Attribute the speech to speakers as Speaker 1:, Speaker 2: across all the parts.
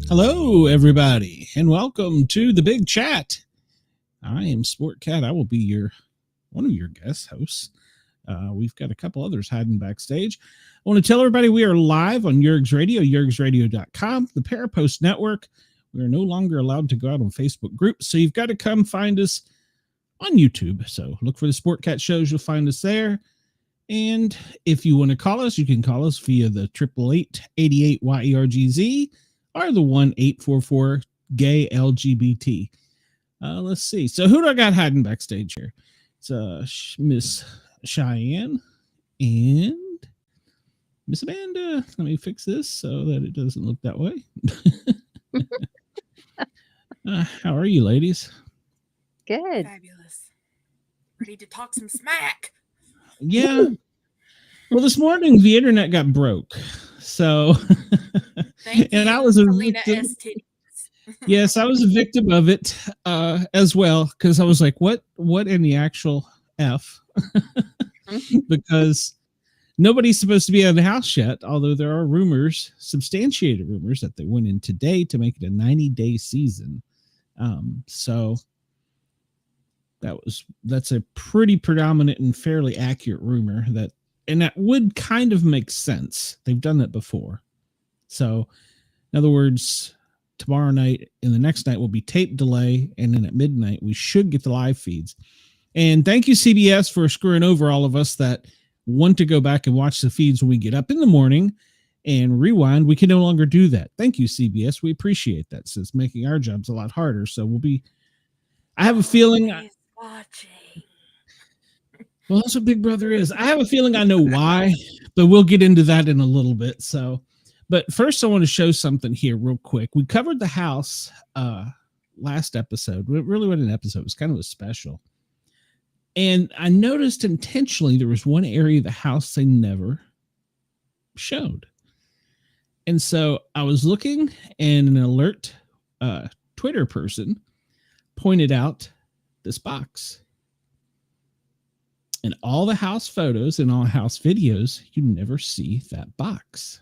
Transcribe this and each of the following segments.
Speaker 1: Hello, everybody, and welcome to the Big Chat. I am Sport Cat. I will be one of your guest hosts. We've got a couple others hiding backstage. I want to tell everybody we are live on Yergs Radio, yergsradio.com, the Parapost Network. We are no longer allowed to go out on Facebook groups, so you've got to come find us on YouTube. So look for the Sport Cat shows. You'll find us there. And if you want to call us, you can call us via the 888-88-YERGZ or the 1-844-GAY-LGBT. Let's see. So who do I got hiding backstage here? It's Miss Cheyenne and Miss Amanda. Let me fix this so that it doesn't look that way. How are you, ladies?
Speaker 2: Good.
Speaker 3: Fabulous. Ready to talk some smack.
Speaker 1: Yeah. Well, this morning the internet got broke. So
Speaker 3: Thank
Speaker 1: and
Speaker 3: you,
Speaker 1: I was a
Speaker 3: Selena
Speaker 1: victim.
Speaker 3: S. Titties.
Speaker 1: Yes, I was a victim of it as well, because I was like, what in the actual F? Because nobody's supposed to be out of the house yet, although there are rumors, substantiated rumors, that they went in today to make it a 90-day season. So that's a pretty predominant and fairly accurate rumor, and that would kind of make sense. They've done that before. So in other words, tomorrow night and the next night will be tape delay, and then at midnight we should get the live feeds. And thank you, CBS, for screwing over all of us that want to go back and watch the feeds when we get up in the morning and rewind. We can no longer do that. Thank you, CBS. We appreciate that. So it's making our jobs a lot harder. So I have a feeling.
Speaker 3: Watching.
Speaker 1: Well, that's what Big Brother is. I have a feeling I know why, but we'll get into that in a little bit. But first I want to show something here real quick. We covered the house last episode. It really wasn't an episode. It was kind of a special. And I noticed intentionally there was one area of the house they never showed. And so I was looking, and an alert Twitter person pointed out this box. In all the house photos and all house videos, you never see that box.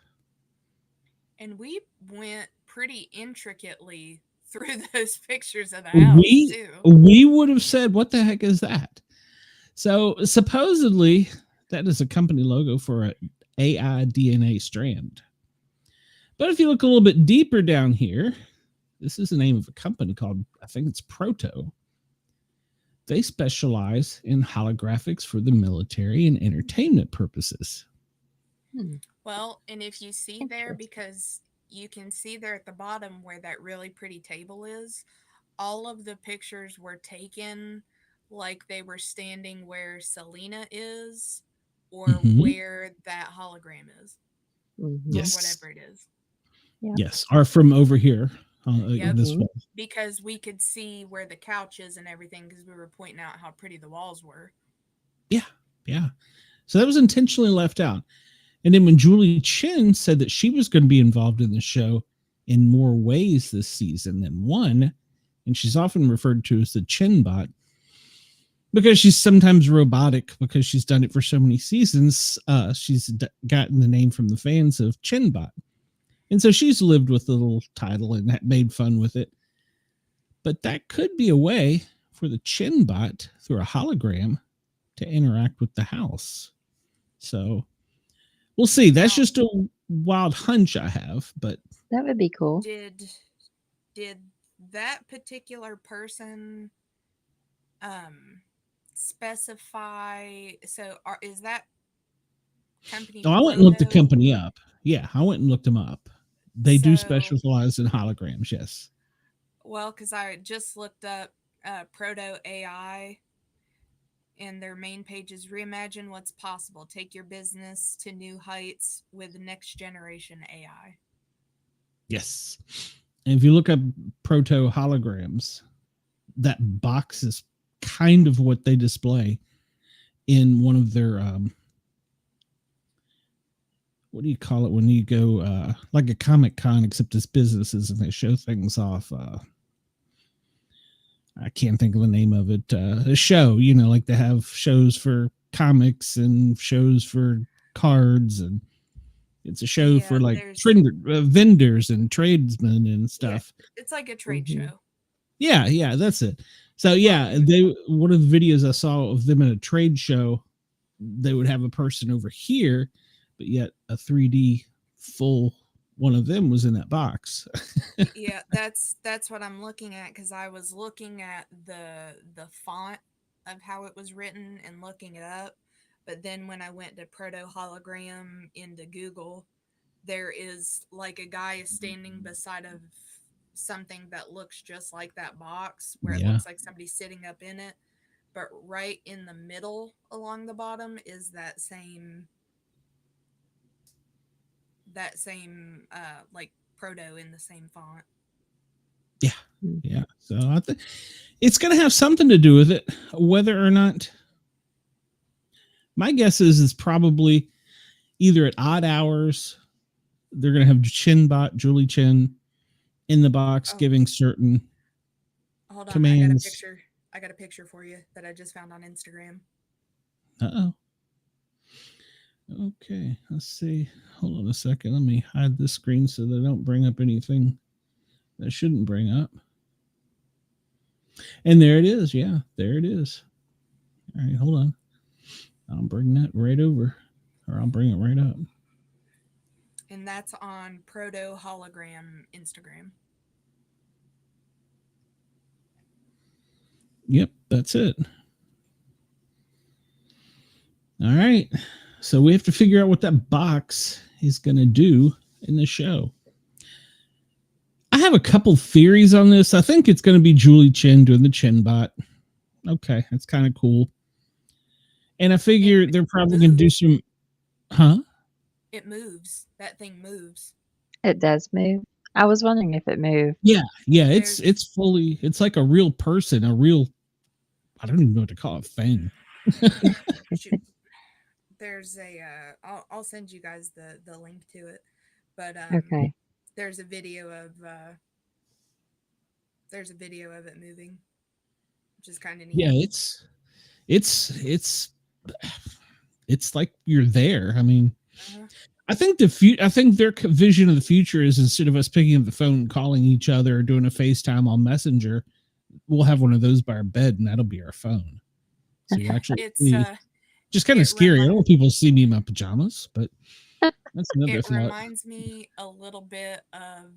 Speaker 3: And we went pretty intricately through those pictures of the house, too.
Speaker 1: We would have said, what the heck is that? So supposedly that is a company logo for an AI DNA strand. But if you look a little bit deeper down here, this is the name of a company called, I think it's Proto. They specialize in holographics for the military and entertainment purposes.
Speaker 3: Well, and if you see there, because you can see there at the bottom where that really pretty table is, all of the pictures were taken like they were standing where Selena is, or where that hologram is.
Speaker 1: Yes.
Speaker 3: Or whatever it is.
Speaker 2: Yeah.
Speaker 1: Yes, are from over here.
Speaker 3: Yep.
Speaker 1: This way.
Speaker 3: Because we could see where the couch is and everything, because we were pointing out how pretty the walls were.
Speaker 1: Yeah. So that was intentionally left out. And then when Julie Chen said that she was going to be involved in the show in more ways this season than one, and she's often referred to as the Chen bot, because she's sometimes robotic because she's done it for so many seasons. She's gotten the name from the fans of Chinbot. And so she's lived with the little title and made fun with it. But that could be a way for the Chinbot through a hologram to interact with the house. So we'll see. That's just a wild hunch I have, but
Speaker 2: that would be cool.
Speaker 3: Did that particular person specify, so is that company
Speaker 1: I went and looked the
Speaker 3: Proto?
Speaker 1: company up. Yeah, I went and looked them up. They do
Speaker 3: So,
Speaker 1: specialize in holograms, yes.
Speaker 3: well, because I just looked up Proto AI, and their main page is reimagine what's possible. Take your business to new heights with next generation AI.
Speaker 1: Yes. And if you look up proto holograms, that box is kind of what they display in one of their what do you call it when you go like a Comic Con, except it's businesses and they show things off. I can't think of the name of it. A show, you know, like they have shows for comics and shows for cards, and it's a show for like vendors and tradesmen and stuff.
Speaker 3: Yeah, it's like a trade show.
Speaker 1: Yeah, that's it. So yeah, one of the videos I saw of them at a trade show, they would have a person over here, but yet a 3D full one of them was in that box.
Speaker 3: Yeah, that's what I'm looking at, because I was looking at the font of how it was written and looking it up, but then when I went to proto hologram into Google, there is like a guy standing beside of something that looks just like that box, where it looks like somebody's sitting up in it, but right in the middle along the bottom is that same like proto in the same font.
Speaker 1: Yeah. So I think it's going to have something to do with it, whether or not. My guess is it's probably either at odd hours they're going to have Chinbot, Julie Chen, in the box giving certain commands.
Speaker 3: I got a picture for you that I just found on Instagram.
Speaker 1: Uh-oh. Okay, let's see. Hold on a second. Let me hide this screen so they don't bring up anything that shouldn't bring up. And there it is. Yeah, there it is. All right, hold on. I'll bring that right over, or I'll bring it right up.
Speaker 3: And that's on Proto Hologram Instagram.
Speaker 1: Yep, that's it. All right. So we have to figure out what that box is going to do in the show. I have a couple theories on this. I think it's going to be Julie Chen doing the Chinbot. Okay, that's kind of cool. And I figure they're probably going to do some... Huh?
Speaker 3: It moves. That thing moves.
Speaker 2: It does move. I was wondering if it moved.
Speaker 1: Yeah. It's fully... It's like a real person, a real... I don't even know what to call it, thing.
Speaker 3: There's a... I'll send you guys the link to it. But
Speaker 2: okay.
Speaker 3: There's a video of it moving, which is kind of neat.
Speaker 1: Yeah, it's like you're there. I mean, I think I think their vision of the future is, instead of us picking up the phone and calling each other or doing a FaceTime on Messenger, we'll have one of those by our bed, and that'll be our phone. So you're actually just kind of scary. I don't want people to see me in my pajamas, but that's another thought. It
Speaker 3: reminds me a little bit of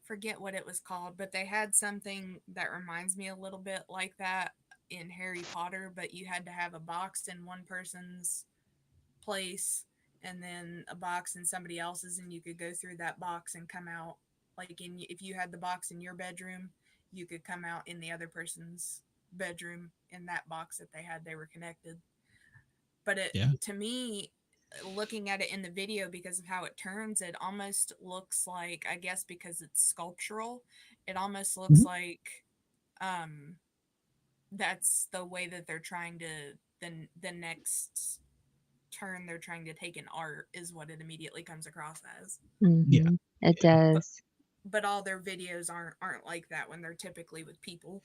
Speaker 3: forget what it was called, but they had something that reminds me a little bit like that in Harry Potter, but you had to have a box in one person's place and then a box in somebody else's, and you could go through that box and come out. Like if you had the box in your bedroom, you could come out in the other person's bedroom in that box that they were connected. But to me, looking at it in the video, because of how it turns, it almost looks like, I guess because it's sculptural, it almost looks like that's the way that they're trying to the next turn they're trying to take in art, is what it immediately comes across as.
Speaker 2: Yeah, it does.
Speaker 3: But all their videos aren't like that when they're typically with people.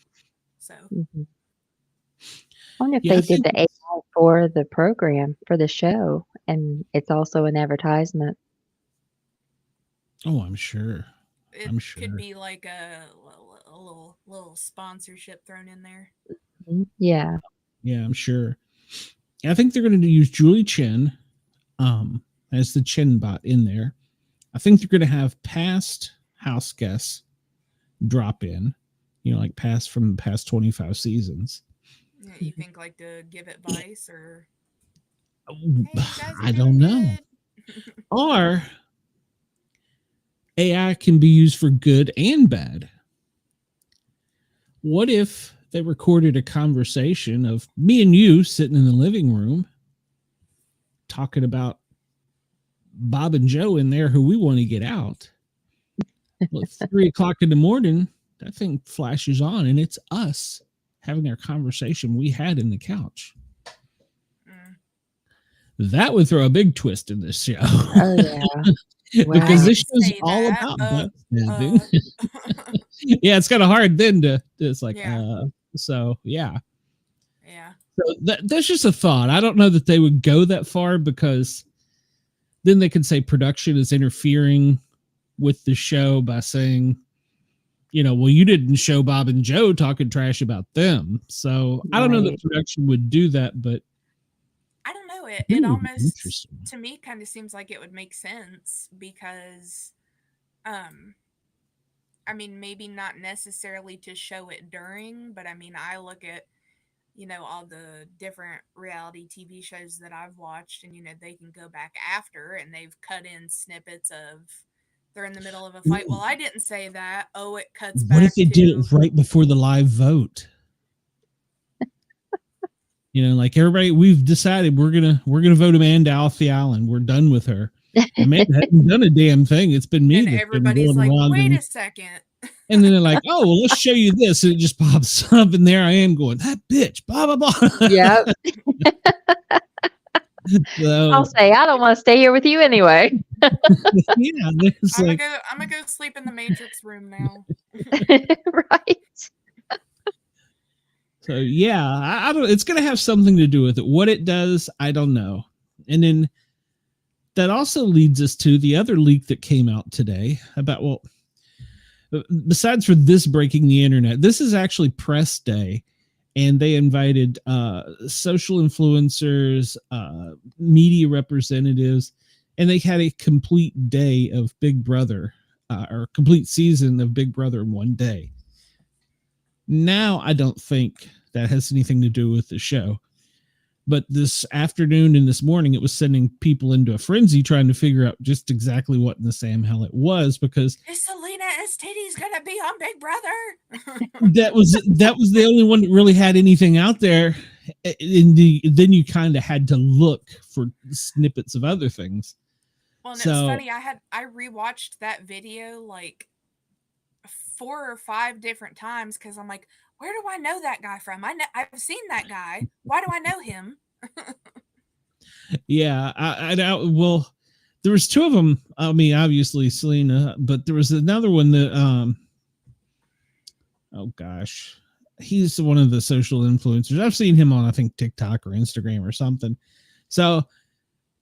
Speaker 3: So
Speaker 2: I wonder if
Speaker 1: Yeah, I
Speaker 2: they did
Speaker 1: think
Speaker 2: the AI for the program, for the show, and it's also an advertisement.
Speaker 1: oh, I'm sure.
Speaker 3: It
Speaker 1: I'm
Speaker 3: could
Speaker 1: sure.
Speaker 3: be like a little sponsorship thrown in there.
Speaker 2: Yeah.
Speaker 1: Yeah, I'm sure. I think they're going to use Julie Chen as the Chen bot in there. I think they're going to have past house guests drop in, like from the past 25 seasons.
Speaker 3: Yeah, you think like to give advice or
Speaker 1: Oh,
Speaker 3: hey, you guys are
Speaker 1: I
Speaker 3: doing
Speaker 1: don't know.
Speaker 3: good.
Speaker 1: Or AI can be used for good and bad. What if they recorded a conversation of me and you sitting in the living room talking about Bob and Joe in there who we want to get out? Well, at 3:00 in the morning, that thing flashes on and it's us having our conversation we had in the couch. That would throw a big twist in this show.
Speaker 2: Oh, yeah.
Speaker 1: Because
Speaker 2: Wow.
Speaker 1: this show's all about backstabbing. Yeah, it's kind of hard then to it's like,
Speaker 3: Yeah.
Speaker 1: so yeah.
Speaker 3: Yeah.
Speaker 1: So that's just a thought. I don't know that they would go that far because then they could say production is interfering with the show by saying, well, you didn't show Bob and Joe talking trash about them. So I don't know that production would do that, but
Speaker 3: I don't know. It almost to me kind of seems like it would make sense because, I mean, maybe not necessarily to show it during, but I mean, I look at, all the different reality TV shows that I've watched and, they can go back after and they've cut in snippets of they're in the middle of a fight. Well, I didn't say that. Oh, it cuts back.
Speaker 1: What if they did it right before the live vote? Like everybody, we've decided we're gonna vote Amanda off the island. We're done with her. Amanda hasn't done a damn thing. It's been me.
Speaker 3: And everybody's like, wait a second.
Speaker 1: And then they're like, oh, well, let's show you this. And it just pops up, and there I am going, that bitch, blah blah blah.
Speaker 2: Yep.
Speaker 1: So,
Speaker 2: I'll say I don't want to stay here with you anyway.
Speaker 1: Yeah,
Speaker 3: I'm gonna go sleep in the Matrix room now.
Speaker 2: Right.
Speaker 1: So yeah, I don't. It's gonna have something to do with it. What it does, I don't know. And then that also leads us to the other leak that came out today about besides for this breaking the internet, this is actually press day, and they invited social influencers, media representatives, and they had a complete day of Big Brother, or a complete season of Big Brother in one day. Now, I don't think that has anything to do with the show. But this afternoon and this morning, it was sending people into a frenzy trying to figure out just exactly what in the Sam hell it was, because
Speaker 3: is Selena STD's gonna be on Big Brother?
Speaker 1: that was the only one that really had anything out there. Then you kind of had to look for snippets of other things.
Speaker 3: Well, and it's funny. I rewatched that video like 4 or 5 different times because I'm like, where do I know that guy from? I've seen that guy. Why do I know him?
Speaker 1: Yeah, I well, there was 2 of them. I mean, obviously Selena, but there was another one that oh gosh, he's one of the social influencers. I've seen him on, I think, TikTok or Instagram or something. So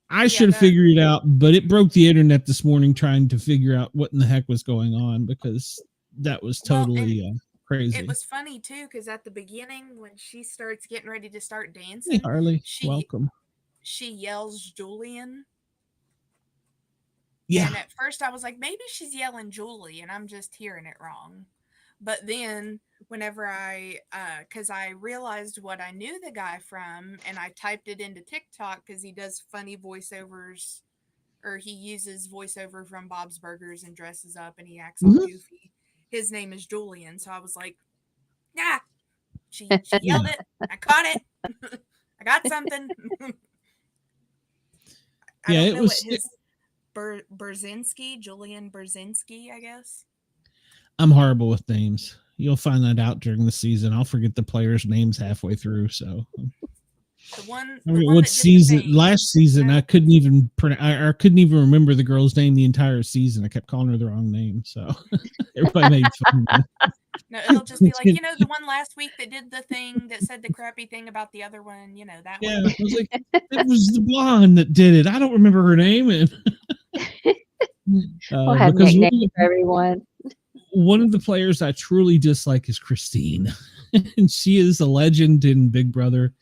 Speaker 1: I should have figured it out, but it broke the internet this morning trying to figure out what in the heck was going on, because that was totally crazy.
Speaker 3: It was funny too, because at the beginning when she starts getting ready to start dancing,
Speaker 1: hey, Harley, welcome.
Speaker 3: She yells Julian.
Speaker 1: Yeah.
Speaker 3: And at first I was like, maybe she's yelling Julie and I'm just hearing it wrong. But then whenever because I realized what I knew the guy from, and I typed it into TikTok because he does funny voiceovers, or he uses voiceover from Bob's Burgers and dresses up and he acts all goofy. His name is Julian. So I was like, yeah, she yelled it. I caught it. I got something. I don't know what his Berzinski, Julian Berzinski, I guess.
Speaker 1: I'm horrible with names. You'll find that out during the season. I'll forget the players' names halfway through. So,
Speaker 3: what
Speaker 1: season? Last season, I couldn't even I couldn't even remember the girl's name the entire season. I kept calling her the wrong name, so everybody made fun of me.
Speaker 3: No, he'll just be like, the one last week that did the thing that said the crappy thing about the other one, that
Speaker 1: Yeah,
Speaker 3: one.
Speaker 1: I was like, it was the blonde that did it. I don't remember her name. And
Speaker 2: We'll have
Speaker 1: because
Speaker 2: nicknames for everyone.
Speaker 1: one of the players I truly dislike is Christine, and she is a legend in Big Brother.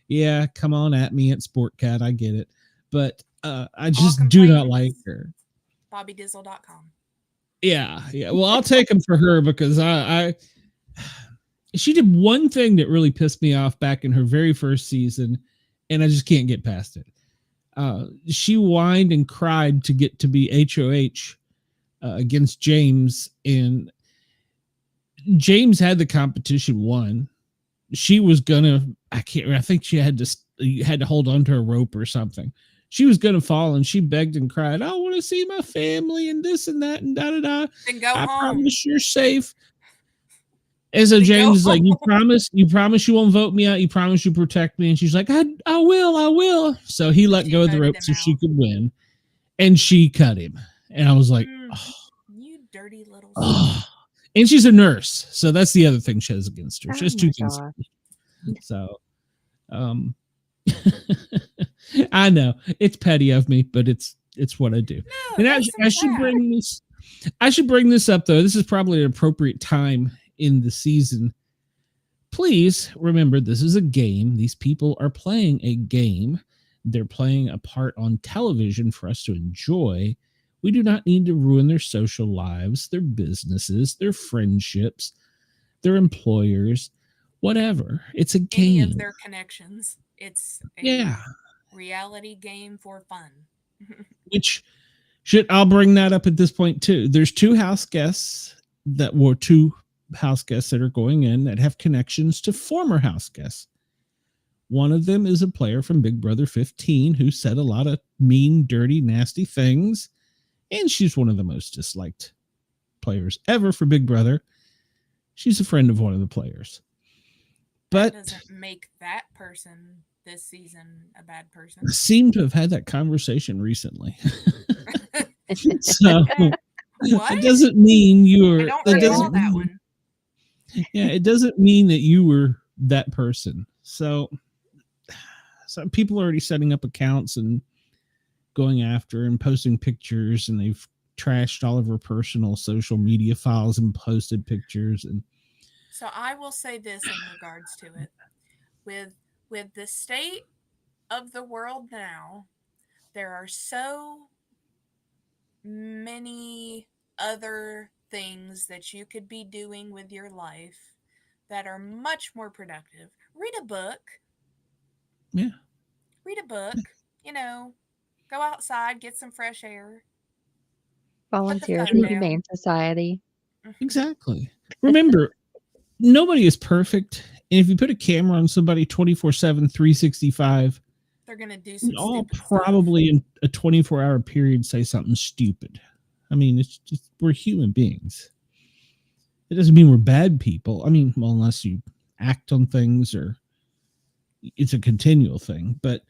Speaker 1: Yeah, come on at me at Sportcat, I get it, but I just do not like her.
Speaker 3: BobbyDizzle.com.
Speaker 1: Yeah. Well, I'll take them for her because she did one thing that really pissed me off back in her very first season, and I just can't get past it. She whined and cried to get to be HOH against James, and James had the competition won. She was gonna, I think she had to hold on to a rope or something. She was gonna fall, and she begged and cried, I want to see my family and this and that and da da da.
Speaker 3: Then go
Speaker 1: I
Speaker 3: home.
Speaker 1: promise you're safe. And so James is like, you promise you won't vote me out. You promise you protect me. And she's like, I will. So he let go of the rope so she could win. And she cut him. And I was like,
Speaker 3: you dirty little
Speaker 1: And she's a nurse. So that's the other thing she has against her. She has two things. So I know it's petty of me, but it's what I do.
Speaker 3: No,
Speaker 1: and I should bring this up though. This is probably an appropriate time in the season. Please remember, this is a game. These people are playing a game. They're playing a part on television for us to enjoy. We do not need to ruin their social lives, their businesses, their friendships, their employers, whatever. It's a game.
Speaker 3: Any of their connections. It's a reality game for fun.
Speaker 1: Which I'll bring that up at this point too. There's two house guests that are going in that have connections to former house guests. One of them is a player from Big Brother 15 who said a lot of mean, dirty, nasty things. And she's one of the most disliked players ever for Big Brother. She's a friend of one of the players. But
Speaker 3: that doesn't make that person this season a bad person.
Speaker 1: I seem to have had that conversation recently. So it doesn't mean you're.
Speaker 3: I don't recall that one.
Speaker 1: Yeah, it doesn't mean that you were that person. So people are already setting up accounts and going after and posting pictures, and they've trashed all of her personal social media files and posted pictures. And
Speaker 3: so I will say this in regards to it. With the state of the world now, there are so many other things that you could be doing with your life that are much more productive. Read a book.
Speaker 1: Yeah.
Speaker 3: Read a book. Go outside, get some fresh air.
Speaker 2: Volunteer for the Humane Society.
Speaker 1: Exactly. Remember, nobody is perfect. And if you put a camera on somebody 24/7, 365,
Speaker 3: they're going to do some
Speaker 1: all probably in a 24-hour period say something stupid. I mean, it's just, we're human beings. It doesn't mean we're bad people. I mean, well, unless you act on things or it's a continual thing. But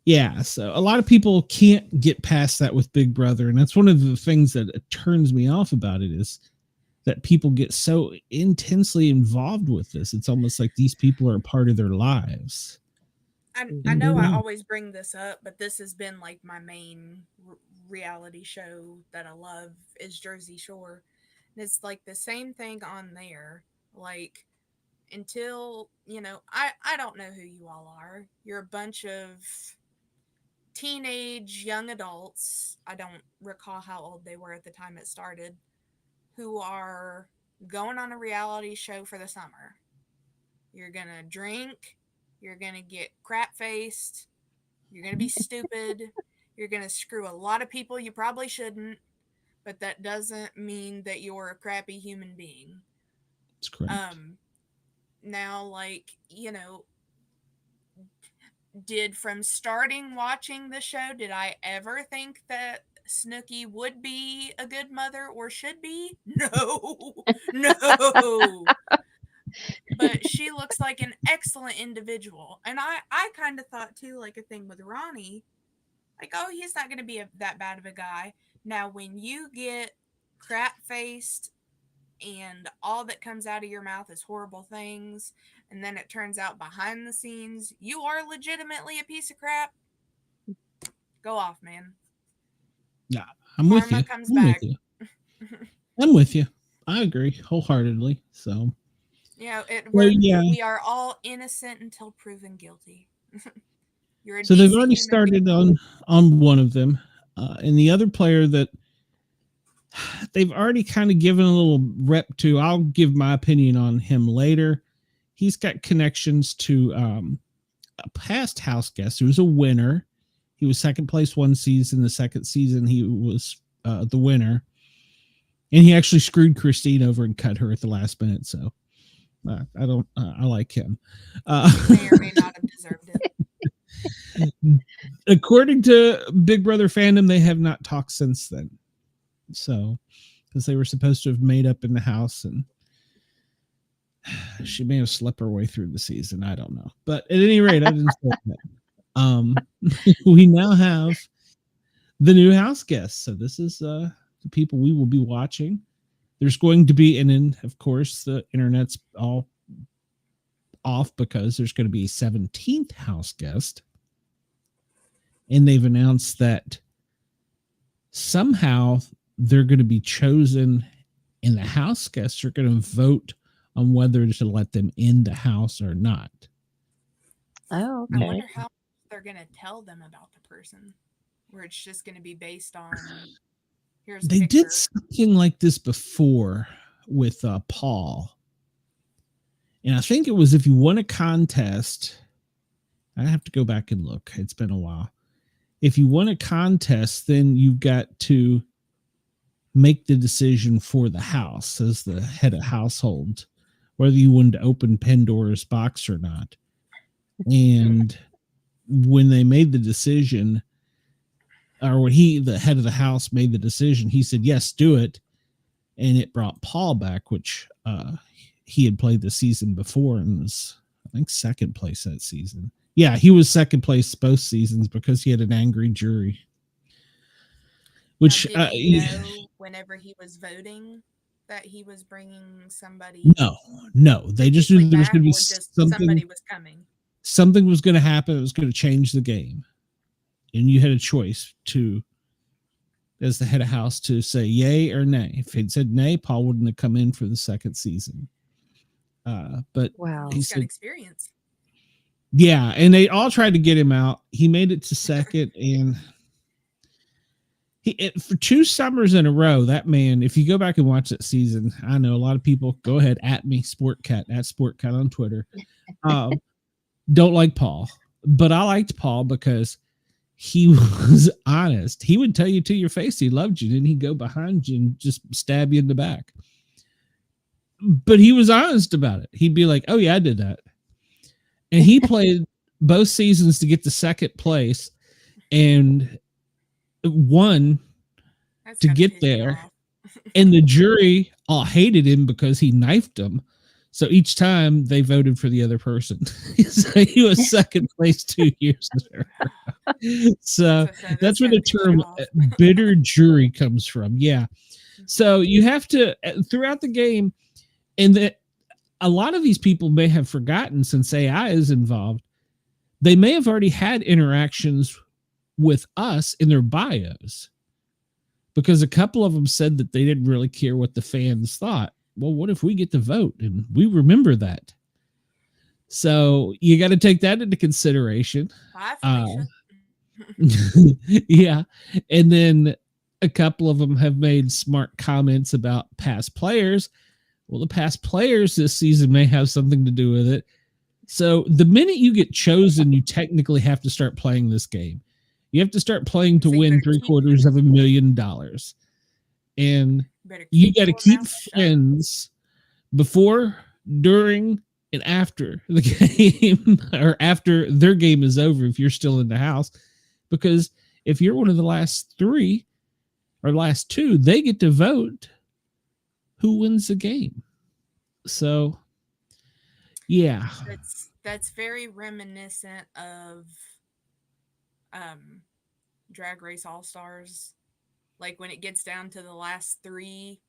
Speaker 1: yeah, so a lot of people can't get past that with Big Brother. And that's one of the things that turns me off about it, is that people get so intensely involved with this. It's almost like these people are a part of their lives.
Speaker 3: I know I always bring this up, but this has been like my main reality show that I love is Jersey Shore. And it's like the same thing on there. Like, until, I don't know who you all are. You're a bunch of teenage young adults. I don't recall how old they were at the time it started, who are going on a reality show for the summer. You're going to drink. You're going to get crap-faced. You're going to be stupid. You're going to screw a lot of people you probably shouldn't. But that doesn't mean that you're a crappy human being.
Speaker 1: That's correct.
Speaker 3: Now, like, from starting watching the show, did I ever think that Snooki would be a good mother or should be? No. But she looks like an excellent individual. And I kind of thought too, like a thing with Ronnie, like, oh, he's not going to be that bad of a guy. Now, when you get crap-faced and all that comes out of your mouth is horrible things, and then it turns out behind the scenes you are legitimately a piece of crap, go off, man.
Speaker 1: Yeah, I'm with
Speaker 3: Karma
Speaker 1: you.
Speaker 3: comes
Speaker 1: I'm with
Speaker 3: back.
Speaker 1: you. I'm with you. I agree wholeheartedly. So,
Speaker 3: We're
Speaker 1: yeah.
Speaker 3: we are all innocent until proven guilty. You're a
Speaker 1: So they've
Speaker 3: decent
Speaker 1: already
Speaker 3: human being.
Speaker 1: started on one of them, and the other player that they've already kind of given a little rep to. I'll give my opinion on him later. He's got connections to a past house guest who was a winner. He was second place one season. The second season, he was the winner, and he actually screwed Christine over and cut her at the last minute. So I don't. I like him.
Speaker 3: He may or may not have deserved it.
Speaker 1: According to Big Brother fandom, they have not talked since then. So, because they were supposed to have made up in the house, and she may have slept her way through the season. I don't know, but at any rate, I didn't say that. We now have the new house guests. So this is the people we will be watching. There's going to be, and then of course the internet's all off because there's going to be a 17th house guest, and they've announced that somehow they're going to be chosen, and the house guests are going to vote on whether to let them in the house or not.
Speaker 2: Oh,
Speaker 3: I
Speaker 2: okay.
Speaker 3: wonder how they're going to tell them about the person, where it's just going to be based on here's a
Speaker 1: They did
Speaker 3: picture.
Speaker 1: something like this before with Paul, and I think it was if you won a contest. I have to go back and look. It's been a while. If you won a contest, then you've got to make the decision for the house as the head of household, whether you wanted to open Pandora's box or not. And when they made the decision, or when the head of the house made the decision, he said, yes, do it. And it brought Paul back, which he had played the season before and was, I think, second place that season. Yeah, he was second place both seasons because he had an angry jury. Which
Speaker 3: Now, did he know whenever he was voting that he was bringing somebody
Speaker 1: no, they just
Speaker 3: physically
Speaker 1: knew there was
Speaker 3: back,
Speaker 1: going to be
Speaker 3: or just somebody was coming?
Speaker 1: something was going to happen. It was going to change the game, and you had a choice to, as the head of house, to say yay or nay. If he'd said nay, Paul wouldn't have come in for the second season. But
Speaker 2: Wow.
Speaker 1: he
Speaker 3: He's got
Speaker 1: said,
Speaker 3: experience.
Speaker 1: yeah, and they all tried to get him out. He made it to second, and for 2 summers in a row, that man, if you go back and watch that season, I know a lot of people, go ahead, at me, Sportcat, at Sportcat on Twitter, don't like Paul. But I liked Paul because he was honest. He would tell you to your face he loved you, and he'd go behind you and just stab you in the back. But he was honest about it. He'd be like, oh, yeah, I did that. And he played both seasons to get to second place and won
Speaker 3: That's
Speaker 1: to
Speaker 3: gotta
Speaker 1: get
Speaker 3: piss you
Speaker 1: there.
Speaker 3: off.
Speaker 1: And the jury all hated him because he knifed them. So each time they voted for the other person. So he was second place 2 years in a row. So that's where the term bitter jury comes from. Yeah. So you have to, throughout the game, and that a lot of these people may have forgotten since AI is involved, they may have already had interactions with us in their bios, because a couple of them said that they didn't really care what the fans thought. Well, what if we get to vote and we remember that? So you got to take that into consideration.
Speaker 3: Bye, Felicia.
Speaker 1: Yeah. And then a couple of them have made smart comments about past players. Well, the past players this season may have something to do with it. So the minute you get chosen, you technically have to start playing this game. You have to start playing to win $750,000. And you got to keep friends before, during, and after the game, or after their game is over if you're still in the house. Because if you're one of the last 3 or last 2, they get to vote who wins the game. So, yeah.
Speaker 3: That's very reminiscent of Drag Race All Stars. Like when it gets down to the last 3,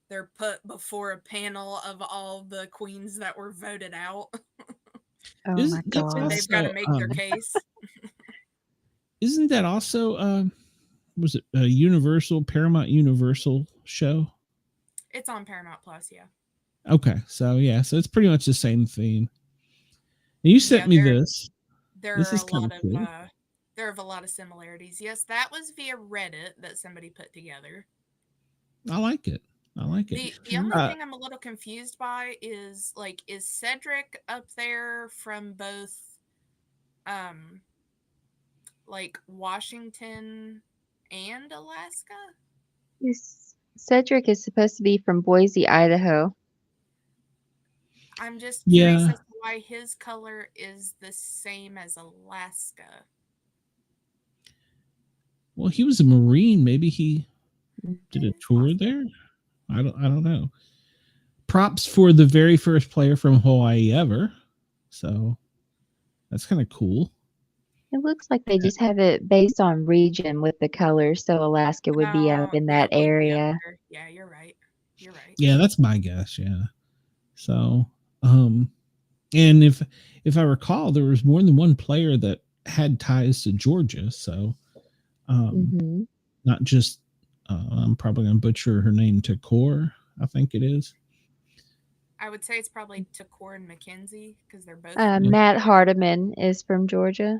Speaker 3: they're put before a panel of all the queens that were voted out.
Speaker 2: Oh my
Speaker 1: That's
Speaker 3: And
Speaker 2: god.
Speaker 3: they've got to
Speaker 1: also
Speaker 3: make their case.
Speaker 1: isn't that also was it a Universal Paramount Universal show?
Speaker 3: It's on Paramount Plus, yeah.
Speaker 1: Okay, so yeah, so it's pretty much the same theme. And you sent
Speaker 3: Yeah,
Speaker 1: me this.
Speaker 3: there
Speaker 1: This
Speaker 3: are
Speaker 1: is
Speaker 3: a
Speaker 1: kind
Speaker 3: lot
Speaker 1: of
Speaker 3: of
Speaker 1: cool.
Speaker 3: there are a lot of similarities. Yes, that was via Reddit that somebody put together.
Speaker 1: I like it. I like it.
Speaker 3: The only thing I'm a little confused by is like, is Cedric up there from both um like Washington and Alaska?
Speaker 2: Cedric is supposed to be from Boise, Idaho.
Speaker 3: I'm just curious
Speaker 1: Yeah.
Speaker 3: as to why his color is the same as Alaska.
Speaker 1: Well, he was a Marine. Maybe he did a tour
Speaker 3: Possible.
Speaker 1: there. I don't know. Props for the very first player from Hawaii ever. So that's kind of cool.
Speaker 2: It looks like they just have it based on region with the colors, so Alaska would be out in that
Speaker 3: That would be up
Speaker 2: area.
Speaker 3: there. Yeah, you're right. You're right.
Speaker 1: Yeah, that's my guess. Yeah. So, and if I recall, there was more than one player that had ties to Georgia. So,
Speaker 2: Hmm
Speaker 1: not just I'm probably gonna butcher her name, Takor, I think it is.
Speaker 3: I would say it's probably Takor and Mackenzie because they're both from
Speaker 2: Matt
Speaker 3: Georgia.
Speaker 2: Hardiman is from Georgia.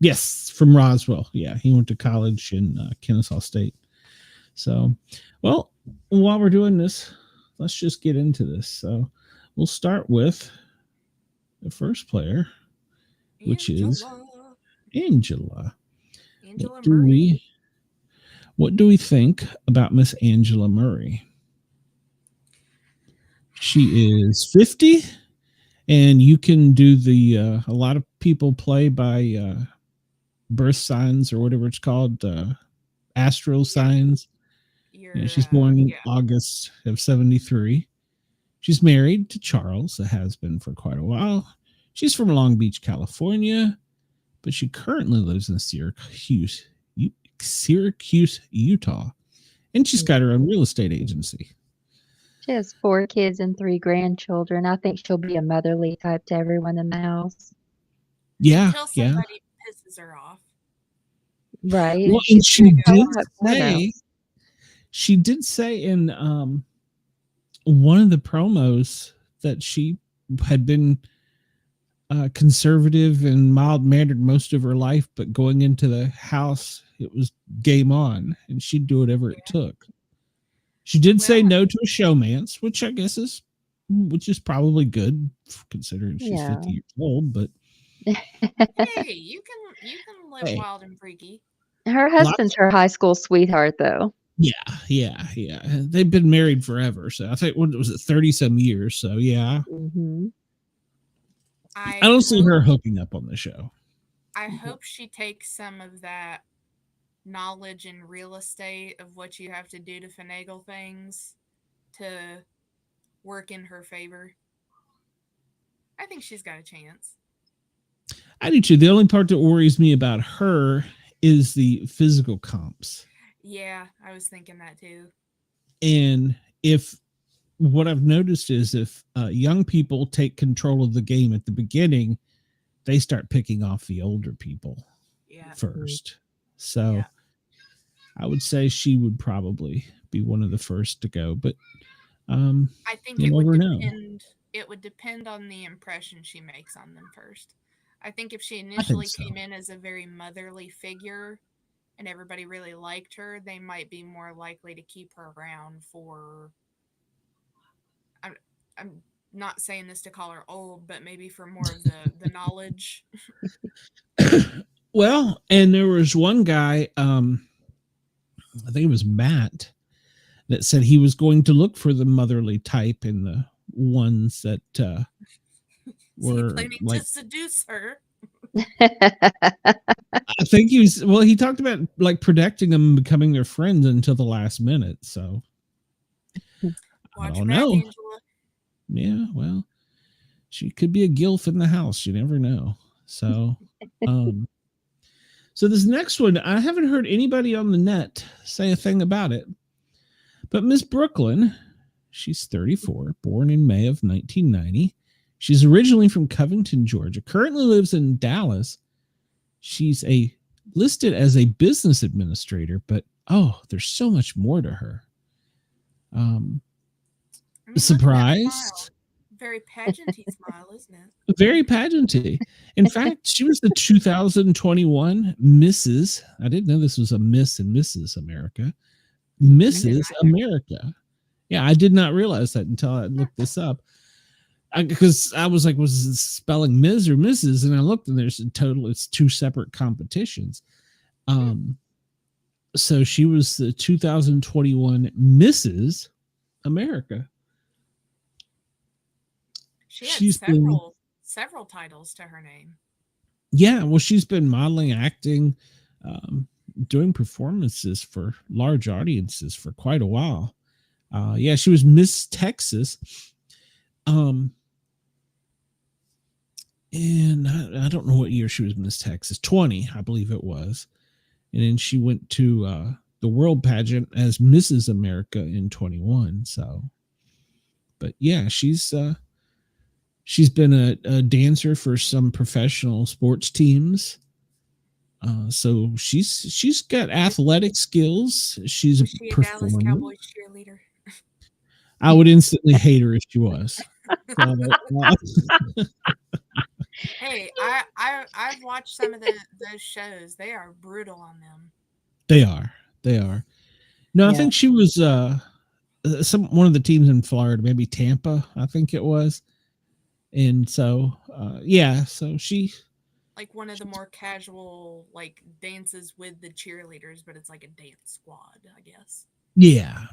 Speaker 1: Yes, from Roswell. Yeah, he went to college in Kennesaw State. So, well, while we're doing this, let's just get into this. So, we'll start with the first player, which is Angela. What
Speaker 3: Angela
Speaker 1: do
Speaker 3: Murray.
Speaker 1: what do we think about Miss Angela Murray? She is 50, and you can do the a lot of people play by birth signs or whatever it's called, astral signs. Yeah, she's born in August of 73. She's married to Charles, that has been for quite a while. She's from Long Beach, California, but she currently lives in Syracuse, Utah. And she's got her own real estate agency.
Speaker 2: She has 4 kids and 3 grandchildren. I think she'll be a motherly type to everyone in the house.
Speaker 1: Yeah,
Speaker 3: Until somebody pisses her off.
Speaker 2: Right.
Speaker 1: Well, and she did say in one of the promos that she had been conservative and mild mannered most of her life, but going into the house, it was game on, and she'd do whatever it took. She did say no to a showmance, which I guess is probably good considering she's 50 years old. But
Speaker 3: hey, you can live wild and freaky.
Speaker 2: Her husband's her high school sweetheart, though.
Speaker 1: Yeah. They've been married forever, so I think what was it, 30-some years. So yeah.
Speaker 2: Mm-hmm.
Speaker 1: I don't see her hooking up on the show.
Speaker 3: I hope she takes some of that knowledge in real estate of what you have to do to finagle things to work in her favor. I think she's got a chance.
Speaker 1: I do too. The only part that worries me about her is the physical comps.
Speaker 3: Yeah, I was thinking that too.
Speaker 1: And if what I've noticed is if young people take control of the game at the beginning, they start picking off the older people first. So I would say she would probably be one of the first to go. But
Speaker 3: I think it would depend on the impression she makes on them first. I think if she initially came in as a very motherly figure and everybody really liked her, they might be more likely to keep her around for, I'm not saying this to call her old, but maybe for more of the knowledge.
Speaker 1: Well, and there was one guy, I think it was Matt, that said he was going to look for the motherly type in the ones that were
Speaker 3: planning
Speaker 1: like
Speaker 3: to seduce her.
Speaker 1: I think he talked about like protecting them and becoming their friends until the last minute. So I don't know. Angela. Yeah, well, she could be a gilf in the house. You never know. So, so this next one, I haven't heard anybody on the net say a thing about it. But Miss Brooklyn, She's 34, born in May of 1990. She's originally from Covington, Georgia. Currently lives in Dallas. She's listed as a business administrator, but there's so much more to her. Surprise.
Speaker 3: Very pageanty smile, isn't it?
Speaker 1: Very pageanty. In fact, she was the 2021 Mrs. I didn't know this was a Miss and Mrs. America. Mrs. America. Yeah, I did not realize that until I looked this up. Because I was like, was this spelling Ms. or Mrs.? And I looked, and there's it's two separate competitions. So she was the 2021 Mrs. America.
Speaker 3: She's had several titles to her name.
Speaker 1: Yeah, well, she's been modeling, acting, doing performances for large audiences for quite a while. Yeah, she was Miss Texas. And I don't know what year she was Miss Texas. 20, I believe it was. And then she went to the World Pageant as Mrs. America in 21. So, but yeah, she's been a dancer for some professional sports teams. So she's got athletic skills. She's a performer.
Speaker 3: Dallas Cowboys cheerleader.
Speaker 1: I would instantly hate her if she was.
Speaker 3: Hey, I've watched some of those shows. They are brutal on them.
Speaker 1: They are. No, I think she was one of the teams in Florida, maybe Tampa, I think it was. And so so she
Speaker 3: like one of the more casual like dances with the cheerleaders, but it's like a dance squad, I guess.
Speaker 1: Yeah.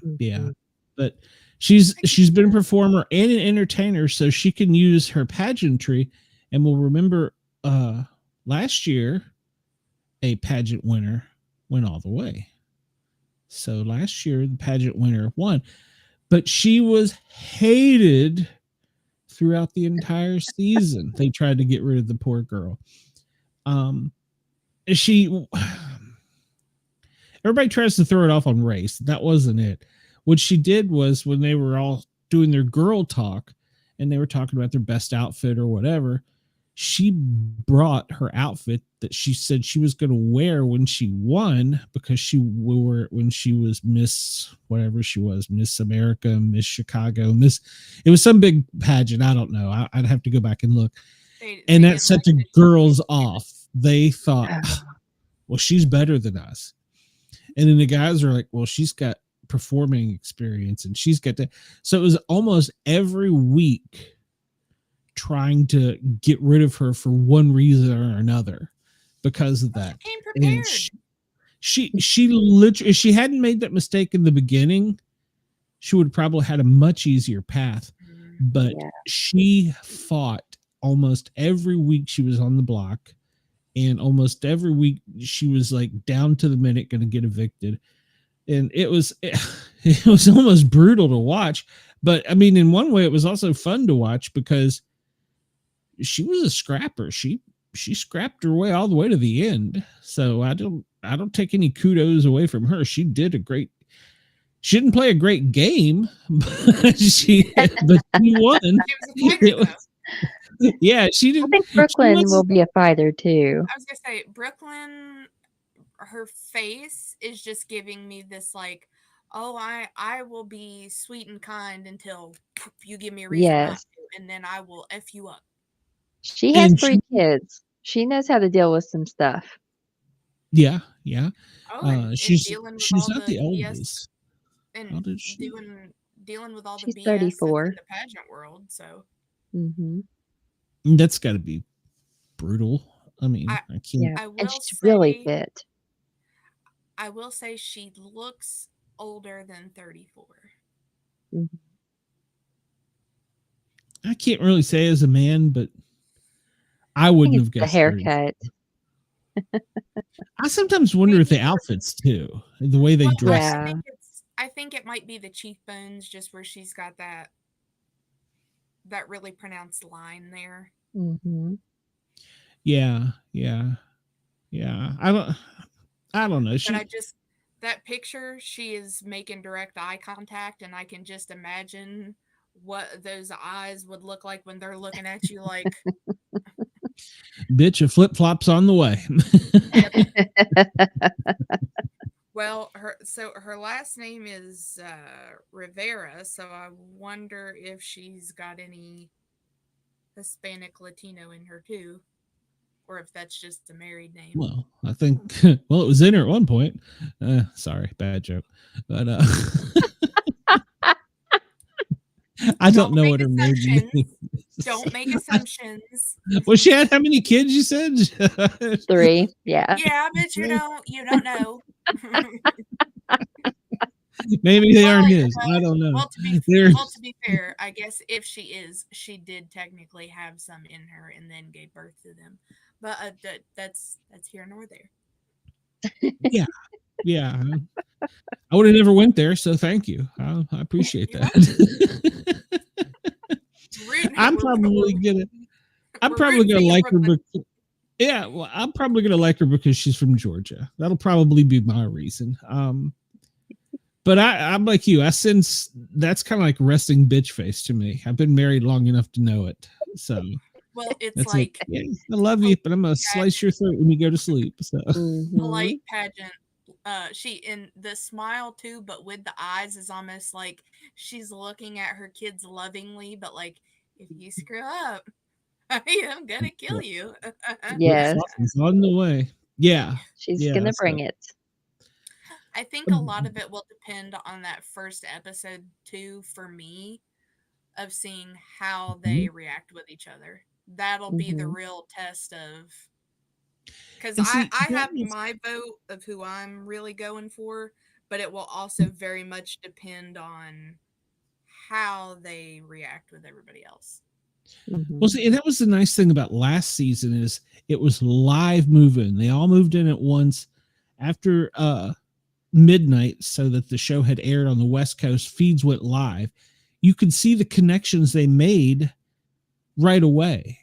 Speaker 1: But she's been a performer and an entertainer, so she can use her pageantry. And we'll remember last year a pageant winner went all the way. So last year the pageant winner won, but she was hated throughout the entire season. They tried to get rid of the poor girl. Everybody tries to throw it off on race. That wasn't it. What she did was, when they were all doing their girl talk and they were talking about their best outfit or whatever, she brought her outfit that she said she was going to wear when she won, because she wore it when she was Miss whatever she was, Miss America, Miss Chicago, it was some big pageant. I don't know. I'd have to go back and look. And that set the girls off. They thought, well, she's better than us. And then the guys are like, well, she's got performing experience and she's got that. So it was almost every week trying to get rid of her for one reason or another because of that.
Speaker 3: She came prepared.
Speaker 1: And she literally, if she hadn't made that mistake in the beginning, she would have probably had a much easier path. But she fought almost every week she was on the block, and almost every week she was like down to the minute going to get evicted. And it was almost brutal to watch. But I mean, in one way it was also fun to watch because she was a scrapper. She scrapped her way all the way to the end. So I don't take any kudos away from her. She didn't play a great game, but she won. She did.
Speaker 2: I think Brooklyn will be a fighter too.
Speaker 3: I was gonna say Brooklyn, her face is just giving me this like, oh, I will be sweet and kind until you give me a reason not to, and then I will F you up.
Speaker 2: She has 3 kids. She knows how to deal with some stuff.
Speaker 1: Yeah.
Speaker 3: She's
Speaker 1: not the oldest.
Speaker 3: And dealing with all the BS
Speaker 2: 34
Speaker 3: in the pageant world. So
Speaker 1: that's got to be brutal. I mean, I can't.
Speaker 2: Yeah, and she's really fit.
Speaker 3: I will say she looks older than 34.
Speaker 1: I can't really say as a man, but I wouldn't have guessed
Speaker 2: the haircut.
Speaker 1: I sometimes wonder if the outfits too, the way they dress.
Speaker 3: I think it might be the cheekbones, just where she's got that really pronounced line there.
Speaker 1: Yeah. I don't know.
Speaker 3: that picture, she is making direct eye contact, and I can just imagine what those eyes would look like when they're looking at you like,
Speaker 1: Bitch, a flip flop's on the way.
Speaker 3: yep. Well, her last name is Rivera, so I wonder if she's got any Hispanic Latino in her too, or if that's just a married name.
Speaker 1: Well, I think, well, it was in her at one point. Sorry, bad joke. But I don't know what her maiden name is.
Speaker 3: Don't make assumptions.
Speaker 1: Well, she had how many kids you said?
Speaker 2: 3. Yeah.
Speaker 3: Yeah, but you don't know.
Speaker 1: Maybe they are
Speaker 3: Well,
Speaker 1: his. I don't know.
Speaker 3: Well, to be fair, I guess if she did technically have some in her and then gave birth to them. But that's here nor there.
Speaker 1: Yeah. I would have never went there, so thank you. I appreciate that. I'm probably gonna like her. Yeah, well, I'm probably gonna like her because she's from Georgia. That'll probably be my reason. But I'm like you. I sense that's kind of like resting bitch face to me. I've been married long enough to know it. So,
Speaker 3: well, it's like
Speaker 1: yeah, I love you, but I'm gonna slice your throat when you go to sleep. So,
Speaker 3: polite pageant. She in the smile too, but with the eyes is almost like she's looking at her kids lovingly, but like if you screw up, I am gonna kill you.
Speaker 2: Yes.
Speaker 1: It's on the way. Yeah,
Speaker 2: She's gonna bring it.
Speaker 3: I think a lot of it will depend on that first episode too, for me, of seeing how they react with each other. That'll be the real test of, because I have my vote of who I'm really going for, but it will also very much depend on how they react with everybody else.
Speaker 1: Well, see, and that was the nice thing about last season is it was live moving. They all moved in at once after midnight, so that the show had aired on the West Coast. Feeds went live. You could see the connections they made right away.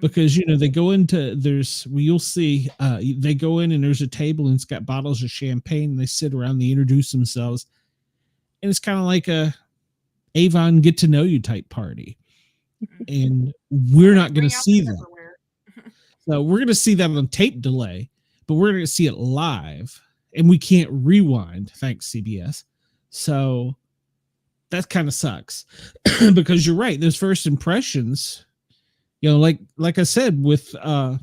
Speaker 1: Because they go into you'll see they go in and there's a table and it's got bottles of champagne and they sit around, they introduce themselves, and it's kind of like a Avon get to know you type party, and we're not going to see that. So we're going to see that on tape delay, but we're going to see it live, and we can't rewind, thanks CBS. So that kind of sucks because you're right. Those first impressions. Like I said, with I'm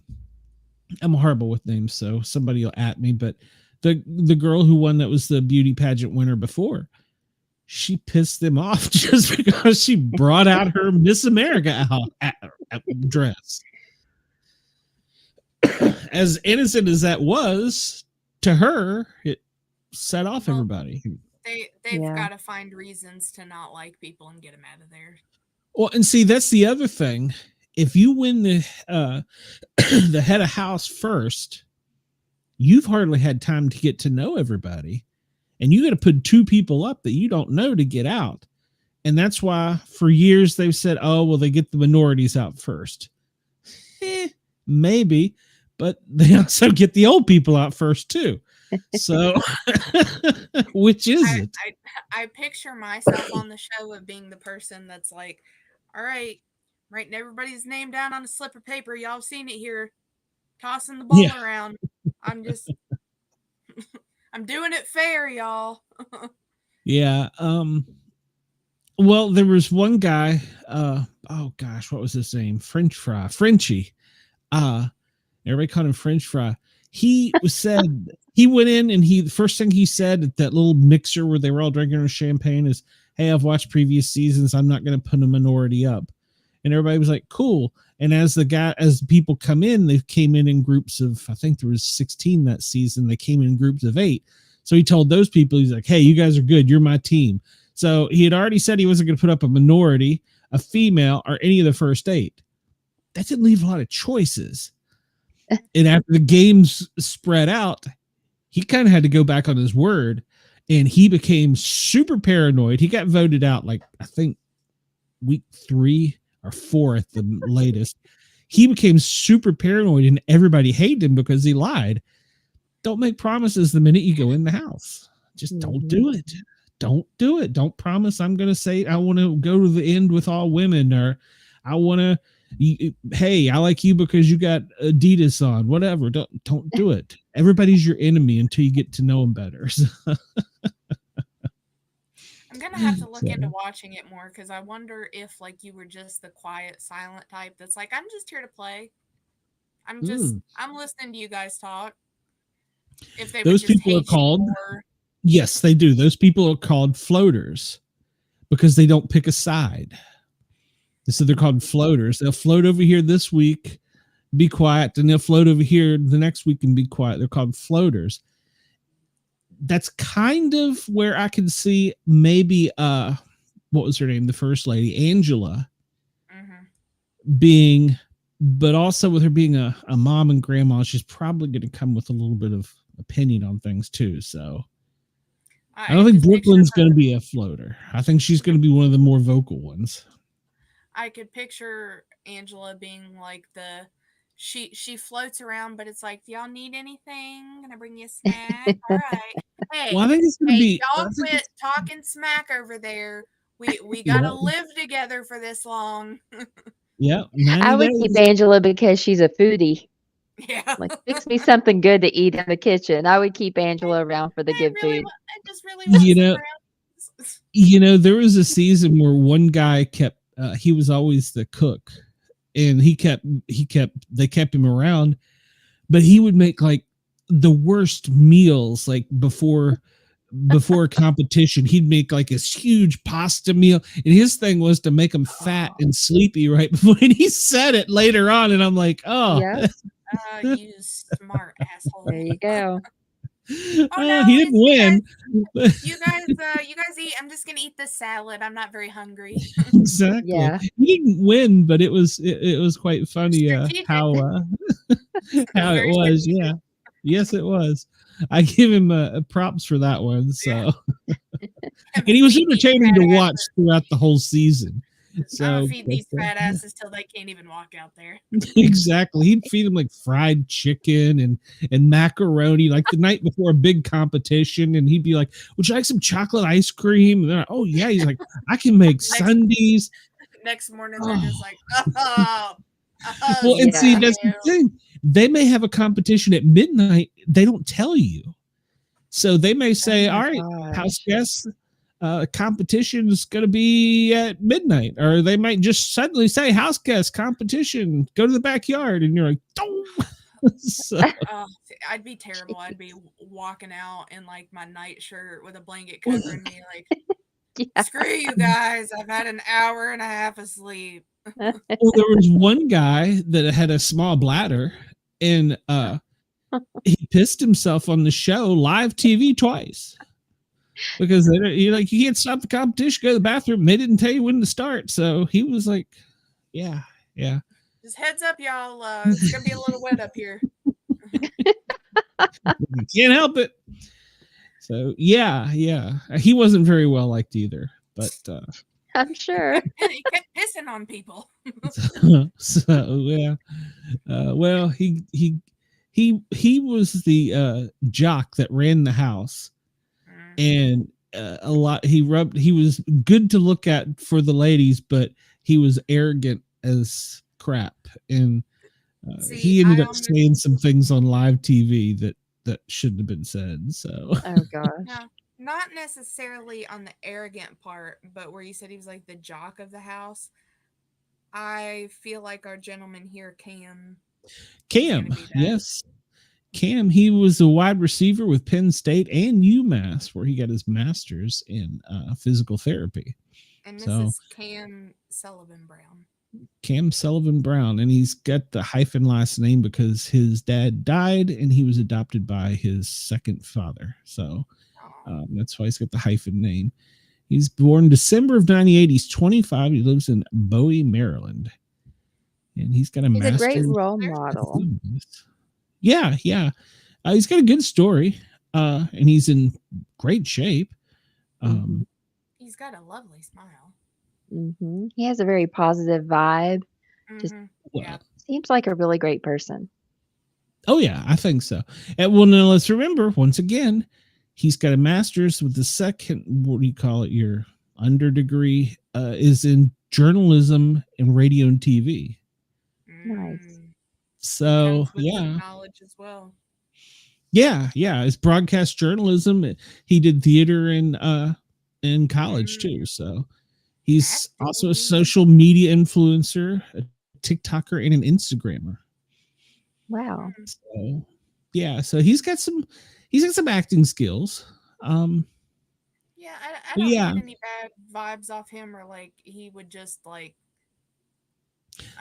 Speaker 1: horrible with names, so somebody will at me. But the girl who won, that was the beauty pageant winner before, she pissed them off just because she brought out her Miss America dress. As innocent as that was to her, it set off everybody.
Speaker 3: They've got to find reasons to not like people and get them out of there.
Speaker 1: Well, and see, that's the other thing. If you win the the head of house first, you've hardly had time to get to know everybody, and you got to put 2 people up that you don't know to get out. And that's why for years they've said, oh, well, they get the minorities out first. Maybe, but they also get the old people out first too. So which is it?
Speaker 3: I picture myself on the show of being the person that's like, all right, writing everybody's name down on a slip of paper. Y'all have seen it here. Tossing the ball around. I'm just I'm doing it fair, y'all.
Speaker 1: Yeah. Well, there was one guy, oh gosh, what was his name? Frenchie. Everybody called him French Fry. He said he went in and the first thing he said at that little mixer where they were all drinking their champagne is, hey, I've watched previous seasons. I'm not going to put a minority up. And everybody was like, cool. And as people come in, they came in groups of, I think there was 16 that season. They came in groups of 8. So he told those people, he's like, hey, you guys are good. You're my team. So he had already said he wasn't going to put up a minority, a female, or any of the first 8. That didn't leave a lot of choices. And after the games spread out, he kind of had to go back on his word, and he became super paranoid. He got voted out, like, I think week 3 or 4 at the latest. He became super paranoid, and everybody hated him because he lied. don't make promises the minute you go in the house. Just don't
Speaker 2: Mhm.
Speaker 1: do it. Don't do it. Don't promise I'm going to say I want to go to the end with all women, or I want to. Hey, I like you because you got Adidas on. Whatever. Don't do it. Everybody's your enemy until you get to know them better.
Speaker 3: I'm gonna have to look
Speaker 1: So,
Speaker 3: into watching it more because I wonder if like you were just the quiet, silent type that's like, I'm just here to play.
Speaker 1: mm.
Speaker 3: I'm listening to you guys talk. If they would
Speaker 1: Those
Speaker 3: just
Speaker 1: people are
Speaker 3: hate you
Speaker 1: called.
Speaker 3: more.
Speaker 1: Yes, they do. Those people are called floaters because they don't pick a side. So they're called floaters. They'll float over here this week, be quiet, and they'll float over here the next week and be quiet. They're called floaters. That's kind of where I can see maybe what was her name? The first lady, Angela, being, but also with her being a mom and grandma, she's probably going to come with a little bit of opinion on things too. So I don't think Brooklyn's going to be a floater. I think she's going to be one of the more vocal ones.
Speaker 3: I could picture Angela being like she floats around, but it's like, do y'all need anything? Can I bring you a snack? All right. Hey,
Speaker 1: well, I think it's going to be.
Speaker 3: Y'all quit talking smack over there. We gotta
Speaker 1: Yeah.
Speaker 3: live together for this long.
Speaker 1: Yeah, 90
Speaker 2: I would
Speaker 1: days.
Speaker 2: keep Angela because she's a foodie.
Speaker 3: Yeah.
Speaker 2: Like, fix me something good to eat in the kitchen. I would keep Angela around for the good food.
Speaker 3: I just really want
Speaker 1: You
Speaker 3: some
Speaker 1: know,
Speaker 3: brownies.
Speaker 1: there was a season where one guy kept. He was always the cook, and they kept him around, but he would make like the worst meals. Like before a competition, he'd make like this huge pasta meal, and his thing was to make them fat and sleepy right before. And he said it later on, and I'm like, oh,
Speaker 2: Yeah,
Speaker 3: You smart asshole.
Speaker 2: there you go.
Speaker 3: Oh no,
Speaker 1: he didn't win.
Speaker 3: You guys eat. I'm just gonna eat this salad. I'm not very hungry.
Speaker 1: Exactly.
Speaker 2: Yeah.
Speaker 1: He didn't win, but it was quite funny
Speaker 3: Strategic.
Speaker 1: how it
Speaker 3: Very
Speaker 1: was.
Speaker 3: strategic.
Speaker 1: Yeah. Yes, it was. I give him props for that one. So, and he was
Speaker 3: Feed these
Speaker 1: entertaining
Speaker 3: fat
Speaker 1: to watch
Speaker 3: asses.
Speaker 1: throughout the whole season.
Speaker 3: I'm
Speaker 1: So
Speaker 3: gonna feed these fat asses till they can't even walk out there.
Speaker 1: exactly, he'd feed him like fried chicken and macaroni like the night before a big competition, and he'd be like, "Would you like some chocolate ice cream?" And they're like, "Oh yeah." He's like, "I can make sundaes."
Speaker 3: Next morning, they're just like, oh,
Speaker 1: Well, and see,
Speaker 2: Yeah.
Speaker 1: that's the thing. They may have a competition at midnight. They don't tell you. So they may say,
Speaker 2: Oh
Speaker 1: all
Speaker 2: my
Speaker 1: right, house
Speaker 2: gosh.
Speaker 1: guests, competition is going to be at midnight. Or they might just suddenly say, house guest competition, go to the backyard. And you're like, don't. So,
Speaker 3: I'd be terrible. I'd be walking out in like my nightshirt with a blanket covering me, like,
Speaker 2: Yeah.
Speaker 3: screw you guys. I've had an hour and a half of sleep.
Speaker 1: well, there was one guy that had a small bladder, and he pissed himself on the show live TV twice because you can't stop the competition, go to the bathroom. They didn't tell you when to start, so he was like, yeah.
Speaker 3: Just heads up, y'all. It's gonna be a little wet up here.
Speaker 1: You can't help it. So yeah, he wasn't very well liked either, but
Speaker 2: I'm sure.
Speaker 3: He kept pissing on people.
Speaker 1: so yeah. Well, he was the jock that ran the house, and he was good to look at for the ladies, but he was arrogant as crap, and he ended up saying some things on live TV that shouldn't have been said. So
Speaker 2: Oh gosh.
Speaker 3: No, not necessarily on the arrogant part, but where you said he was like the jock of the house. I feel like our gentleman here, Cam,
Speaker 1: yes, Cam, he was a wide receiver with Penn State and UMass, where he got his master's in physical therapy.
Speaker 3: And this is Cam Sullivan Brown.
Speaker 1: Cam Sullivan Brown, and he's got the hyphen last name because his dad died and he was adopted by his second father. So that's why he's got the hyphen name. He's born December of 98. He's 25. He lives in Bowie, Maryland. And he's got a
Speaker 2: He's
Speaker 1: master's.
Speaker 2: a great role model.
Speaker 1: Yeah. He's got a good story, and he's in great shape.
Speaker 3: He's got a lovely smile.
Speaker 2: He has a very positive vibe. Just
Speaker 3: Yeah.
Speaker 2: seems like a really great person.
Speaker 1: Oh yeah, I think so. And well, now let's remember once again, he's got a master's with the second. What do you call it? Your under degree is in journalism and radio and TV.
Speaker 2: Nice.
Speaker 3: Mm. He
Speaker 1: So
Speaker 3: comes with some
Speaker 1: yeah,
Speaker 3: knowledge as well.
Speaker 1: yeah. It's broadcast journalism. He did theater in college
Speaker 3: Mm.
Speaker 1: too. So he's also a
Speaker 3: Acting.
Speaker 1: social media influencer, a TikToker, and an Instagrammer.
Speaker 2: Wow.
Speaker 3: Hmm.
Speaker 1: So yeah, so he's got some acting skills. Um,
Speaker 3: Yeah, I
Speaker 1: but
Speaker 3: don't
Speaker 1: yeah,
Speaker 3: get any bad vibes off him, or like he would just like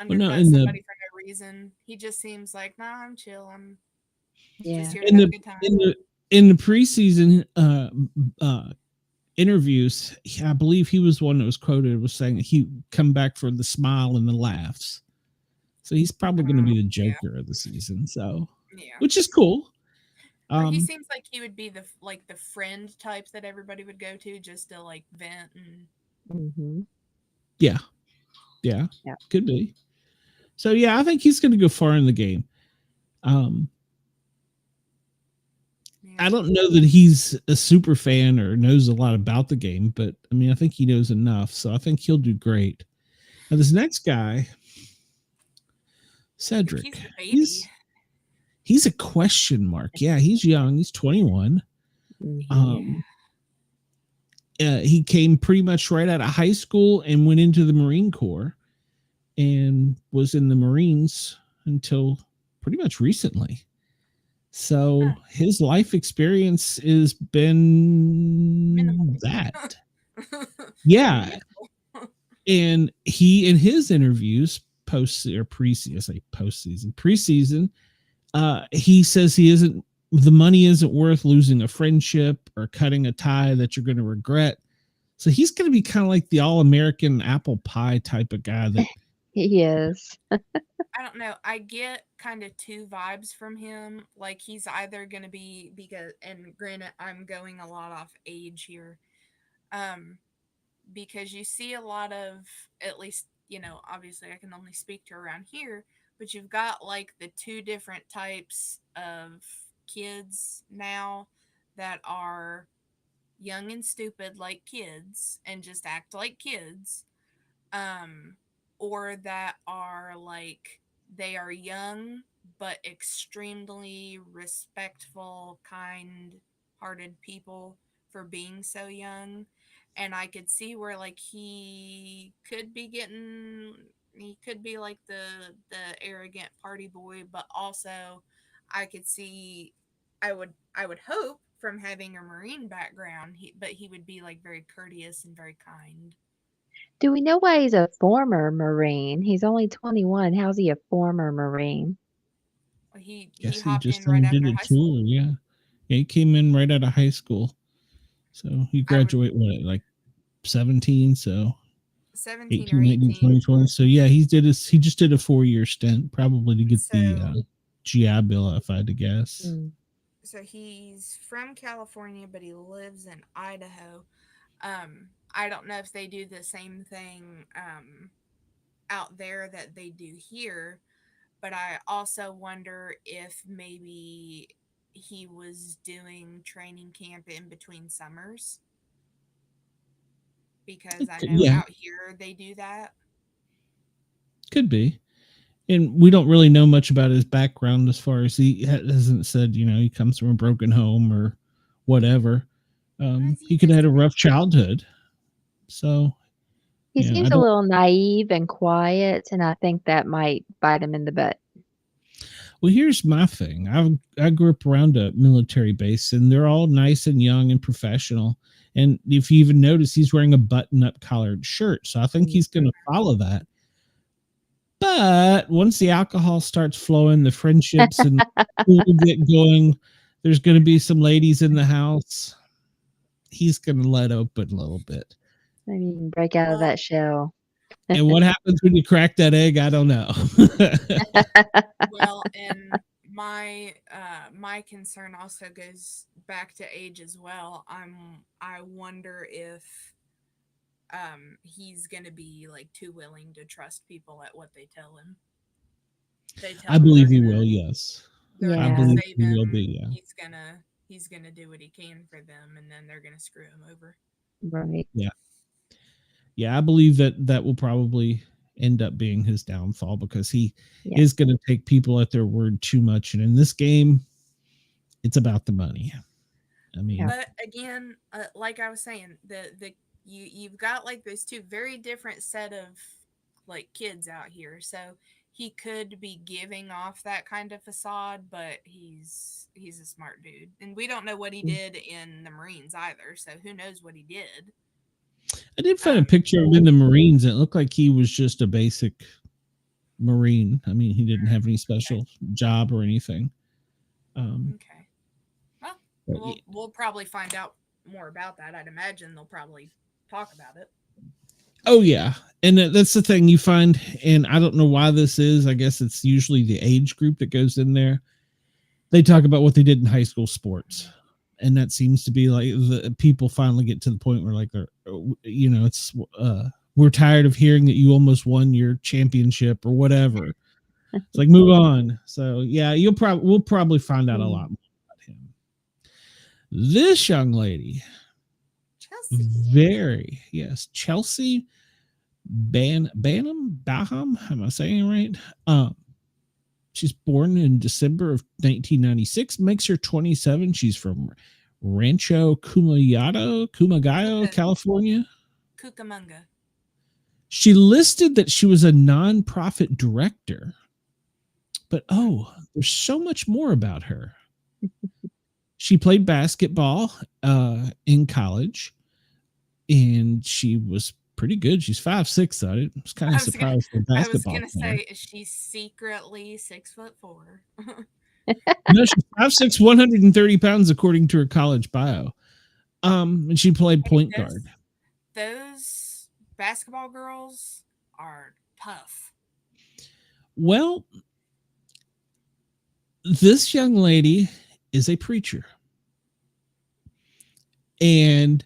Speaker 1: well, no,
Speaker 3: undercut somebody for no reason. He just seems like, nah, I'm chill. I'm just
Speaker 2: Yeah.
Speaker 3: here to
Speaker 1: in
Speaker 3: have a
Speaker 1: the
Speaker 3: good time.
Speaker 1: in the in the preseason uh interviews, I believe he was one that was quoted was saying he come back for the smile and the laughs. So he's probably going to be the
Speaker 3: Yeah,
Speaker 1: Joker of the season. So,
Speaker 3: yeah.
Speaker 1: which is cool.
Speaker 3: Or he
Speaker 1: Um,
Speaker 3: seems like he would be like the friend types that everybody would go to just to like vent and
Speaker 2: Mm-hmm.
Speaker 1: yeah, yeah,
Speaker 2: Yeah.
Speaker 1: could be. So yeah, I think he's going to go far in the game. Um, I
Speaker 3: yeah.
Speaker 1: don't know that he's a super fan or knows a lot about the game, but I mean, I think he knows enough. So I think he'll do great. Now, this next guy,
Speaker 3: I think
Speaker 1: Cedric,
Speaker 3: he's the baby.
Speaker 1: he's a question mark. Yeah, he's young. He's 21.
Speaker 2: Mm-hmm.
Speaker 3: Yeah.
Speaker 1: Um, he came pretty much right out of high school and went into the Marine Corps and was in the Marines until pretty much recently. So
Speaker 3: Huh.
Speaker 1: his life experience has
Speaker 3: Minimal.
Speaker 1: been that. Yeah.
Speaker 3: Minimal.
Speaker 1: And he in his interviews post or preseason, I say postseason, preseason, he says he isn't the money isn't worth losing a friendship or cutting a tie that you're going to regret. So he's going to be kind of like the all-American apple pie type of guy that
Speaker 2: He is.
Speaker 3: I don't know. I get kind of two vibes from him. Like he's either going to be because, and granted, I'm going a lot off age here. Um, because you see a lot of, at least, obviously I can only speak to around here, but you've got like the two different types of kids now that are young and stupid like kids and just act like kids, um or that are like they are young but extremely respectful, kind-hearted people for being so young. And I could see where like he could be like the arrogant party boy, but also I could see I would hope from having a marine background, but he would be like very courteous and very kind.
Speaker 2: Do we know why he's a former Marine? He's only 21. How's he a former Marine?
Speaker 3: He
Speaker 1: guess he
Speaker 3: hopped in
Speaker 1: just
Speaker 3: right
Speaker 1: did
Speaker 3: after
Speaker 1: a
Speaker 3: high school.
Speaker 1: tour. Yeah. Yeah, he came in right out of high school. So he
Speaker 3: I would
Speaker 1: graduated what, like 17, so
Speaker 3: 17 or
Speaker 1: 18, 19,
Speaker 3: 18.
Speaker 1: 20, 20. So yeah, he just did a 4-year stint, probably to get the
Speaker 3: So
Speaker 1: GI Bill, if I had to guess.
Speaker 2: Mm.
Speaker 3: so he's from California, but he lives in Idaho. I don't know if they do the same thing out there that they do here, but I also wonder if maybe he was doing training camp in between summers, because I know
Speaker 1: Yeah,
Speaker 3: out here they do that.
Speaker 1: could be. And we don't really know much about his background as far as he hasn't said, he comes from a broken home or whatever.
Speaker 3: Was he
Speaker 1: He could have
Speaker 3: just
Speaker 1: had
Speaker 3: a
Speaker 1: a
Speaker 3: baby?
Speaker 1: rough childhood. So,
Speaker 2: He
Speaker 1: I
Speaker 2: seems a
Speaker 1: don't.
Speaker 2: little naive and quiet, and I think that might bite him in the butt.
Speaker 1: Well, here's my thing. I grew up around a military base, and they're all nice and young and professional. And if you even notice, he's wearing a button-up collared shirt, so I think
Speaker 2: Mm.
Speaker 1: he's going to follow that. But once the alcohol starts flowing, the friendships and pool get going, there's going to be some ladies in the house. He's going to let open a little bit.
Speaker 2: Maybe you can break out of
Speaker 3: Well,
Speaker 2: that shell.
Speaker 1: And what happens when you crack that egg? I don't know.
Speaker 3: and my concern also goes back to age as well. I wonder if he's gonna be like too willing to trust people at what they tell him. They
Speaker 1: I
Speaker 3: tell him they're
Speaker 1: believe he
Speaker 3: gonna
Speaker 1: will. Yes.
Speaker 3: They're
Speaker 1: I
Speaker 3: gonna
Speaker 2: Yeah.
Speaker 1: believe
Speaker 3: save
Speaker 1: he will
Speaker 3: him.
Speaker 1: be. Yeah.
Speaker 3: He's gonna do what he can for them, and then they're gonna screw him over.
Speaker 2: Right.
Speaker 1: Yeah. Yeah, I believe that will probably end up being his downfall because he
Speaker 2: Yeah.
Speaker 1: is going to take people at their word too much. And in this game, it's about the money. I mean,
Speaker 2: Yeah.
Speaker 3: But again, like I was saying, the you've got like those two very different set of like kids out here. So he could be giving off that kind of facade, but he's a smart dude, and we don't know what he did in the Marines either. So who knows what he did?
Speaker 1: I did find a picture of him in the Marines. It looked like he was just a basic Marine. I mean, he didn't have any special job or anything.
Speaker 3: Okay. Well,
Speaker 1: But
Speaker 3: we'll probably find out more about that. I'd imagine they'll probably talk about it.
Speaker 1: oh yeah, and that's the thing you find, and I don't know why this is. I guess it's usually the age group that goes in there. They talk about what they did in high school sports, and that seems to be like the people finally get to the point where like they're, it's we're tired of hearing that you almost won your championship or whatever. It's like move on. So yeah, we'll probably find out a lot more about him. This young lady, Chelsea Baham. Am I saying it right? She's born in December of 1996. Makes her 27. She's from Rancho Cucamonga, California.
Speaker 3: Cucamonga.
Speaker 1: She listed that she was a nonprofit director, but there's so much more about her. She played basketball in college, and she was pretty good. She's 5'6". I was kind of surprised for
Speaker 3: I was
Speaker 1: basketball
Speaker 3: gonna
Speaker 1: player.
Speaker 3: say, is she secretly 6'4"?
Speaker 1: No, she's 5'6", 130 pounds, according to her college bio. And she played point guard.
Speaker 3: Those basketball girls are tough.
Speaker 1: Well, this young lady is a preacher. And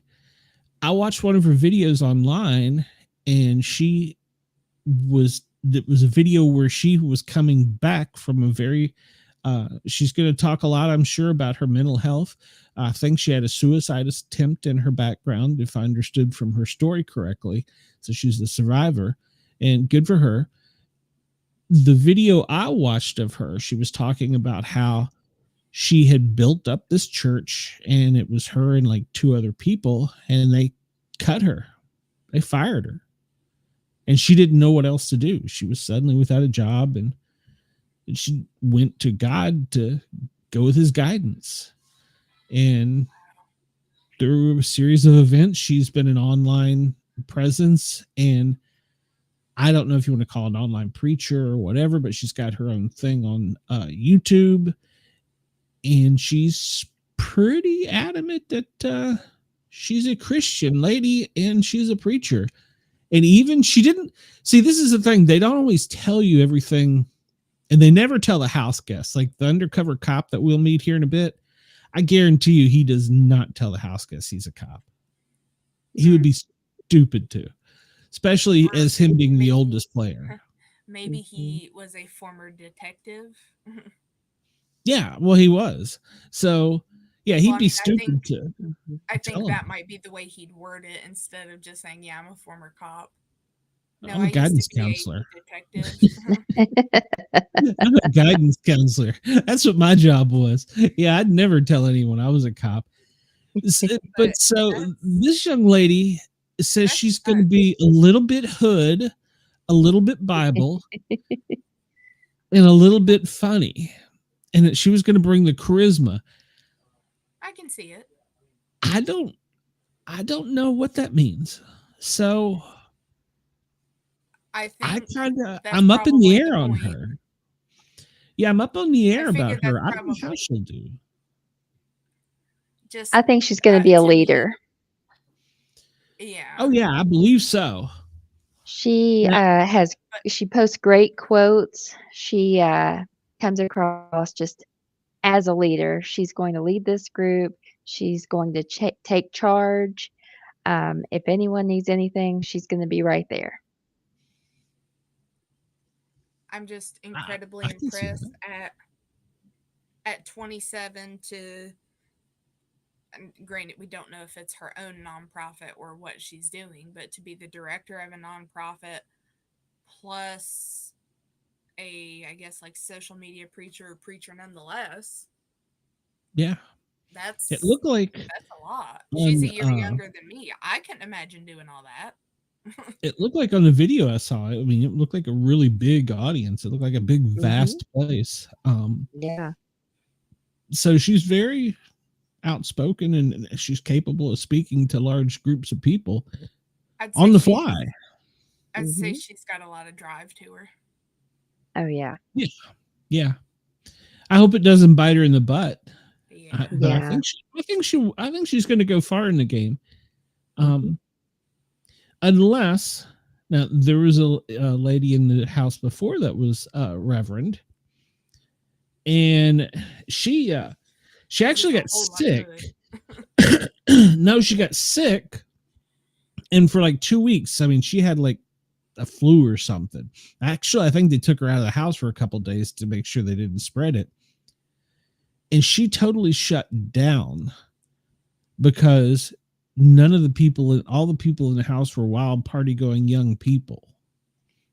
Speaker 1: I watched one of her videos online, and it was a video where she was coming back from a very she's going to talk a lot, I'm sure, about her mental health. I think she had a suicide attempt in her background, if I understood from her story correctly. So she's the survivor, and good for her. The video I watched of her, she was talking about how she had built up this church, and it was her and like two other people, and they cut her. They fired her. And she didn't know what else to do. She was suddenly without a job, and she went to God to go with his guidance. And through a series of events, she's been an online presence, and I don't know if you want to call it an online preacher or whatever, but she's got her own thing on YouTube, and she's pretty adamant that she's a Christian lady and she's a preacher. And even she didn't see, this is the thing, they don't always tell you everything, and they never tell the house guests. Like the undercover cop that we'll meet here in a bit, I guarantee you he does not tell the house guests he's a cop. He would be stupid to, especially as him being the oldest player.
Speaker 3: Maybe he was a former detective.
Speaker 1: Yeah, well, he was. So yeah, he'd be stupid to.
Speaker 3: I think that might be the way he'd word it instead of just saying, "Yeah, I'm a former cop." No,
Speaker 1: I'm a guidance counselor.
Speaker 3: Detective.
Speaker 1: I'm a guidance counselor. That's what my job was. Yeah, I'd never tell anyone I was a cop. But so this young lady says she's going to be a little bit hood, a little bit Bible, and a little bit funny, and that she was going to bring the charisma.
Speaker 3: I can see it.
Speaker 1: I don't know what that means. So I'm up in the air on her. Yeah, I'm up on the air about her. I don't know how she'll do.
Speaker 2: I think she's going to be a leader.
Speaker 3: Yeah.
Speaker 1: Oh yeah, I believe so.
Speaker 2: She she posts great quotes. She comes across just as a leader. She's going to lead this group. She's going to take charge. If anyone needs anything, she's going to be right there.
Speaker 3: I'm just incredibly impressed at at 27 to, and granted, we don't know if it's her own nonprofit or what she's doing, but to be the director of a nonprofit plus a, I guess, like social media preacher nonetheless,
Speaker 1: Yeah. It
Speaker 3: that's
Speaker 1: looked like
Speaker 3: that's a lot. She's
Speaker 1: on
Speaker 3: a year younger than me. I couldn't imagine doing all that.
Speaker 1: the video I saw. I mean, it looked like a really big audience. It looked like a big, vast place.
Speaker 2: Yeah.
Speaker 1: So she's very outspoken and she's capable of speaking to large groups of people
Speaker 3: I'd
Speaker 1: on
Speaker 3: say
Speaker 1: the
Speaker 3: she,
Speaker 1: fly.
Speaker 3: I'd say she's got a lot of drive to her.
Speaker 2: Oh yeah.
Speaker 1: Yeah. Yeah. I hope it doesn't bite her in the butt.
Speaker 3: Yeah.
Speaker 1: But
Speaker 2: Yeah.
Speaker 1: I think she's going to go far in the game. Unless now there was a lady in the house before that was Reverend, and she actually got sick. No, she got sick, and for like 2 weeks. I mean, she had like a flu or something. Actually, I think they took her out of the house for a couple of days to make sure they didn't spread it. And she totally shut down because none of the people, all the people in the house were wild party going young people.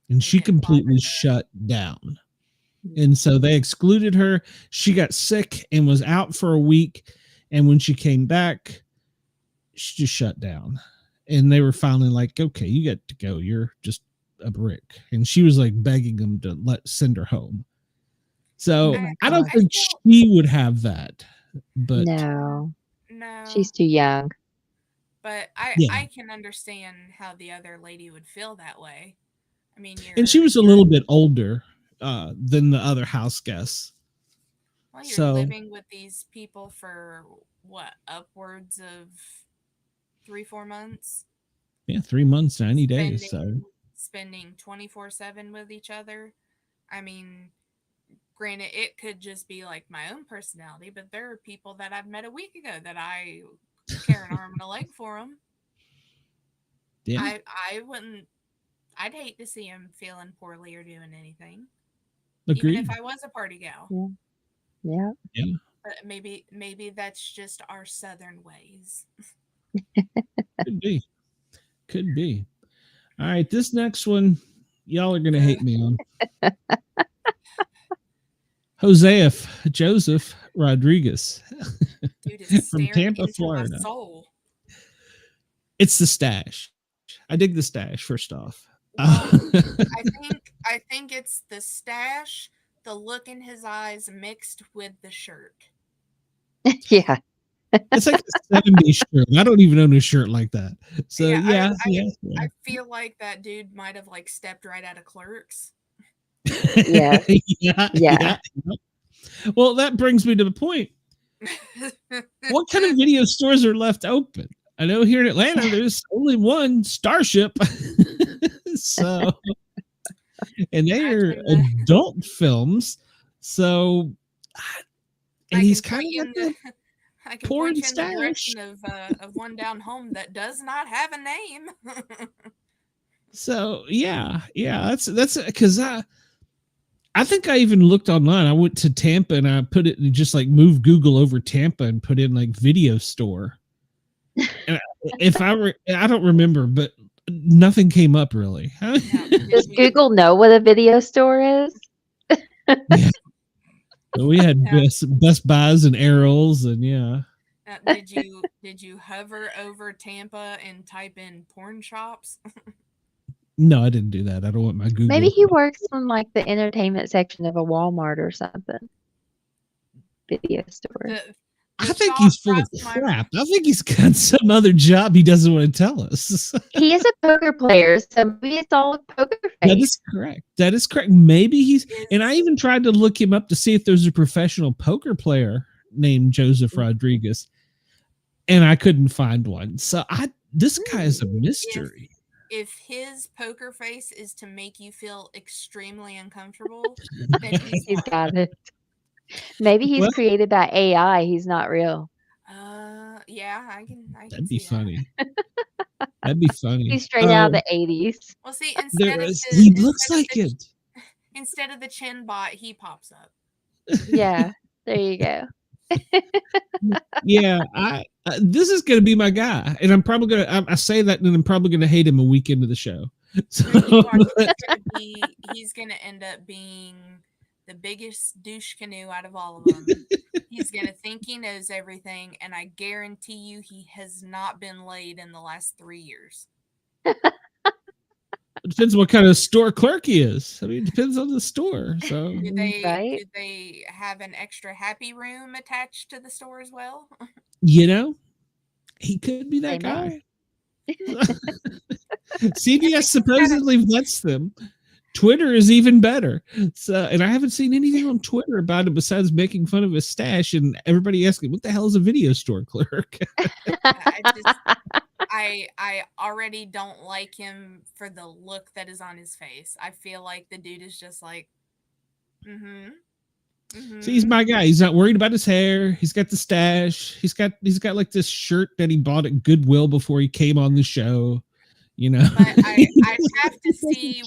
Speaker 1: And she completely shut down. And so they excluded her. She got sick and was out for a week. And when she came back, she just shut down. And they were finally like, okay, you got to go. You're just a brick. And she was like begging them to send her home. So I don't think she would have that. But
Speaker 2: no,
Speaker 3: no,
Speaker 2: she's too young.
Speaker 3: But I
Speaker 1: Yeah.
Speaker 3: I can understand how the other lady would feel that way. I mean,
Speaker 1: and she was a little bit older than the other house guests.
Speaker 3: Well, you're
Speaker 1: So
Speaker 3: living with these people for what, upwards of 3-4 months?
Speaker 1: yeah, 3 months, 90 days. So
Speaker 3: Spending 24/7 with each other. I mean, granted, it could just be like my own personality, but there are people that I've met a week ago that I care an arm and a leg for them.
Speaker 1: yeah,
Speaker 3: I wouldn't. I'd hate to see him feeling poorly or doing anything.
Speaker 1: agreed.
Speaker 3: Even if I was a party gal.
Speaker 2: Yeah.
Speaker 1: Yeah.
Speaker 3: But maybe that's just our southern ways.
Speaker 1: Could be. Could be. All right, this next one, y'all are gonna hate me on. Joseph Rodriguez.
Speaker 3: Dude, it's
Speaker 1: from Tampa, Florida.
Speaker 3: Soul.
Speaker 1: It's the stash. I dig the stash, first off.
Speaker 3: Well, I think it's the stash, the look in his eyes mixed with the shirt.
Speaker 2: Yeah.
Speaker 1: It's like a 70s shirt. I don't even own a shirt like that. So yeah.
Speaker 3: I feel like that dude might have like stepped right out of Clerks.
Speaker 2: Yeah.
Speaker 1: Yeah. Well, that brings me to the point. What kind of video stores are left open? I know here in Atlanta there's only one, Starship. So, and they are adult films. So, and he's kind of like
Speaker 3: I can point you in the direction of one down home that does not have a name.
Speaker 1: So yeah, that's because I think I even looked online. I went to Tampa and I put it and just like moved Google over Tampa and put in like video store. And I don't remember, but nothing came up really.
Speaker 2: Does Google know what a video store is?
Speaker 1: Yeah. So we had Best Buys and Errol's and yeah.
Speaker 3: Did you hover over Tampa and type in porn shops?
Speaker 1: No, I didn't do that. I don't want my Google.
Speaker 2: Maybe he works on like the entertainment section of a Walmart or something. Video store.
Speaker 1: I think he's full of crap. I think he's got some other job he doesn't want to tell us.
Speaker 2: He is a poker player, so maybe it's all a poker face.
Speaker 1: That is correct. Maybe he's, and I even tried to look him up to see if there's a professional poker player named Joseph Rodriguez, and I couldn't find one. So this guy is a mystery.
Speaker 3: If his poker face is to make you feel extremely uncomfortable, then
Speaker 2: he's got it. Maybe he's created by AI. He's not real.
Speaker 3: Yeah, I can
Speaker 1: that'd be funny. That'd be funny.
Speaker 2: He's straight out of the 80s.
Speaker 3: Well, see,
Speaker 1: he looks like it.
Speaker 3: Instead of the chin bot, he pops up.
Speaker 2: Yeah, There you go.
Speaker 1: Yeah, this is gonna be my guy, and I'm probably gonna. I say that, and I'm probably gonna hate him a week into the show. So,
Speaker 3: You watch, he's gonna end up being the biggest douche canoe out of all of them. He's gonna think he knows everything, and I guarantee you he has not been laid in the last 3 years.
Speaker 1: it depends what kind of store clerk he is. I mean, it depends on the store. So,
Speaker 2: Right?
Speaker 3: Do they have an extra happy room attached to the store as well?
Speaker 1: you know, he could be
Speaker 2: They
Speaker 1: that guy.
Speaker 2: may.
Speaker 1: CBS supposedly vets them. Twitter is even better. So, and I haven't seen anything on Twitter about it besides making fun of his stash and everybody asking, "What the hell is a video store clerk?"
Speaker 3: I already don't like him for the look that is on his face. I feel like the dude is just like,
Speaker 1: See, he's my guy. He's not worried about his hair. He's got the stash. He's got like this shirt that he bought at Goodwill before he came on the show. You know,
Speaker 3: But I'd have to see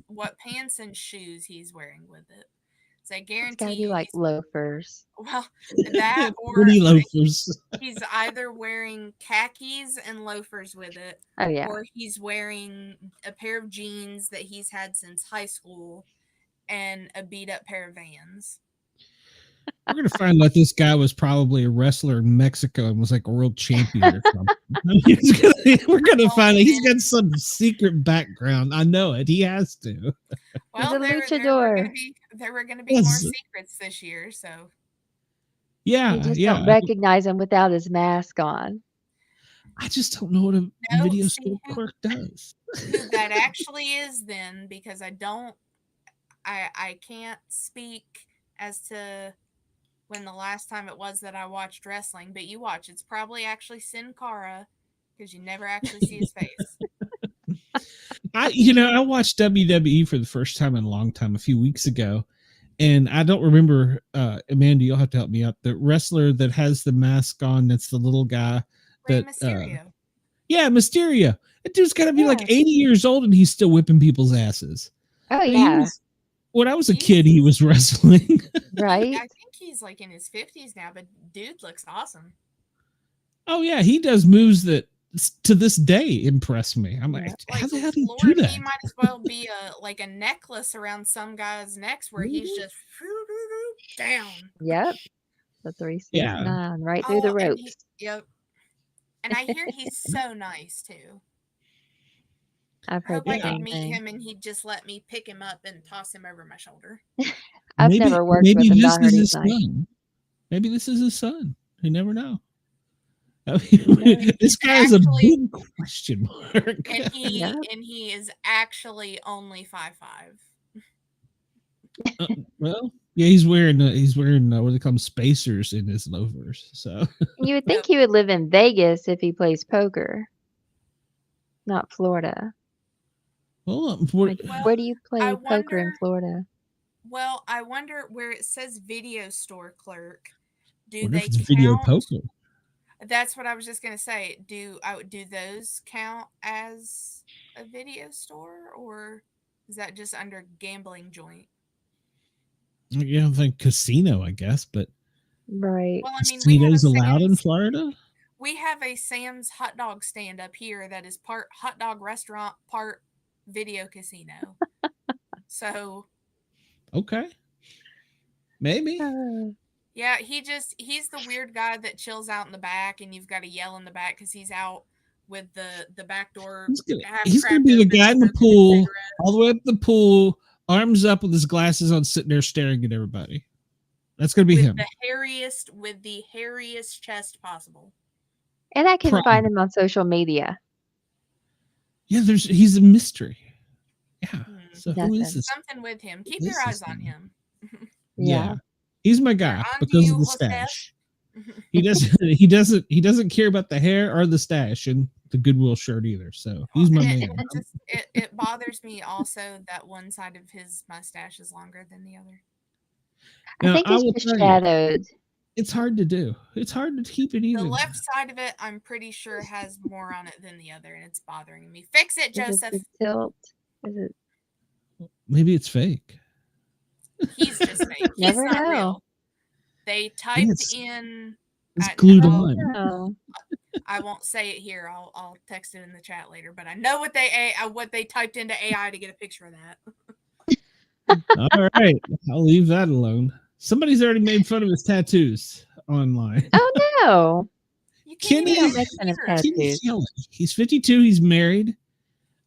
Speaker 3: what pants and shoes he's wearing with it. So I
Speaker 2: It's
Speaker 3: guarantee
Speaker 2: gotta be
Speaker 3: you,
Speaker 2: like loafers.
Speaker 3: well, that or
Speaker 1: pretty loafers.
Speaker 3: he's either wearing khakis and loafers with it,
Speaker 2: Oh yeah.
Speaker 3: or he's wearing a pair of jeans that he's had since high school and a beat up pair of Vans.
Speaker 1: We're gonna find out this guy was probably a wrestler in Mexico and was like a world champion or something. We're gonna find out he's got some secret background. I know it. He has to.
Speaker 3: Well,
Speaker 2: a
Speaker 3: there
Speaker 2: luchador.
Speaker 3: were gonna be more secrets this year, so
Speaker 1: Yeah,
Speaker 2: You just
Speaker 1: yeah.
Speaker 2: don't recognize him without his mask on.
Speaker 1: I just don't know what a video store clerk does.
Speaker 3: Who that actually is then, because I can't speak as to when the last time it was that I watched wrestling, but you watch, it's probably actually Sin Cara, because you never actually see his face.
Speaker 1: I watched WWE for the first time in a long time a few weeks ago, and I don't remember. Amanda, you'll have to help me out. The wrestler that has the mask on, that's the little guy.
Speaker 3: Rey Mysterio.
Speaker 1: Yeah, Mysterio. That dude's got to be
Speaker 2: Yeah.
Speaker 1: like 80 years old, and he's still whipping people's asses.
Speaker 2: Oh
Speaker 1: But
Speaker 2: yeah.
Speaker 1: when I was a kid, he was wrestling.
Speaker 2: Right?
Speaker 3: I think he's like in his 50s now, but dude looks awesome.
Speaker 1: Oh yeah, he does moves that to this day impress me. I'm like, how the hell do you do that?
Speaker 3: He might as well be a necklace around some guy's necks where he's just down.
Speaker 2: Yep. The 369 right through the ropes.
Speaker 3: Yep. And I hear he's so nice too.
Speaker 2: I've
Speaker 3: I
Speaker 2: heard
Speaker 3: hope
Speaker 2: the
Speaker 3: I could
Speaker 2: same
Speaker 3: meet
Speaker 2: thing.
Speaker 3: him and he'd just let me pick him up and toss him over my shoulder.
Speaker 2: I've never worked with him, but I heard he's nice.
Speaker 1: Son. Maybe this is his son. You never know. I mean, this guy is a big question mark.
Speaker 3: And he is actually only 5'5".
Speaker 1: Well, yeah, he's wearing what they call them, spacers in his loafers. So
Speaker 2: You would think he would live in Vegas if he plays poker, not Florida.
Speaker 1: Well,
Speaker 2: where do you play poker in Florida?
Speaker 3: Well, I wonder where it says video store clerk. Do
Speaker 1: wonder
Speaker 3: they
Speaker 1: if it's
Speaker 3: count?
Speaker 1: video poker?
Speaker 3: That's what I was just gonna say. Do those count as a video store, or is that just under gambling joint?
Speaker 1: You don't think casino, I guess, but
Speaker 2: right.
Speaker 3: Well, I mean,
Speaker 1: casinos allowed in Florida.
Speaker 3: We have a Sam's hot dog stand up here that is part hot dog restaurant, part video casino. So,
Speaker 1: okay, maybe.
Speaker 3: Yeah, he's the weird guy that chills out in the back, and you've got to yell in the back because he's out with the back door.
Speaker 1: He's gonna be the guy in the pool, all the way up the pool, arms up with his glasses on, sitting there staring at everybody. That's gonna be him.
Speaker 3: With the hairiest chest possible.
Speaker 2: And I can find him on social media.
Speaker 1: Yeah, he's a mystery. Yeah. So who is this?
Speaker 3: Something with him. Keep your eyes on him.
Speaker 1: Yeah. He's my guy because of the stash. He doesn't care about the hair or the stash and the Goodwill shirt either. So he's my man.
Speaker 3: It bothers me also that one side of his mustache is longer than the other.
Speaker 2: I think it's just shadowed.
Speaker 1: It's hard to do. It's hard to keep it even.
Speaker 3: The left side of it, I'm pretty sure, has more on it than the other, and it's bothering me. Fix it, Joseph.
Speaker 2: Is it tilt? Is it?
Speaker 1: Maybe it's fake.
Speaker 3: He's just fake.
Speaker 2: Never know.
Speaker 3: Real. They
Speaker 1: And
Speaker 3: typed in.
Speaker 1: it's
Speaker 3: I
Speaker 1: glued
Speaker 3: know.
Speaker 1: on.
Speaker 2: Oh,
Speaker 3: I won't say it here. I'll text it in the chat later. But I know what they typed into AI to get a picture of that.
Speaker 1: All right, I'll leave that alone. Somebody's already made fun of his tattoos online.
Speaker 2: oh no!
Speaker 3: You can't
Speaker 1: Kenny,
Speaker 2: We
Speaker 3: even
Speaker 2: don't
Speaker 3: see
Speaker 2: make fun of
Speaker 3: here.
Speaker 1: Kenny
Speaker 2: tattoos.
Speaker 1: Shelley. He's 52. He's married.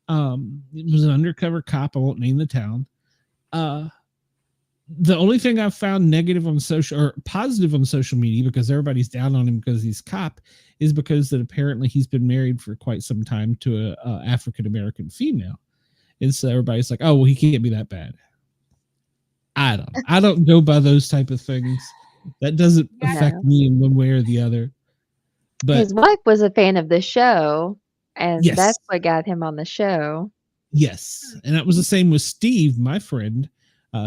Speaker 1: He was an undercover cop. I won't name the town. Uh, the only thing I've found negative on social or positive on social media because everybody's down on him because he's cop is because that apparently he's been married for quite some time to a African American female, and so everybody's like, "Oh, well, he can't be that bad." I don't go by those type of things. That doesn't
Speaker 3: Yeah,
Speaker 1: affect
Speaker 2: No.
Speaker 1: me in one way or the other. But
Speaker 2: His wife was a fan of the show, and
Speaker 1: yes,
Speaker 2: that's what got him on the show.
Speaker 1: yes, and that was the same with Steve, my friend,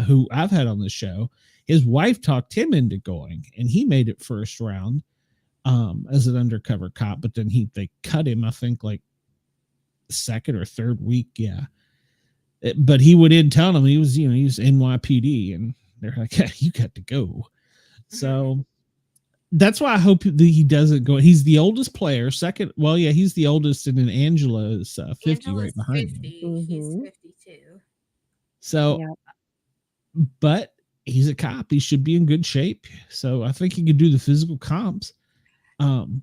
Speaker 1: who I've had on the show. His wife talked him into going, and he made it first round as an undercover cop. But then they cut him, I think, like second or third week. Yeah, but he went in telling them he was NYPD, and they're like, yeah, "You got to go." So that's why I hope that he doesn't go. He's the oldest player. Second, well, yeah, he's the oldest, and then Angela is 50, right
Speaker 3: Angela's
Speaker 1: behind him.
Speaker 3: 50. He's
Speaker 2: Mm-hmm.
Speaker 3: 52.
Speaker 1: So,
Speaker 2: Yep.
Speaker 1: but he's a cop. He should be in good shape. So I think he could do the physical comps. Um,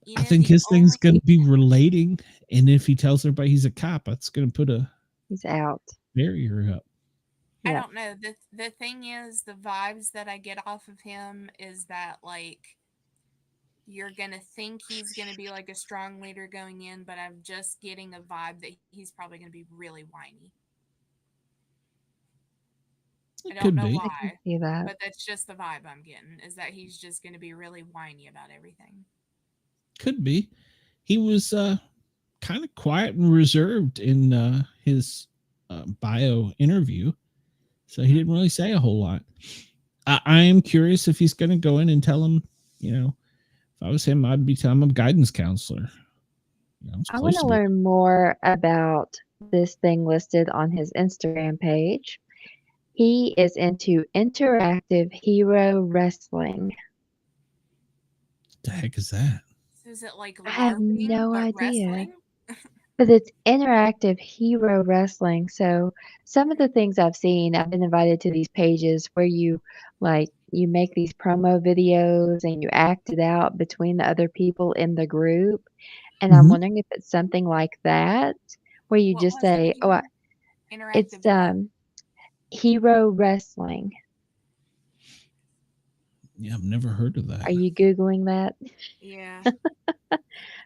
Speaker 3: You
Speaker 1: I
Speaker 3: know,
Speaker 1: think
Speaker 3: the
Speaker 1: his thing's
Speaker 3: only
Speaker 1: going to be relating, and if he tells everybody he's a cop, that's going to put a
Speaker 2: He's out.
Speaker 1: barrier up.
Speaker 3: I
Speaker 2: Yep.
Speaker 3: don't know. The thing is, the vibes that I get off of him is that like you're gonna think he's gonna be like a strong leader going in, but I'm just getting a vibe that he's probably gonna be really whiny. I
Speaker 1: It
Speaker 3: don't
Speaker 1: could
Speaker 3: know
Speaker 1: be,
Speaker 2: I can
Speaker 3: why,
Speaker 2: see that.
Speaker 3: but that's just the vibe I'm getting is that he's just gonna be really whiny about everything.
Speaker 1: could be. He was kind of quiet and reserved in his bio interview, so he didn't really say a whole lot. I am curious if he's going to go in and tell him, if I was him, I'd be telling him I'm a guidance counselor. It's
Speaker 2: I want
Speaker 1: close
Speaker 2: to
Speaker 1: to me.
Speaker 2: learn more about this thing listed on his Instagram page. He is into interactive hero wrestling.
Speaker 1: The heck is that?
Speaker 3: So is it like
Speaker 2: I have
Speaker 3: LARPing
Speaker 2: no
Speaker 3: but
Speaker 2: idea.
Speaker 3: wrestling?
Speaker 2: But it's interactive hero wrestling. So some of the things I've seen, I've been invited to these pages where you make these promo videos and you act it out between the other people in the group. And I'm
Speaker 1: Mm-hmm.
Speaker 2: wondering if it's something like that, where you
Speaker 3: What
Speaker 2: just
Speaker 3: was it
Speaker 2: say, "Oh,
Speaker 3: again?
Speaker 2: it's
Speaker 3: Interactive what?
Speaker 2: hero wrestling."
Speaker 1: Yeah, I've never heard of that.
Speaker 2: Are you Googling that?
Speaker 3: Yeah.
Speaker 1: And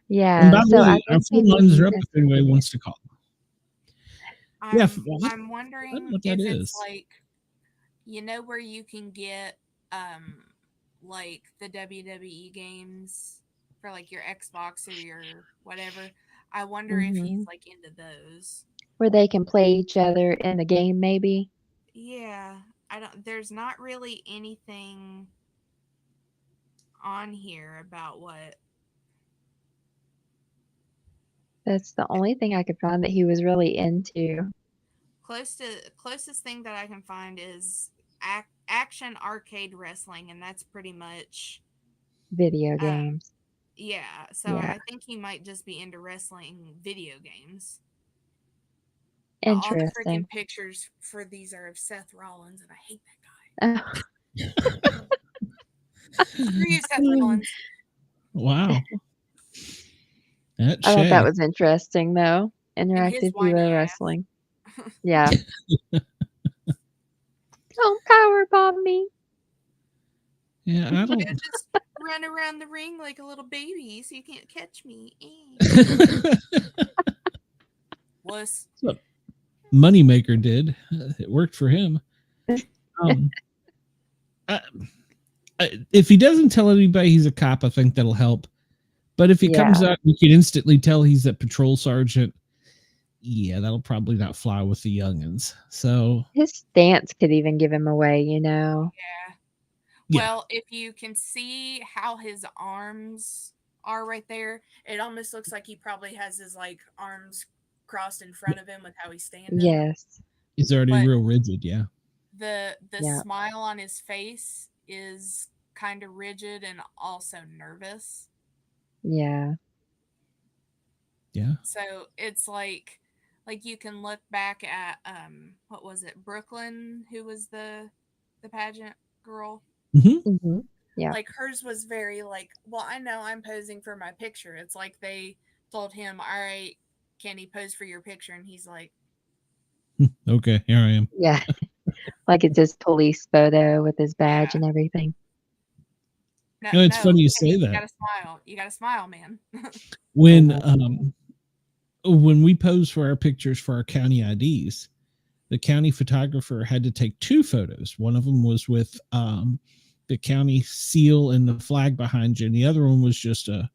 Speaker 2: Yeah.
Speaker 1: by the
Speaker 2: So
Speaker 1: way,
Speaker 2: I've
Speaker 1: our
Speaker 2: been
Speaker 1: phone
Speaker 2: seeing
Speaker 1: lines
Speaker 2: these
Speaker 1: are up if anybody
Speaker 2: Instagram
Speaker 1: wants to call. Yeah,
Speaker 3: I'm
Speaker 1: I don't know
Speaker 3: wondering
Speaker 1: what that
Speaker 3: if it's
Speaker 1: is.
Speaker 3: like where you can get like the WWE games for like your Xbox or your whatever. I wonder if he's
Speaker 2: hmm
Speaker 3: like into those.
Speaker 2: where they can play each other in the game, maybe.
Speaker 3: Yeah, I don't there's not really anything on here about what
Speaker 2: That's the only thing I could find that he was really into.
Speaker 3: closest thing that I can find is action arcade wrestling, and that's pretty much
Speaker 2: Video
Speaker 3: um
Speaker 2: games.
Speaker 3: yeah. So
Speaker 2: Yeah.
Speaker 3: I think he might just be into wrestling video games. But all the
Speaker 2: Interesting.
Speaker 3: freaking pictures for these are of Seth Rollins, and I hate that
Speaker 2: Oh,
Speaker 3: guy. Screw you, Seth Rollins.
Speaker 1: Wow. That's
Speaker 2: I thought that
Speaker 1: Shay.
Speaker 2: was interesting, though.
Speaker 3: And his
Speaker 2: Interactive hero
Speaker 3: whiny ass.
Speaker 2: wrestling. Yeah. Don't power bomb me.
Speaker 1: Yeah, I
Speaker 3: I
Speaker 1: don't.
Speaker 3: just run around the ring like a little baby so you can't catch me. Eh. Wuss.
Speaker 1: That's what Moneymaker did. It worked for him. Um, I, if he doesn't tell anybody he's a cop, I think that'll help. But if he
Speaker 2: Yeah.
Speaker 1: comes out, you can instantly tell he's a patrol sergeant. Yeah, that'll probably not fly with the youngins. So
Speaker 2: His stance could even give him away, you know.
Speaker 3: Yeah.
Speaker 1: yeah,
Speaker 3: Well, if you can see how his arms are right there, it almost looks like he probably has his like arms crossed in front of him with how he's standing.
Speaker 2: Yes.
Speaker 1: he's already
Speaker 3: But
Speaker 1: real rigid. Yeah.
Speaker 3: the
Speaker 2: Yeah.
Speaker 3: smile on his face is kind of rigid and also nervous.
Speaker 2: Yeah.
Speaker 1: Yeah.
Speaker 3: So it's like you can look back at what was it, Brooklyn, who was the pageant girl.
Speaker 1: Hmm.
Speaker 2: Hmm. Yeah.
Speaker 3: Like hers was very like, well, I know I'm posing for my picture. It's like they told him, all right, can he pose for your picture? And he's like,
Speaker 1: Okay, here I am.
Speaker 2: Yeah. Like it's his police photo with his badge
Speaker 3: yeah,
Speaker 2: and everything.
Speaker 3: no,
Speaker 1: No, it's
Speaker 3: no,
Speaker 1: funny you
Speaker 3: Kenny,
Speaker 1: say
Speaker 3: you
Speaker 1: that.
Speaker 3: gotta smile. You gotta smile, man.
Speaker 1: When
Speaker 2: Mhm.
Speaker 1: when we pose for our pictures for our county IDs, the county photographer had to take two photos. One of them was with the county seal and the flag behind you, and the other one was just I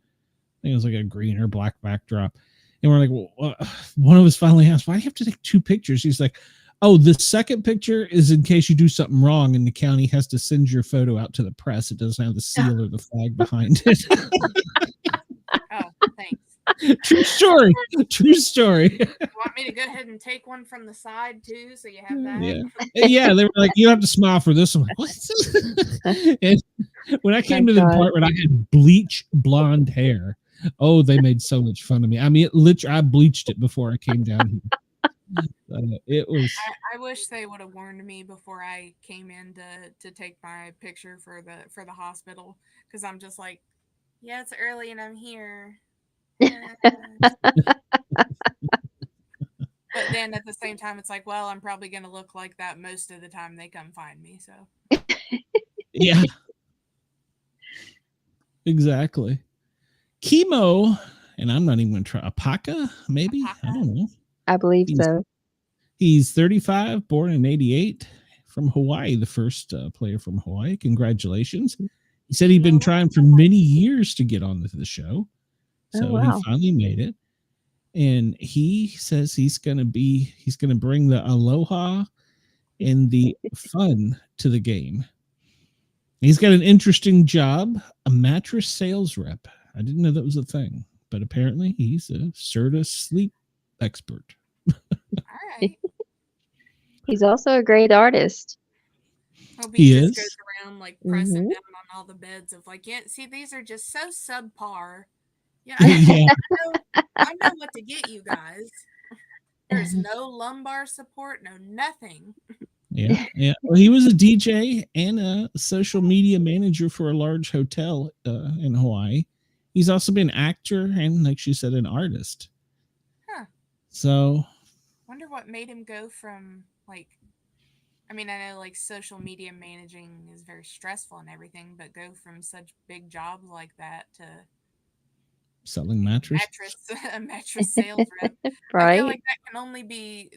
Speaker 1: think it was like a green or black backdrop. And we're like, well, one of us finally asked, why do you have to take two pictures? He's like, oh, the second picture is in case you do something wrong and the county has to send your photo out to the press. It doesn't have the seal or the flag behind it.
Speaker 3: Oh, thanks.
Speaker 1: True story. True story.
Speaker 3: You want me to go ahead and take one from the side too, so you have that?
Speaker 1: Yeah. Yeah. They were like, you have to smile for this. I'm like, what? And when I came
Speaker 2: My
Speaker 1: to the
Speaker 2: God.
Speaker 1: department, I had bleach blonde hair. Oh, they made so much fun of me. I mean, I bleached it before I came down here. It was,
Speaker 3: I wish they would have warned me before I came in to take my picture for the hospital, because I'm just like, yeah, it's early and I'm here. But then at the same time, it's like, well, I'm probably gonna look like that most of the time they come find me. So
Speaker 1: yeah, exactly. Chemo, and I'm not even going to try. Apaka, maybe? I
Speaker 3: alpaca.
Speaker 1: don't know.
Speaker 2: I believe
Speaker 1: He's,
Speaker 2: so.
Speaker 1: he's 35, born in 88, from Hawaii, the first player from Hawaii. Congratulations. He said he'd been trying for many years to get on the show.
Speaker 2: Oh,
Speaker 1: So he
Speaker 2: wow.
Speaker 1: finally made it. And he says he's going to bring the aloha and the fun to the game. He's got an interesting job, a mattress sales rep. I didn't know that was a thing, but apparently he's a Serta sleep expert.
Speaker 3: All right.
Speaker 2: He's also a great artist.
Speaker 3: Hope he
Speaker 1: He
Speaker 3: just goes
Speaker 1: is.
Speaker 3: around like pressing
Speaker 2: Hmm.
Speaker 3: down on all the beds of like, yeah, see, these are just so subpar. Yeah,
Speaker 1: Yeah.
Speaker 3: I know what to get you guys. There's no lumbar support, no nothing.
Speaker 1: Yeah. Yeah. Well, he was a DJ and a social media manager for a large hotel in Hawaii. He's also been an actor and, like she said, an artist.
Speaker 3: Huh.
Speaker 1: So,
Speaker 3: Wonder what made him go from like, I mean, I know like social media managing is very stressful and everything, but go from such big jobs like that to
Speaker 1: selling
Speaker 3: being
Speaker 1: mattress.
Speaker 3: a mattress sales rep. I feel
Speaker 2: Right?
Speaker 3: like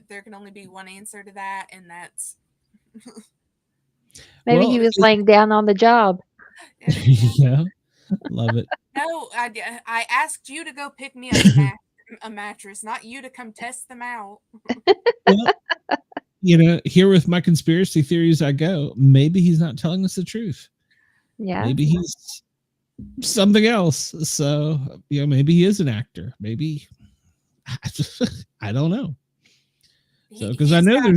Speaker 3: there can only be one answer to that, and that's
Speaker 2: Maybe he
Speaker 1: Well,
Speaker 2: was laying down on the job.
Speaker 3: yeah.
Speaker 1: yeah, love it.
Speaker 3: No, I asked you to go pick me up a mattress, not you to come test them out.
Speaker 1: Well, here with my conspiracy theories I go, maybe he's not telling us the truth.
Speaker 2: Yeah.
Speaker 1: Maybe he's something else. So, maybe he is an actor. Maybe I don't know. So, because I know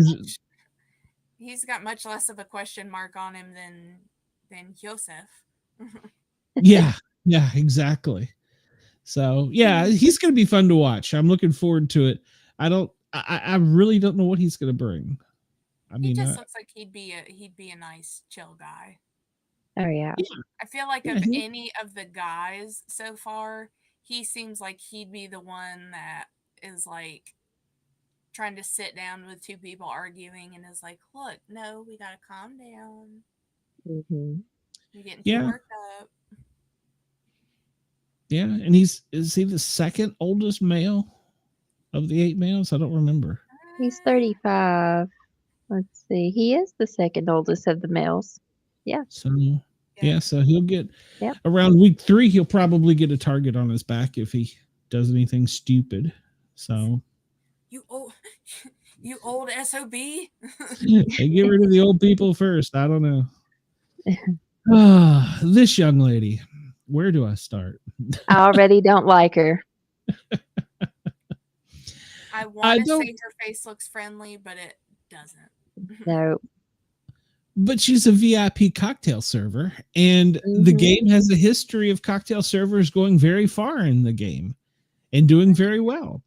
Speaker 3: He's got much less of a question mark on him than Joseph.
Speaker 1: yeah, exactly. So, yeah,
Speaker 2: Mm.
Speaker 1: he's going to be fun to watch. I'm looking forward to it. I really don't know what he's going to bring. I
Speaker 3: He
Speaker 1: mean,
Speaker 3: just looks like he'd be a nice chill guy.
Speaker 2: Oh, yeah.
Speaker 3: I feel like
Speaker 1: yeah,
Speaker 3: of any of the guys so far, he seems like he'd be the one that is like trying to sit down with two people arguing and is like, look, no, we gotta calm down.
Speaker 2: Hmm.
Speaker 3: You're getting too
Speaker 1: yeah,
Speaker 3: worked up.
Speaker 1: yeah. And is he the second oldest male of the 8 males? I don't remember.
Speaker 2: He's 35. Let's see. He is the second oldest of the males. Yeah.
Speaker 1: So,
Speaker 3: Yeah.
Speaker 1: yeah, so he'll get
Speaker 2: Yep.
Speaker 1: around week 3. He'll probably get a target on his back if he does anything stupid. So,
Speaker 3: You old you old SOB.
Speaker 1: they get rid of the old people first. I don't know. This young lady, where do I start?
Speaker 2: I already don't like her.
Speaker 3: I
Speaker 1: I
Speaker 3: want to
Speaker 1: don't.
Speaker 3: say her face looks friendly, but it doesn't.
Speaker 2: No.
Speaker 1: but she's a VIP cocktail server, and the
Speaker 2: Mhm.
Speaker 1: game has a history of cocktail servers going very far in the game and doing very well.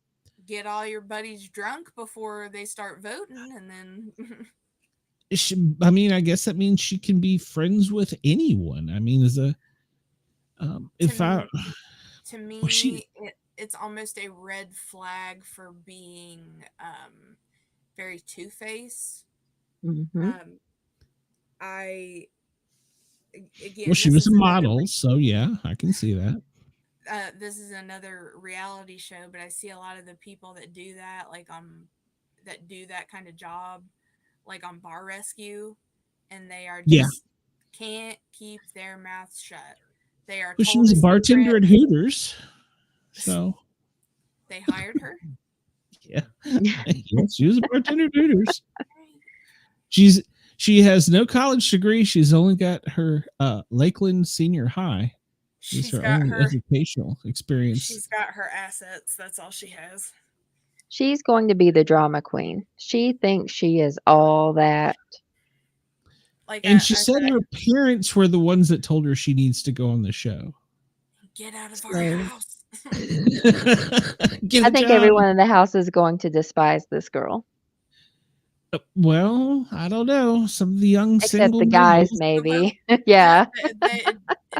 Speaker 3: Get all your buddies drunk before they start voting, and then
Speaker 1: I mean, I guess that means she can be friends with anyone. I mean, as a
Speaker 3: to
Speaker 1: if I
Speaker 3: to
Speaker 1: well, she
Speaker 3: me, it's almost a red flag for being very two-faced.
Speaker 2: Mhm.
Speaker 3: Um, I
Speaker 1: well
Speaker 3: again,
Speaker 1: she was a model, so yeah, I can see that.
Speaker 3: this is another reality show, but I see a lot of the people that do that, like that do that kind of job, like on Bar Rescue, and they are
Speaker 1: Yeah,
Speaker 3: just can't keep their mouths shut. They are
Speaker 1: well, she
Speaker 3: told
Speaker 1: was
Speaker 3: a
Speaker 1: a bartender
Speaker 3: secret.
Speaker 1: at Hooters, so
Speaker 3: They hired her.
Speaker 1: yeah, yeah, she was a bartender at Hooters. She's she has no college degree. She's only got her Lakeland Senior High. Is
Speaker 3: She's
Speaker 1: her
Speaker 3: got
Speaker 1: only
Speaker 3: her.
Speaker 1: educational experience.
Speaker 3: She's got her assets. That's all she has.
Speaker 2: She's going to be the drama queen. She thinks she is all that.
Speaker 3: Like
Speaker 1: And she
Speaker 3: I
Speaker 1: said
Speaker 3: said,
Speaker 1: her parents were the ones that told her she needs to go on the show.
Speaker 3: get out of our
Speaker 2: So
Speaker 3: house.
Speaker 1: Get
Speaker 2: I
Speaker 1: a
Speaker 2: think
Speaker 1: job.
Speaker 2: everyone in the house is going to despise this girl,
Speaker 1: Well, I don't know. Some of the young
Speaker 2: except
Speaker 1: single
Speaker 2: the guys,
Speaker 1: males.
Speaker 3: Well,
Speaker 2: maybe. Yeah,
Speaker 3: it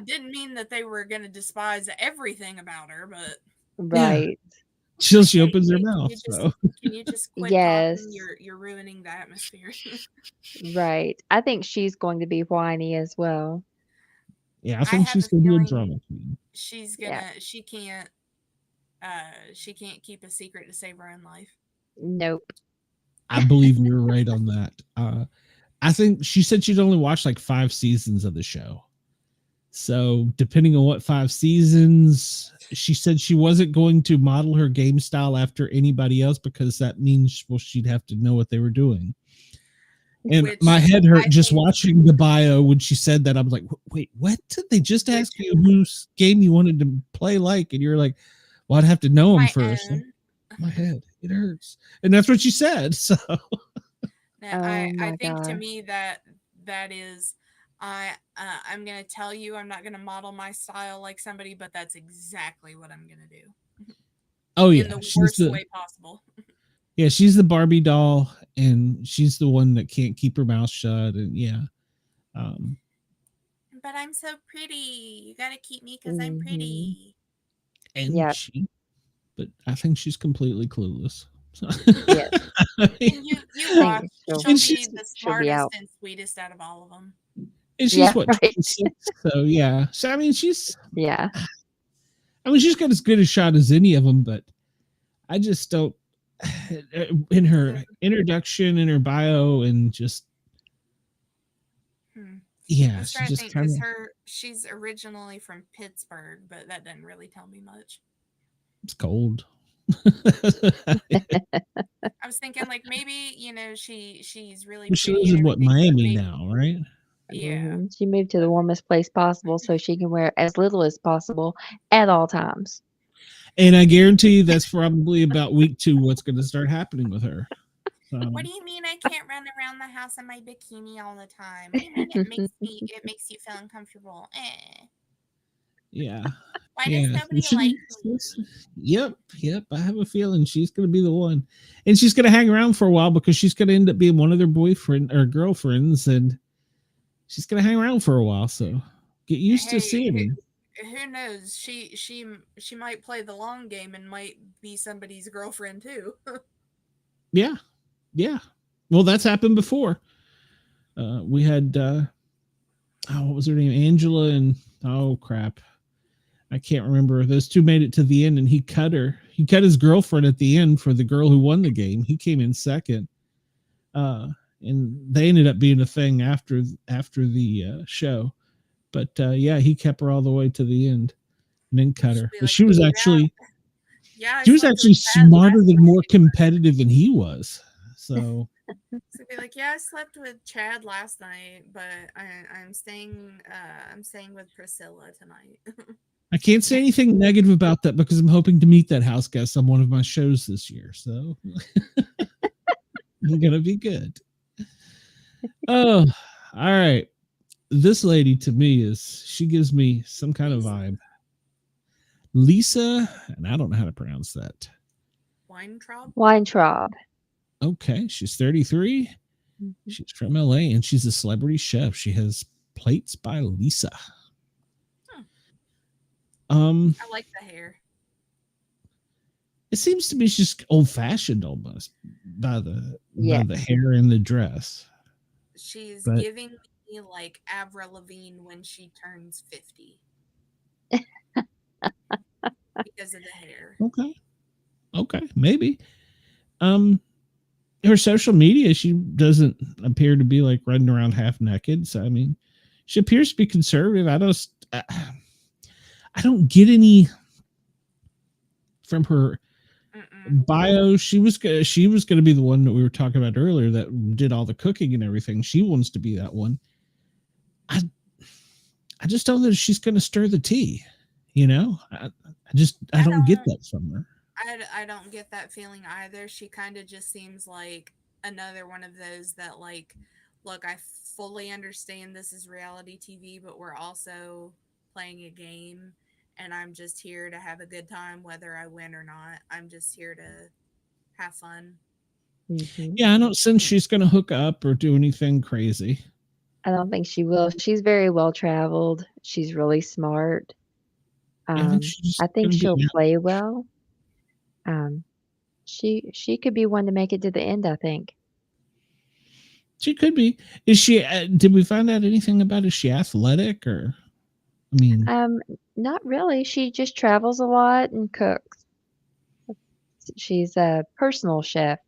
Speaker 3: didn't mean that they were going to despise everything about her, but
Speaker 1: Yeah,
Speaker 2: right.
Speaker 1: till
Speaker 3: like,
Speaker 1: she
Speaker 3: hey,
Speaker 1: opens her
Speaker 3: hey,
Speaker 1: mouth. So
Speaker 3: can you just quit talking?
Speaker 2: Yes,
Speaker 3: You're ruining the atmosphere.
Speaker 2: right. I think she's going to be whiny as well.
Speaker 1: yeah, I
Speaker 3: I
Speaker 1: think
Speaker 3: have
Speaker 1: she's
Speaker 3: a
Speaker 1: gonna be a
Speaker 3: feeling
Speaker 1: drama queen.
Speaker 2: Yeah.
Speaker 3: she can't keep a secret to save her own life.
Speaker 2: Nope.
Speaker 1: I believe you're right on that. I think she said she'd only watched like 5 seasons of the show. So depending on what 5 seasons, she said she wasn't going to model her game style after anybody else because that means well she'd have to know what they were doing. And my
Speaker 3: Which
Speaker 1: head hurt
Speaker 3: I
Speaker 1: just
Speaker 3: think,
Speaker 1: watching the bio when she said that. I was like, wait, what? Did they just
Speaker 3: which
Speaker 1: ask you whose game you wanted to play like? And you're like, well, I'd have to know them
Speaker 3: my
Speaker 1: first.
Speaker 3: own.
Speaker 1: My head, it hurts. And that's what she said. So
Speaker 3: Now,
Speaker 2: Oh
Speaker 3: I
Speaker 2: my
Speaker 3: think to
Speaker 2: God.
Speaker 3: me that is, I'm gonna tell you I'm not gonna model my style like somebody, but that's exactly what I'm gonna do
Speaker 1: oh
Speaker 3: in
Speaker 1: yeah,
Speaker 3: the
Speaker 1: she's
Speaker 3: worst
Speaker 1: the
Speaker 3: way possible.
Speaker 1: she's the Barbie doll and she's the one that can't keep her mouth shut. And yeah. Um,
Speaker 3: But I'm so pretty. You gotta keep me because I'm
Speaker 2: Mhm.
Speaker 3: pretty.
Speaker 1: and
Speaker 2: Yep.
Speaker 1: she but I think she's completely clueless. So,
Speaker 2: Yes.
Speaker 1: I mean,
Speaker 3: And you
Speaker 2: I
Speaker 3: watch.
Speaker 2: think she'll
Speaker 3: She'll
Speaker 1: and
Speaker 3: be
Speaker 1: she's
Speaker 3: the
Speaker 2: she'll be
Speaker 3: smartest
Speaker 2: out.
Speaker 3: and sweetest out of all of them.
Speaker 2: Yeah.
Speaker 1: what
Speaker 2: Right.
Speaker 1: 26. So yeah. So
Speaker 2: Yeah.
Speaker 1: I mean she's got as good a shot as any of them, but I just don't in her
Speaker 3: The,
Speaker 1: introduction, in her bio, and just
Speaker 3: hmm. I
Speaker 1: yeah,
Speaker 3: was
Speaker 1: she
Speaker 3: trying to
Speaker 1: just
Speaker 3: think
Speaker 1: kind
Speaker 3: because
Speaker 1: of
Speaker 3: she's originally from Pittsburgh, but that doesn't really tell me much.
Speaker 1: it's cold.
Speaker 3: I was thinking like maybe she's really
Speaker 1: She
Speaker 3: pretty
Speaker 1: lives
Speaker 3: and
Speaker 1: in what
Speaker 3: everything, but
Speaker 1: Miami
Speaker 3: maybe
Speaker 1: now, right?
Speaker 3: yeah.
Speaker 2: She moved to the warmest place possible so she can wear as little as possible at all times.
Speaker 1: And I guarantee you that's probably about week 2 what's going to start happening with her. So
Speaker 3: What do you mean I can't run around the house in my bikini all the time? What do you mean it makes you feel uncomfortable?
Speaker 1: yeah,
Speaker 3: Why does
Speaker 1: yeah.
Speaker 3: nobody like me?
Speaker 1: Yep, yep. I have a feeling she's going to be the one, and she's going to hang around for a while because she's going to end up being one of their boyfriend or girlfriends, and she's going to hang around for a while. So get used to
Speaker 3: Hey,
Speaker 1: seeing her.
Speaker 3: who knows? She might play the long game and might be somebody's girlfriend too.
Speaker 1: Yeah, yeah. Well, that's happened before. We had what was her name? Angela and oh crap. I can't remember. Those two made it to the end and he cut her. He cut his girlfriend at the end for the girl who won the game. He came in second. And they ended up being a thing after the show. But yeah, he kept her all the way to the end and then cut
Speaker 3: She'll
Speaker 1: her.
Speaker 3: be
Speaker 1: But
Speaker 3: like,
Speaker 1: she was
Speaker 3: yeah,
Speaker 1: actually
Speaker 3: yeah, I
Speaker 1: she was
Speaker 3: slept with
Speaker 1: actually
Speaker 3: Chad
Speaker 1: smarter
Speaker 3: last
Speaker 1: than more
Speaker 3: night.
Speaker 1: competitive than he was. So
Speaker 3: So be like, yeah, I slept with Chad last night, but I'm staying with Priscilla tonight.
Speaker 1: I can't say anything negative about that because I'm hoping to meet that house guest on one of my shows this year. So we're gonna be good. Oh, All right. This lady to me she gives me some kind of
Speaker 3: Lisa.
Speaker 1: vibe. Lisa, and I don't know how to pronounce that.
Speaker 3: Weintraub?
Speaker 2: Weintraub.
Speaker 1: Okay, she's 33. She's from LA and she's a celebrity chef. She has Plates by Lisa.
Speaker 3: I like the hair.
Speaker 1: It seems to be just old fashioned almost by the hair and the dress.
Speaker 3: She's
Speaker 1: But
Speaker 3: giving me like Avril Lavigne when she turns 50 because of the hair.
Speaker 1: okay, maybe. Her social media, she doesn't appear to be like running around half naked. So I mean, she appears to be conservative. I don't get any from her bio. She was going to be the one that we were talking about earlier that did all the cooking and everything. She wants to be that one. I just don't know that she's going to stir the tea. You know, I don't get that from her.
Speaker 3: I don't get that feeling either. She kind of just seems like another one of those that like, look, I fully understand this is reality TV, but we're also playing a game and I'm just here to have a good time whether I win or not. I'm just here to have fun.
Speaker 1: Yeah, I don't sense she's going to hook up or do anything crazy.
Speaker 2: I don't think she will. She's very well traveled. She's really smart. I think she'll play well. She could be one to make it to the end, I think.
Speaker 1: She could be. Is she? Did we find out anything about? Is she athletic or? I mean,
Speaker 2: not really. She just travels a lot and cooks. She's a personal chef.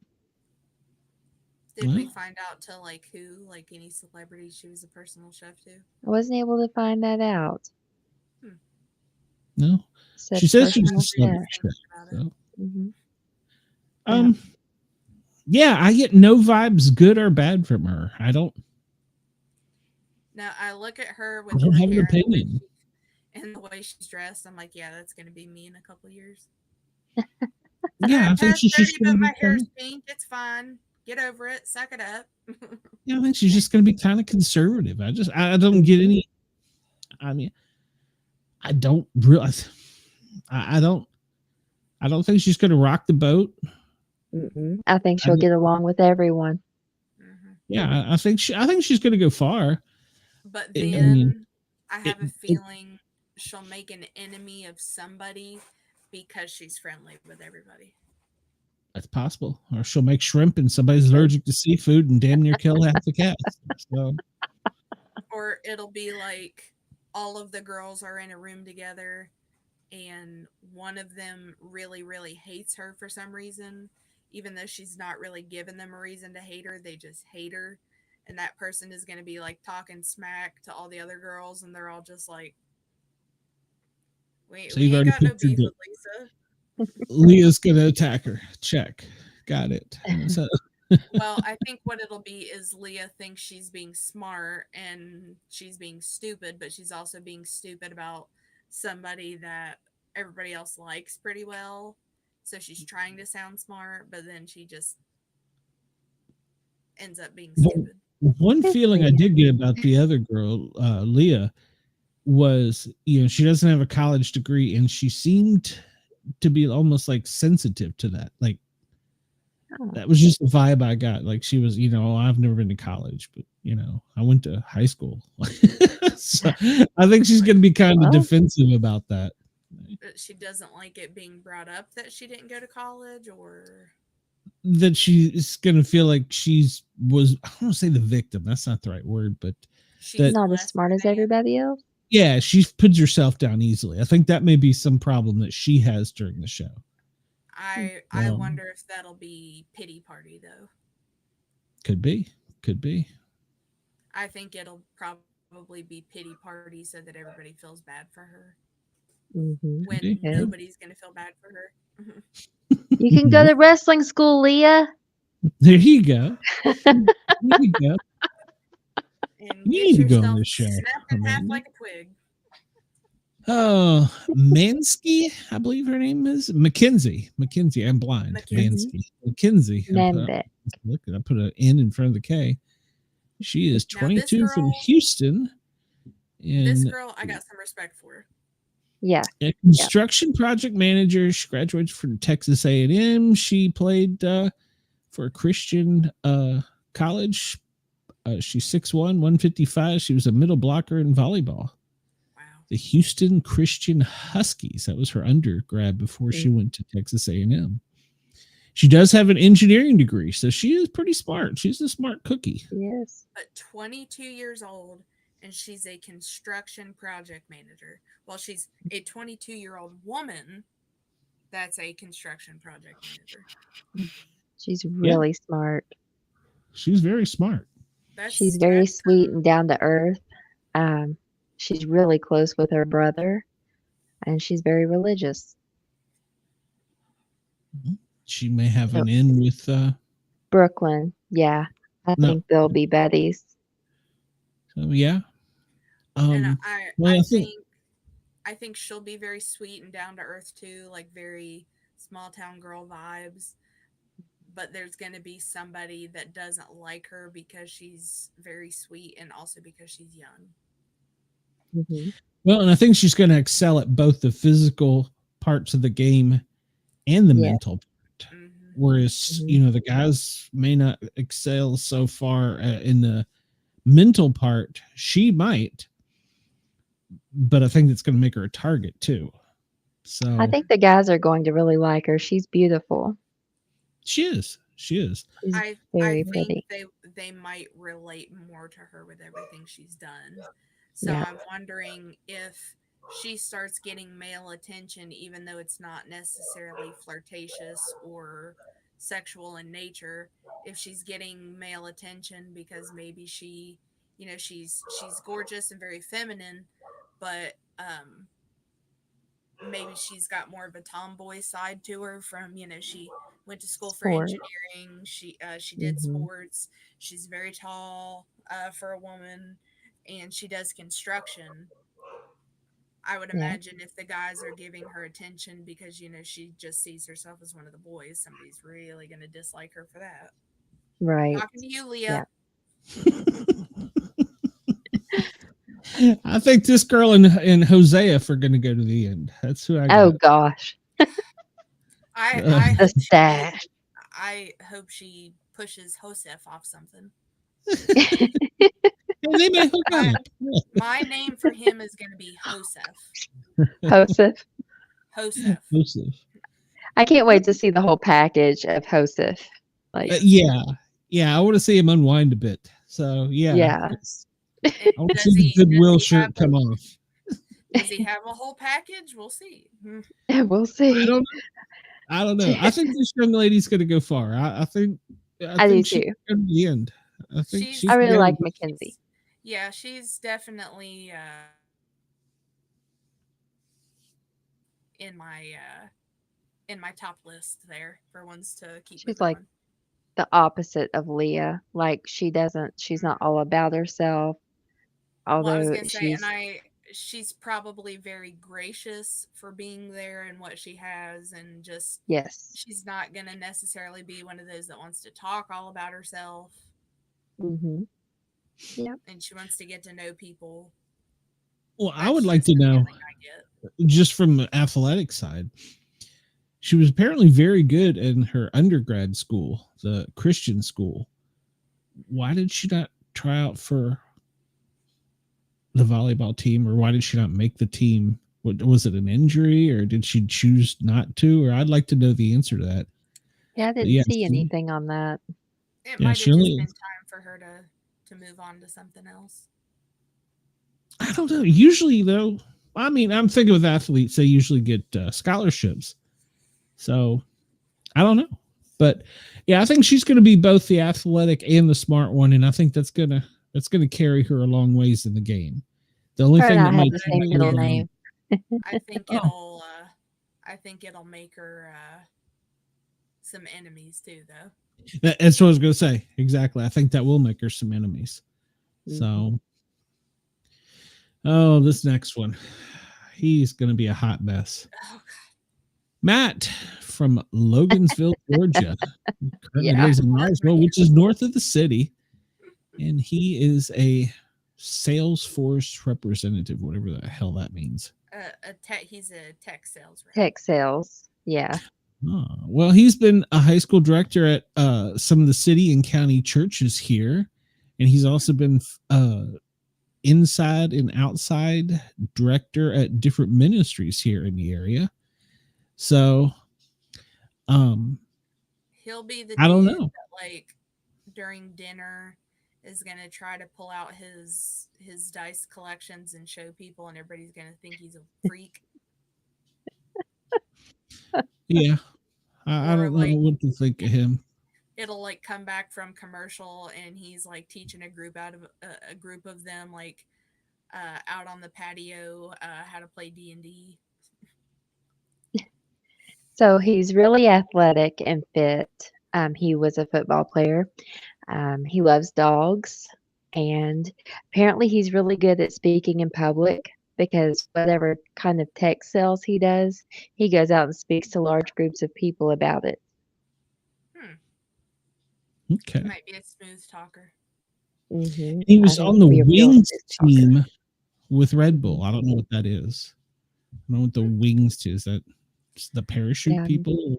Speaker 3: Did we find out to like who, like any celebrity she was a personal chef to?
Speaker 2: I wasn't able to find that out.
Speaker 1: No. She says she's a celebrity chef. So. Yeah, I get no vibes, good or bad, from her. I don't.
Speaker 3: Now I look at her with her hair opinion. And the way she's dressed. I'm like, yeah, that's going to be me in a couple years.
Speaker 1: Yeah, I think she's just
Speaker 3: going to be my hair's pink. It's fine. Get over it. Suck it up.
Speaker 1: Yeah, I think she's just going to be kind of conservative. I don't get any. I mean, I don't realize. I don't think she's going to rock the boat.
Speaker 2: I think she'll get along with everyone.
Speaker 1: Yeah, I think she's going to go far.
Speaker 3: But then I have a feeling she'll make an enemy of somebody because she's friendly with everybody.
Speaker 1: That's possible. Or she'll make shrimp and somebody's allergic to seafood and damn near kill half the cast. So.
Speaker 3: Or it'll be like all of the girls are in a room together and one of them really, really hates her for some reason. Even though she's not really giving them a reason to hate her, they just hate her. And that person is going to be like talking smack to all the other girls and they're all just like, we ain't got no beef with Lisa.
Speaker 1: Leah's going to attack her. Check. Got it. So.
Speaker 3: Well, I think what it'll be is Leah thinks she's being smart and she's being stupid, but she's also being stupid about somebody that everybody else likes pretty well. So she's trying to sound smart, but then she just ends up being stupid.
Speaker 1: One feeling I did get about the other girl, Leah, was, she doesn't have a college degree and she seemed to be almost like sensitive to that. Like, that was just the vibe I got. Like she was, I've never been to college, but I went to high school. So I think she's going to be kind of defensive about that.
Speaker 3: She doesn't like it being brought up that she didn't go to college, or
Speaker 1: that she's going to feel like I don't want to say the victim. That's not the right word, but
Speaker 2: she's not as smart as everybody else.
Speaker 1: Yeah, she puts herself down easily. I think that may be some problem that she has during the show.
Speaker 3: I wonder if that'll be pity party though.
Speaker 1: Could be.
Speaker 3: I think it'll probably be pity party so that everybody feels bad for her. When nobody's going to feel bad for her.
Speaker 2: You can go to wrestling school, Leah.
Speaker 1: There you go. And you need to go on this show.
Speaker 3: Snapped in half like a twig.
Speaker 1: Oh, Mansky, I believe her name is Mackenzie. I'm blind. Mansky. Mackenzie. I put an N in front of the K. She is
Speaker 3: Now, this
Speaker 1: 22 from
Speaker 3: girl,
Speaker 1: Houston.
Speaker 3: this
Speaker 1: And
Speaker 3: girl, I got some respect for.
Speaker 2: Yeah.
Speaker 1: a construction project manager. She graduated from Texas A&M. She played for a Christian college. She's 6'1", 155. She was a middle blocker in volleyball.
Speaker 3: Wow.
Speaker 1: The Houston Christian Huskies. That was her undergrad before she went to Texas A&M. She does have an engineering degree, so she is pretty smart. She's a smart cookie.
Speaker 2: Yes.
Speaker 3: But 22 years old, and she's a construction project manager. Well, she's a 22-year-old woman that's a construction project manager.
Speaker 2: She's really smart.
Speaker 1: She's very smart.
Speaker 2: She's very sweet and down to earth. She's really close with her brother, and she's very religious.
Speaker 1: She may have an in with
Speaker 2: Brooklyn. Yeah, I think they'll be buddies.
Speaker 1: So yeah.
Speaker 3: And
Speaker 1: well,
Speaker 3: I think she'll be very sweet and down to earth too, like very small town girl vibes. But there's going to be somebody that doesn't like her because she's very sweet and also because she's young.
Speaker 2: Mm-hmm.
Speaker 1: Well, and I think she's going to excel at both the physical parts of the game and the mental part. Mm-hmm. Whereas, the guys may not excel so far in the mental part. She might, but I think it's going to make her a target too. So
Speaker 2: I think the guys are going to really like her. She's beautiful.
Speaker 1: She is.
Speaker 3: I think they might relate more to her with everything she's done. So I'm wondering if she starts getting male attention, even though it's not necessarily flirtatious or sexual in nature, if she's getting male attention because maybe she, she's gorgeous and very feminine, but maybe she's got more of a tomboy side to her from, she went to school for engineering. She did sports. She's very tall for a woman, and she does construction. I would imagine if the guys are giving her attention because, she just sees herself as one of the boys, somebody's really going to dislike her for that.
Speaker 2: Right.
Speaker 3: Talking to you, Leah.
Speaker 1: I think this girl and Hosea are going to go to the end. That's who I got.
Speaker 2: Oh, gosh.
Speaker 3: I hope she pushes Joseph off something.
Speaker 1: They may hook up.
Speaker 3: My name for him is going to be Joseph.
Speaker 2: Joseph. I can't wait to see the whole package of Joseph.
Speaker 1: Yeah. I want to see him unwind a bit. So yeah. I want to see the Goodwill shirt come off.
Speaker 3: Does he have a whole package? We'll see.
Speaker 2: We'll see.
Speaker 1: I don't know. I think this young lady's going to go far. I think
Speaker 2: do too.
Speaker 1: At the end.
Speaker 2: I really like Mackenzie.
Speaker 3: Yeah, she's definitely in my top list there for ones to keep.
Speaker 2: She's like the opposite of Leah. Like she's not all about herself. Although
Speaker 3: I was gonna say, she's probably very gracious for being there and what she has, and just she's not gonna necessarily be one of those that wants to talk all about herself.
Speaker 2: Mm-hmm. Yeah,
Speaker 3: and she wants to get to know people.
Speaker 1: Well, I would like to know, just from the athletic side, she was apparently very good in her undergrad school, the Christian school. Why did she not try out for the volleyball team, or why did she not make the team? Was it an injury, or did she choose not to? Or I'd like to know the answer to that.
Speaker 2: Yeah, I didn't see anything on that.
Speaker 3: It might have just been time for her to move on to something else.
Speaker 1: I don't know. Usually, though, I mean, I'm thinking with athletes, they usually get scholarships. So I don't know. But yeah, I think she's going to be both the athletic and the smart one. And I think that's going to carry her a long ways in the game. The only thing that might
Speaker 2: the same middle name.
Speaker 3: I think it'll make her some enemies too, though.
Speaker 1: That's what I was going to say. Exactly. I think that will make her some enemies. So, this next one, he's going to be a hot mess.
Speaker 3: Oh,
Speaker 1: Matt from Logansville, Georgia, currently lives in Roswell, which is north of the city. and he is a Salesforce representative, whatever the hell that means.
Speaker 3: He's a tech sales rep.
Speaker 2: Tech sales. Yeah.
Speaker 1: Well, he's been a high school director at some of the city and county churches here, and he's also been inside and outside director at different ministries here in the area. So,
Speaker 3: He'll be the
Speaker 1: I don't
Speaker 3: dude
Speaker 1: know.
Speaker 3: that, like, during dinner is gonna try to pull out his dice collections and show people, and everybody's gonna think he's a freak.
Speaker 1: Yeah, I
Speaker 3: Or
Speaker 1: don't know
Speaker 3: like
Speaker 1: what to think of him.
Speaker 3: it'll like come back from commercial, and he's like teaching a group out of a group of them, like out on the patio, how to play D&D.
Speaker 2: So he's really athletic and fit. He was a football player. He loves dogs, and apparently he's really good at speaking in public because whatever kind of tech sales he does, he goes out and speaks to large groups of people about it.
Speaker 3: He
Speaker 1: Okay.
Speaker 3: might be a smooth talker.
Speaker 1: He
Speaker 2: I
Speaker 1: was
Speaker 2: think
Speaker 1: on
Speaker 2: he'll
Speaker 1: the
Speaker 2: be a real
Speaker 1: wings
Speaker 2: smooth talker.
Speaker 1: team with Red Bull.
Speaker 2: Mhm.
Speaker 1: I don't know what that is. I don't know what the wings is. That the parachute
Speaker 2: Yeah,
Speaker 1: people or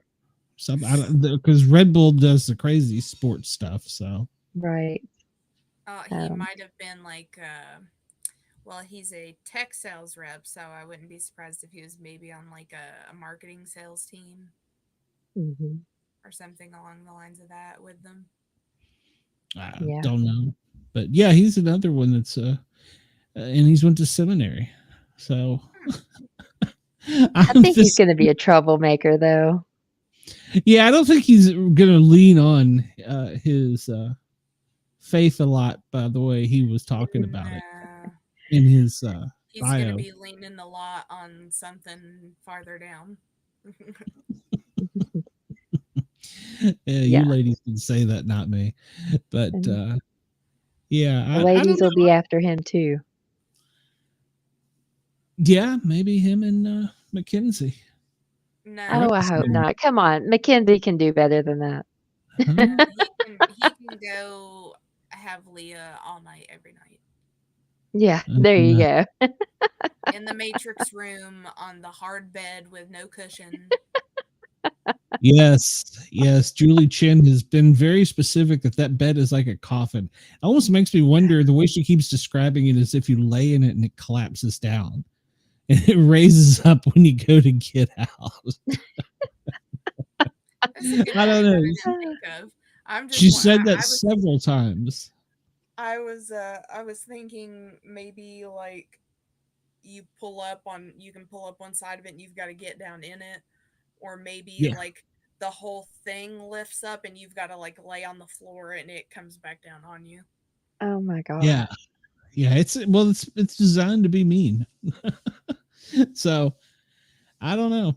Speaker 1: something? I don't, because Red Bull does the crazy sports stuff. So
Speaker 2: right.
Speaker 3: He
Speaker 2: So,
Speaker 3: might have been like, well, he's a tech sales rep, so I wouldn't be surprised if he was maybe on like a marketing sales team
Speaker 2: mhm.
Speaker 3: or something along the lines of that with them.
Speaker 1: I
Speaker 2: Yeah.
Speaker 1: don't know. But yeah, he's another one that's and he's went to seminary. So
Speaker 2: I
Speaker 1: I'm
Speaker 2: think he's
Speaker 1: this.
Speaker 2: going to be a troublemaker, though.
Speaker 1: Yeah, I don't think he's gonna lean on his faith a lot. By the way, he was talking about it
Speaker 3: Nah,
Speaker 1: in his
Speaker 3: he's going to
Speaker 1: bio.
Speaker 3: be leaning a lot on something farther down.
Speaker 1: You
Speaker 2: Yeah.
Speaker 1: ladies can say that, not me. But
Speaker 2: And
Speaker 1: yeah,
Speaker 2: the
Speaker 1: I don't
Speaker 2: ladies will
Speaker 1: know.
Speaker 2: be after him, too.
Speaker 1: Yeah, maybe him and Mackenzie.
Speaker 3: No,
Speaker 2: Oh, I hope not. Come on. Mackenzie can do better than that.
Speaker 3: no,
Speaker 1: Huh?
Speaker 3: he can go have Leah all night, every night.
Speaker 2: Yeah, there you
Speaker 1: Uh,
Speaker 2: go.
Speaker 3: In the Matrix room on the hard bed with no cushion.
Speaker 1: yes. Julie Chen has been very specific that that bed is like a coffin. It almost makes me wonder the way she keeps describing it as if you lay in it and it collapses down and it raises up when you go to get out.
Speaker 3: That's a good
Speaker 1: I don't
Speaker 3: point that
Speaker 1: know.
Speaker 3: I didn't think of. I'm
Speaker 1: She
Speaker 3: just
Speaker 1: said that several times.
Speaker 3: I was thinking maybe like you can pull up one side of it and you've got to get down in it, or maybe
Speaker 1: Yeah,
Speaker 3: like the whole thing lifts up and you've got to like lay on the floor and it comes back down on you.
Speaker 2: Oh my
Speaker 1: yeah,
Speaker 2: gosh.
Speaker 1: yeah. It's designed to be mean. So I don't know.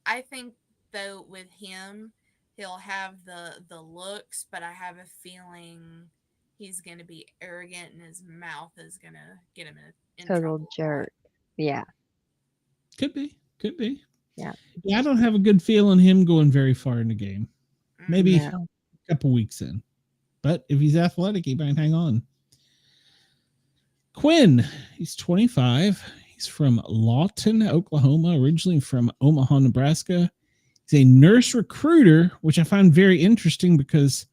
Speaker 3: I think though with him, he'll have the looks, but I have a feeling he's going to be arrogant and his mouth is going to get him in
Speaker 2: Total
Speaker 3: trouble a lot.
Speaker 2: jerk. Yeah.
Speaker 1: Could be, could be.
Speaker 2: Yeah.
Speaker 1: Yeah, I don't have a good feel on him going very far in the game. Maybe
Speaker 3: Mm-hmm.
Speaker 2: No.
Speaker 1: a couple weeks in. But if he's athletic, he might hang on. Quinn, he's 25. He's from Lawton, Oklahoma, originally from Omaha, Nebraska. He's a nurse recruiter, which I find very interesting because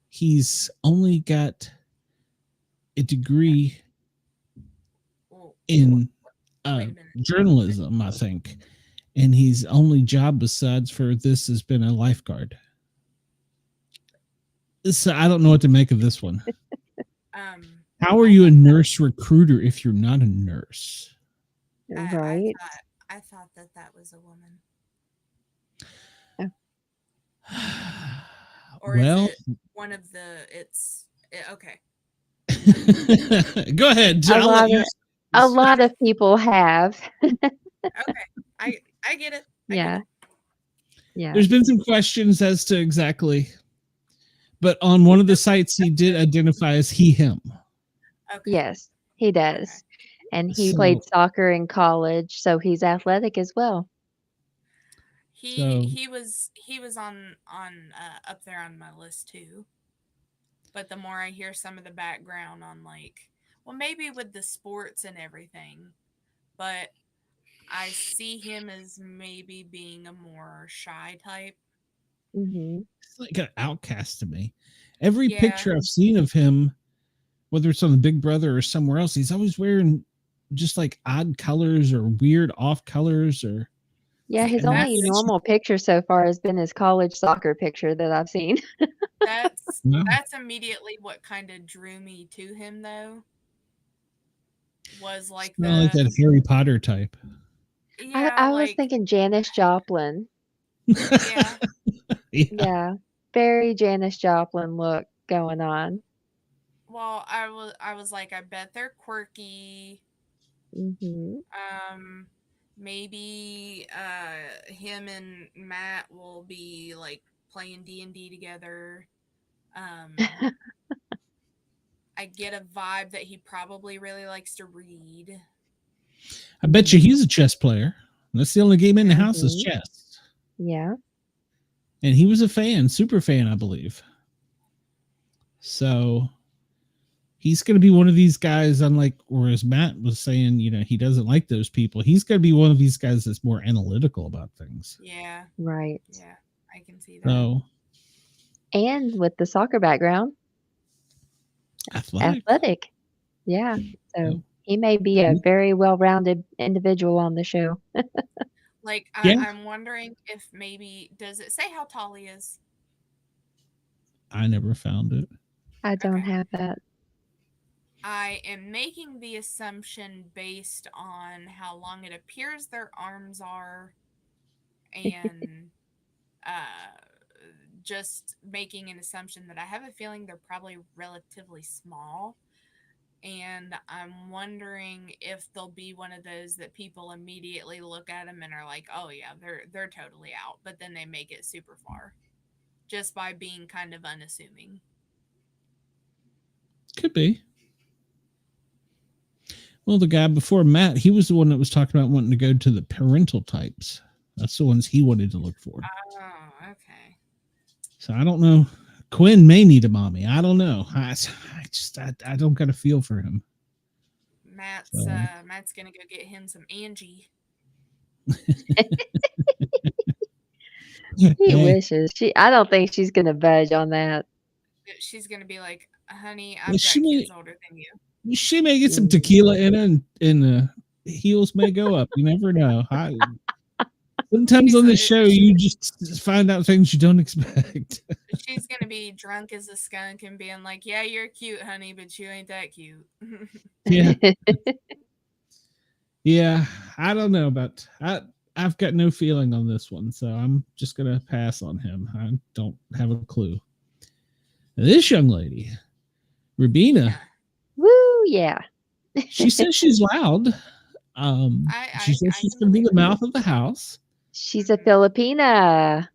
Speaker 1: he's only got a degree
Speaker 3: Well,
Speaker 1: in
Speaker 3: wait a minute.
Speaker 1: journalism, I think. And his only job besides for this has been a lifeguard. So I don't know what to make of this one. How are
Speaker 3: I
Speaker 1: you a
Speaker 3: thought
Speaker 1: nurse recruiter if you're not a nurse?
Speaker 2: Right.
Speaker 3: I thought that was a woman,
Speaker 2: Oh,
Speaker 3: or is
Speaker 1: Well,
Speaker 3: it one of the? Okay.
Speaker 1: go ahead.
Speaker 2: A
Speaker 1: I'll let
Speaker 2: lot
Speaker 1: you.
Speaker 2: of a lot of people have.
Speaker 3: Okay, I get it. I get
Speaker 2: Yeah.
Speaker 3: it.
Speaker 2: Yeah.
Speaker 1: There's been some questions as to exactly, but on one of the sites, he did identify as he, him.
Speaker 3: Okay.
Speaker 2: Yes, he
Speaker 3: Okay.
Speaker 2: does. And he
Speaker 1: So,
Speaker 2: played soccer in college, so he's athletic as well.
Speaker 3: He
Speaker 1: so
Speaker 3: he was he was on up there on my list too. But the more I hear some of the background on like, well, maybe with the sports and everything, but I see him as maybe being a more shy type.
Speaker 2: Hmm.
Speaker 1: He's like an outcast to me. Every
Speaker 3: Yeah.
Speaker 1: picture I've seen of him, whether it's on the Big Brother or somewhere else, he's always wearing just like odd colors or weird off colors or
Speaker 2: Yeah, his
Speaker 3: See,
Speaker 1: and
Speaker 2: only
Speaker 3: that's
Speaker 2: normal picture so far has been his college soccer picture that I've seen.
Speaker 3: that's
Speaker 1: no,
Speaker 3: that's immediately what kind of drew me to him though. Was
Speaker 1: it's
Speaker 3: like
Speaker 1: not like
Speaker 3: the
Speaker 1: that Harry Potter type.
Speaker 3: yeah,
Speaker 2: I was
Speaker 3: like
Speaker 2: thinking Janis Joplin.
Speaker 3: yeah.
Speaker 1: Yeah.
Speaker 2: Yeah, very Janis Joplin look going on.
Speaker 3: Well, I was like, I bet they're quirky.
Speaker 2: Hmm.
Speaker 3: Um, maybe him and Matt will be like playing D&D together. Um, I get a vibe that he probably really likes to read.
Speaker 1: I bet you he's a chess player. That's the only game in the
Speaker 3: Yeah.
Speaker 1: house is
Speaker 2: Hmm.
Speaker 1: chess.
Speaker 2: Yeah.
Speaker 1: And he was a fan, super fan, I believe. So he's going to be one of these guys, unlike, or as Matt was saying, he doesn't like those people. He's going to be one of these guys that's more analytical about things.
Speaker 3: Yeah.
Speaker 2: Right.
Speaker 3: Yeah. I can see that.
Speaker 1: So
Speaker 2: And with the soccer background,
Speaker 1: athletic.
Speaker 2: athletic. Yeah.
Speaker 1: Yep.
Speaker 2: So he may be a very well-rounded individual on the show.
Speaker 3: Like
Speaker 1: Yeah,
Speaker 3: I'm wondering if maybe does it say how tall he is?
Speaker 1: I never found it.
Speaker 2: I don't
Speaker 3: Okay.
Speaker 2: have that.
Speaker 3: I am making the assumption based on how long it appears their arms are and uh, just making an assumption that I have a feeling they're probably relatively small. And I'm wondering if they'll be one of those that people immediately look at them and are like, "Oh yeah, they're totally out," but then they make it super far just by being kind of unassuming.
Speaker 1: Could be. Well, the guy before Matt, he was the one that was talking about wanting to go to the parental types. That's the ones he wanted to look for.
Speaker 3: Oh, okay.
Speaker 1: So I don't know. Quinn may need a mommy. I don't know. I don't got a feel for him. So
Speaker 3: Matt's gonna go get him some Angie.
Speaker 2: He
Speaker 1: hey,
Speaker 2: wishes. I don't think she's gonna budge on that.
Speaker 3: She's gonna be like, "Honey,
Speaker 1: well,
Speaker 3: I've got kids older than you."
Speaker 1: she may get some
Speaker 2: Mm.
Speaker 1: tequila in it, and the heels may go up. You never know. Sometimes
Speaker 3: She's
Speaker 1: on this show, you just find out things you don't expect.
Speaker 3: she's gonna be drunk as a skunk and being like, "Yeah, you're cute, honey, but you ain't that cute."
Speaker 1: Yeah, yeah. I don't know, but I've got no feeling on this one, so I'm just gonna pass on him. I don't have a clue. This young lady, Rubina,
Speaker 3: Yeah.
Speaker 2: Woo, yeah.
Speaker 1: she says she's loud. She says
Speaker 3: I
Speaker 1: she's
Speaker 3: can
Speaker 1: gonna be
Speaker 3: believe
Speaker 1: the
Speaker 3: it.
Speaker 1: mouth of the house.
Speaker 2: She's a Filipina.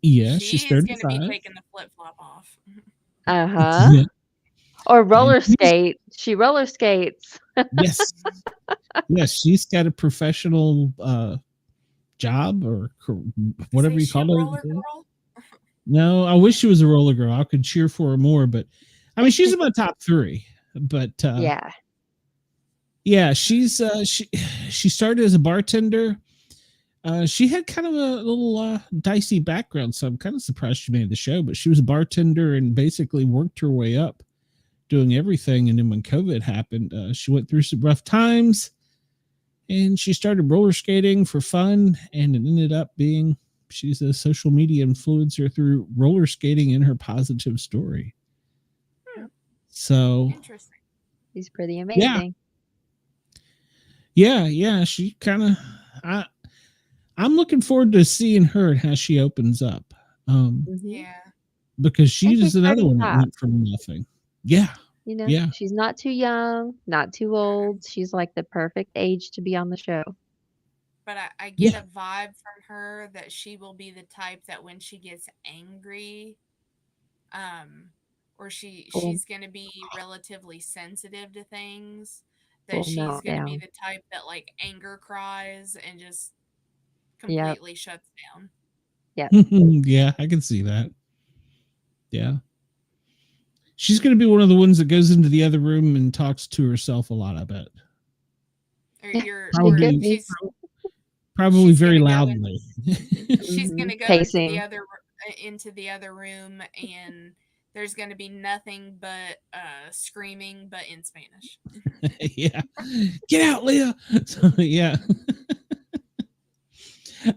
Speaker 1: Yeah, she's
Speaker 3: She's gonna be
Speaker 1: 35.
Speaker 3: taking the flip flop off.
Speaker 2: Uh-huh.
Speaker 1: Yeah,
Speaker 2: Or
Speaker 1: and
Speaker 2: roller skate. She roller skates.
Speaker 1: yes, yes, she's got a professional job or whatever
Speaker 3: Say
Speaker 1: you
Speaker 3: she a
Speaker 1: call it.
Speaker 3: roller girl?
Speaker 1: No, I wish she was a roller girl. I could cheer for her more, but I mean, she's in my top three. But
Speaker 2: Yeah.
Speaker 1: yeah, she started as a bartender. She had kind of a little dicey background, so I'm kind of surprised she made the show. But she was a bartender and basically worked her way up, doing everything. And then when COVID happened, she went through some rough times, and she started roller skating for fun, and it ended up being she's a social media influencer through roller skating in her positive story.
Speaker 3: Hmm,
Speaker 1: So
Speaker 3: interesting.
Speaker 2: She's pretty
Speaker 1: yeah,
Speaker 2: amazing.
Speaker 1: yeah, she kind of I I'm looking forward to seeing her and how she opens up.
Speaker 2: Hmm.
Speaker 3: Yeah.
Speaker 1: Because she
Speaker 2: And
Speaker 1: is
Speaker 2: she's
Speaker 1: another one that
Speaker 2: 35.
Speaker 1: went from nothing. Yeah, yeah,
Speaker 2: She's not too young, not too old. She's like the perfect age to be on the show.
Speaker 3: But I get
Speaker 1: yeah.
Speaker 3: a vibe from her that she will be the type that when she gets angry, um, or
Speaker 2: Full,
Speaker 3: she's gonna be relatively sensitive to things, that
Speaker 2: full
Speaker 3: she's gonna be
Speaker 2: meltdown.
Speaker 3: the type that like anger cries and just
Speaker 2: Yep.
Speaker 3: completely shuts down.
Speaker 2: Yep.
Speaker 1: Yeah, I can see that. Yeah. She's going to be one of the ones that goes into the other room and talks to herself a lot. I bet.
Speaker 3: Or
Speaker 2: Yeah,
Speaker 3: you're,
Speaker 2: she
Speaker 3: or
Speaker 2: could
Speaker 1: Probably,
Speaker 2: be.
Speaker 1: probably
Speaker 3: she's
Speaker 1: very
Speaker 3: gonna go in.
Speaker 1: loudly.
Speaker 3: She's gonna go
Speaker 2: Pacing.
Speaker 3: into the other room, and there's gonna be nothing but screaming, but in Spanish.
Speaker 1: Yeah, get out, Leah. So, yeah,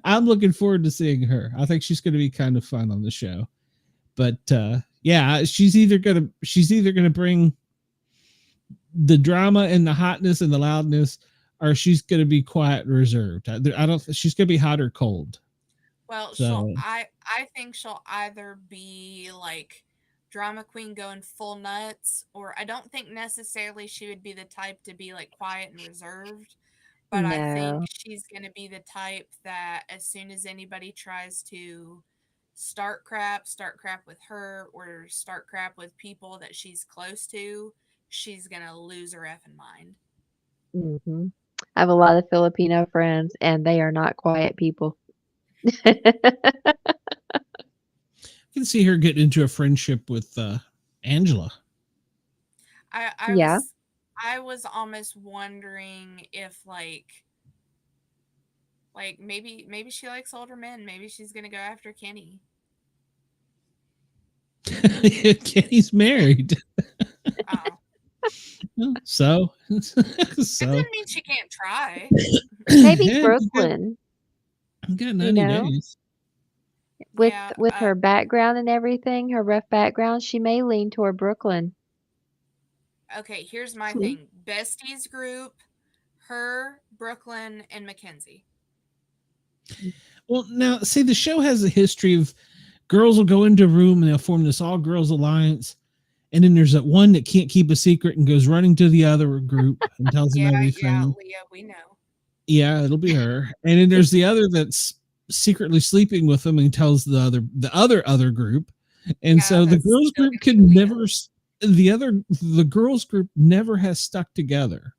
Speaker 1: I'm looking forward to seeing her. I think she's going to be kind of fun on the show. But yeah, she's either gonna bring the drama and the hotness and the loudness, or she's gonna be quiet and reserved. I don't. She's gonna be hot or cold.
Speaker 3: Well,
Speaker 1: So
Speaker 3: I think she'll either be like drama queen going full nuts, or I don't think necessarily she would be the type to be like quiet and reserved, but I think
Speaker 2: No.
Speaker 3: she's going to be the type that as soon as anybody tries to start crap with her or start crap with people that she's close to, she's going to lose her effing mind.
Speaker 2: hmm I have a lot of Filipino friends, and they are not quiet people.
Speaker 1: I can see her getting into a friendship with Angela.
Speaker 3: I I
Speaker 2: Yeah.
Speaker 3: was I was almost wondering if maybe she likes older men. Maybe she's gonna go after Kenny.
Speaker 1: Kenny's married,
Speaker 3: Oh,
Speaker 1: so
Speaker 3: that
Speaker 1: so
Speaker 3: doesn't mean she can't try.
Speaker 2: Maybe
Speaker 1: yeah,
Speaker 2: Brooklyn,
Speaker 1: I've got
Speaker 2: you
Speaker 1: 90
Speaker 2: know,
Speaker 1: days.
Speaker 2: with
Speaker 3: Yeah.
Speaker 2: with her background and everything, her rough background, she may lean toward Brooklyn.
Speaker 3: Okay. Here's my
Speaker 2: See?
Speaker 3: thing. Besties group, her, Brooklyn, and Mackenzie.
Speaker 1: Well, now see, the show has a history of girls will go into a room and they'll form this all girls alliance, and then there's that one that can't keep a secret and goes running to the other group and tells them
Speaker 3: Yeah,
Speaker 1: everything.
Speaker 3: Leah, we know.
Speaker 1: Yeah, it'll be her. And then there's the other that's secretly sleeping with them and tells the other group. And
Speaker 3: Yeah,
Speaker 1: so the
Speaker 3: that's
Speaker 1: girls
Speaker 3: still
Speaker 1: group
Speaker 3: gonna
Speaker 1: could
Speaker 3: be Leah.
Speaker 1: never the girls group never has stuck together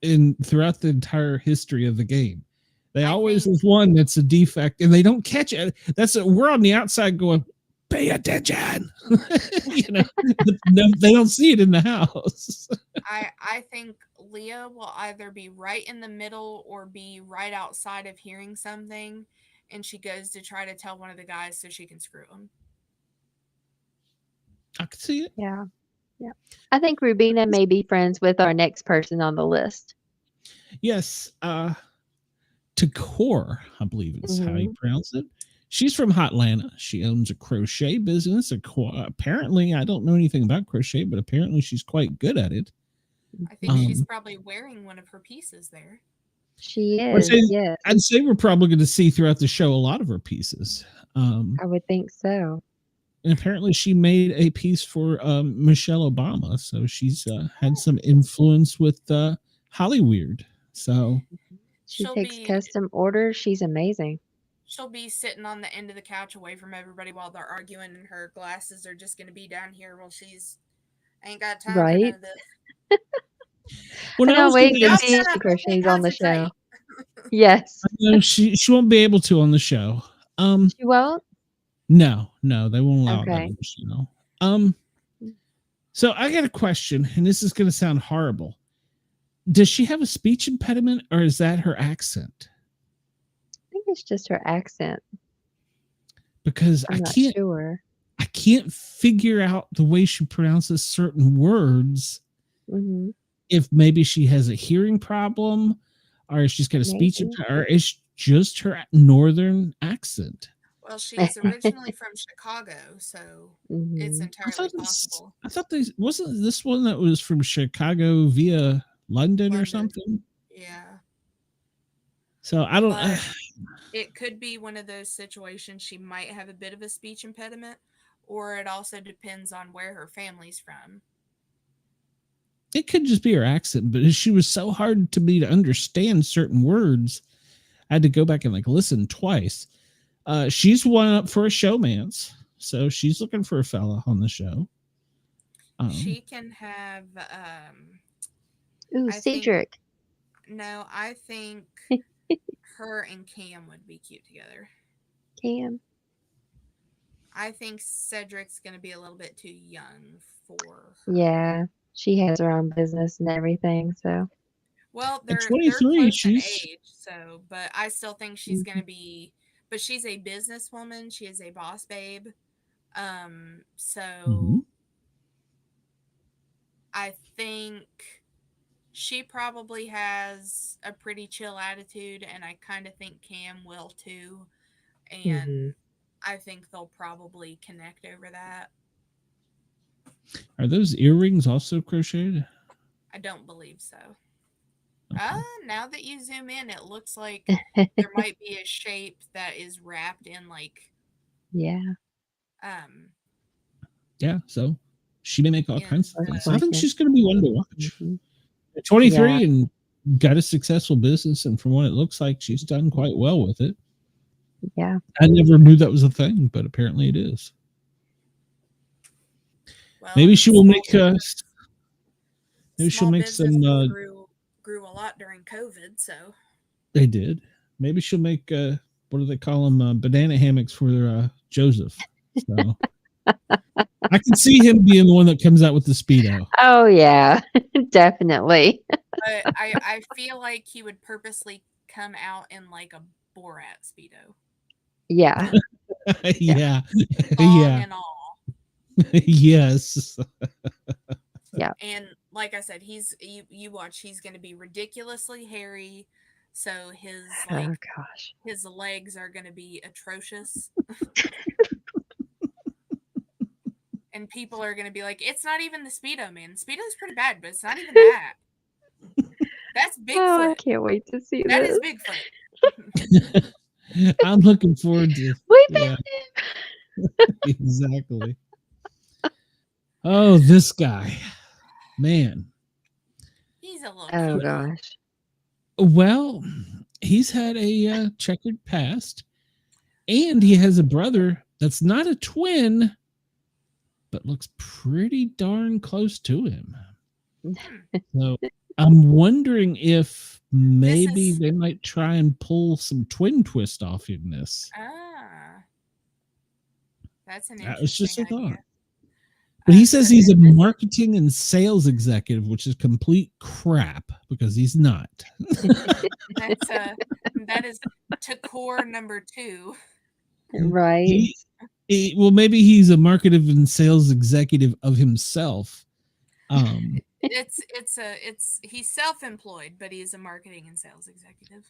Speaker 1: in throughout the entire history of the game. They
Speaker 3: I
Speaker 1: always
Speaker 3: think
Speaker 1: have one that's a defect and they don't catch it. We're on the outside going, pay attention. No, they don't see it in the house.
Speaker 3: I think Leah will either be right in the middle or be right outside of hearing something, and she goes to try to tell one of the guys so she can screw him.
Speaker 1: I can see it.
Speaker 2: Yeah. Yeah. I think Rubina may be friends with our next person on the list.
Speaker 1: Yes. Takor, I believe is how you
Speaker 2: hmm
Speaker 1: pronounce it. She's from Hotlanta. She owns a crochet business. Apparently, I don't know anything about crochet, but apparently she's quite good at it.
Speaker 3: I think she's
Speaker 1: Um,
Speaker 3: probably wearing one of her pieces there.
Speaker 2: She
Speaker 1: I'd
Speaker 2: is,
Speaker 1: say,
Speaker 2: yes.
Speaker 1: I'd say we're probably going to see throughout the show a lot of her pieces.
Speaker 2: I would think so.
Speaker 1: And apparently, she made a piece for Michelle Obama, so she's had some influence with Hollywood. So
Speaker 2: She
Speaker 3: She'll
Speaker 2: takes
Speaker 3: be
Speaker 2: custom orders. She's amazing.
Speaker 3: she'll be sitting on the end of the couch away from everybody while they're arguing, and her glasses are just gonna be down here while she's ain't got time for none
Speaker 2: Right?
Speaker 3: of this.
Speaker 1: when
Speaker 2: I
Speaker 1: I
Speaker 2: know,
Speaker 1: was going
Speaker 2: waiting
Speaker 1: to
Speaker 2: to
Speaker 3: Y'all
Speaker 1: ask,
Speaker 2: see
Speaker 3: shut
Speaker 2: if
Speaker 3: up and
Speaker 2: Crochet's on the show.
Speaker 3: concentrate.
Speaker 2: Yes.
Speaker 1: no, she won't be able to on the show.
Speaker 2: She won't?
Speaker 1: No, they won't allow that
Speaker 2: Okay.
Speaker 1: on the show. Um, so I got a question, and this is going to sound horrible. Does she have a speech impediment, or is that her accent?
Speaker 2: I think it's just her accent.
Speaker 1: Because
Speaker 2: I'm not sure.
Speaker 1: I can't figure out the way she pronounces certain words.
Speaker 2: hmm
Speaker 1: If maybe she has a hearing problem, or she's got a speech,
Speaker 2: Maybe.
Speaker 1: or it's just her northern accent.
Speaker 3: Well, she's originally from Chicago, so it's
Speaker 2: hmm
Speaker 3: entirely possible.
Speaker 1: I thought they wasn't this one that was from Chicago via London or
Speaker 3: London,
Speaker 1: something.
Speaker 3: yeah.
Speaker 1: So I don't.
Speaker 3: But it could be one of those situations she might have a bit of a speech impediment, or it also depends on where her family's from.
Speaker 1: It could just be her accent, but she was so hard to me to understand certain words. I had to go back and like listen twice. She's one up for a showmance, so she's looking for a fella on the show.
Speaker 3: She can have,
Speaker 2: Ooh,
Speaker 3: I think,
Speaker 2: Cedric.
Speaker 3: no, I think her and Cam would be cute together.
Speaker 2: Cam.
Speaker 3: I think Cedric's going to be a little bit too young for her.
Speaker 2: Yeah. She has her own business and everything, so.
Speaker 3: Well,
Speaker 1: At
Speaker 3: they're
Speaker 1: 23,
Speaker 3: close in
Speaker 1: she's
Speaker 3: age, so but I still think she's going to be, but she's a businesswoman, she is a boss babe.
Speaker 1: Mhm.
Speaker 3: So I think she probably has a pretty chill attitude, and I kind of think Cam will too.
Speaker 2: Mhm.
Speaker 3: And I think they'll probably connect over that.
Speaker 1: Are those earrings also crocheted?
Speaker 3: I don't believe so.
Speaker 1: Okay.
Speaker 3: Now that you zoom in, it looks like there might be a shape that is wrapped in like
Speaker 2: Yeah.
Speaker 3: um
Speaker 1: Yeah, so she may make all
Speaker 3: in
Speaker 1: kinds of
Speaker 2: Looks
Speaker 1: things.
Speaker 3: the
Speaker 1: I
Speaker 2: like
Speaker 1: think
Speaker 2: it.
Speaker 1: she's going to be one to watch.
Speaker 2: Mhm.
Speaker 1: At
Speaker 2: Yeah.
Speaker 1: 23 and got a successful business, and from what it looks like, she's done quite well with it.
Speaker 2: Yeah.
Speaker 1: I never knew that was a thing, but apparently it is.
Speaker 3: well,
Speaker 1: Maybe
Speaker 3: and
Speaker 1: she will make maybe she'll
Speaker 3: small
Speaker 1: make some
Speaker 3: businesses grew a lot during COVID, so
Speaker 1: they did. Maybe she'll make what do they call them, banana hammocks for Joseph. So I can see him being the one that comes out with the Speedo.
Speaker 2: Oh, yeah. Definitely.
Speaker 3: but I feel like he would purposely come out in like a Borat speedo,
Speaker 2: Yeah. Yeah.
Speaker 1: Yeah.
Speaker 3: thong
Speaker 1: Yeah.
Speaker 3: and all.
Speaker 1: Yes.
Speaker 2: Yeah.
Speaker 3: And like I said, you watch, he's going to be ridiculously hairy, so
Speaker 2: Oh, gosh.
Speaker 3: his legs are going to be atrocious, and people are going to be like, it's not even the speedo, man. Speedo's pretty bad, but it's not even that. That's
Speaker 2: Oh, I
Speaker 3: Bigfoot.
Speaker 2: can't wait to see
Speaker 3: That is
Speaker 2: this.
Speaker 3: Bigfoot.
Speaker 1: I'm looking forward to
Speaker 2: We
Speaker 1: yeah,
Speaker 2: found
Speaker 1: exactly. Oh, this guy. Man.
Speaker 3: He's a little
Speaker 2: him. Oh,
Speaker 3: cutie.
Speaker 2: gosh.
Speaker 1: Well, he's had a checkered past, and he has a brother that's not a twin, but looks pretty darn close to him. So I'm wondering if maybe
Speaker 3: is
Speaker 1: they might try and pull some twin twist off in this.
Speaker 3: ah, that's an
Speaker 1: That was just
Speaker 3: interesting
Speaker 1: a
Speaker 3: idea.
Speaker 1: thought. But he says
Speaker 3: So
Speaker 1: he's a marketing and sales executive, which is complete crap because he's not.
Speaker 3: that's that is to core number 2.
Speaker 2: Right.
Speaker 1: Well, maybe he's a marketing and sales executive of himself.
Speaker 3: It's he's self-employed, but he's a marketing and sales executive.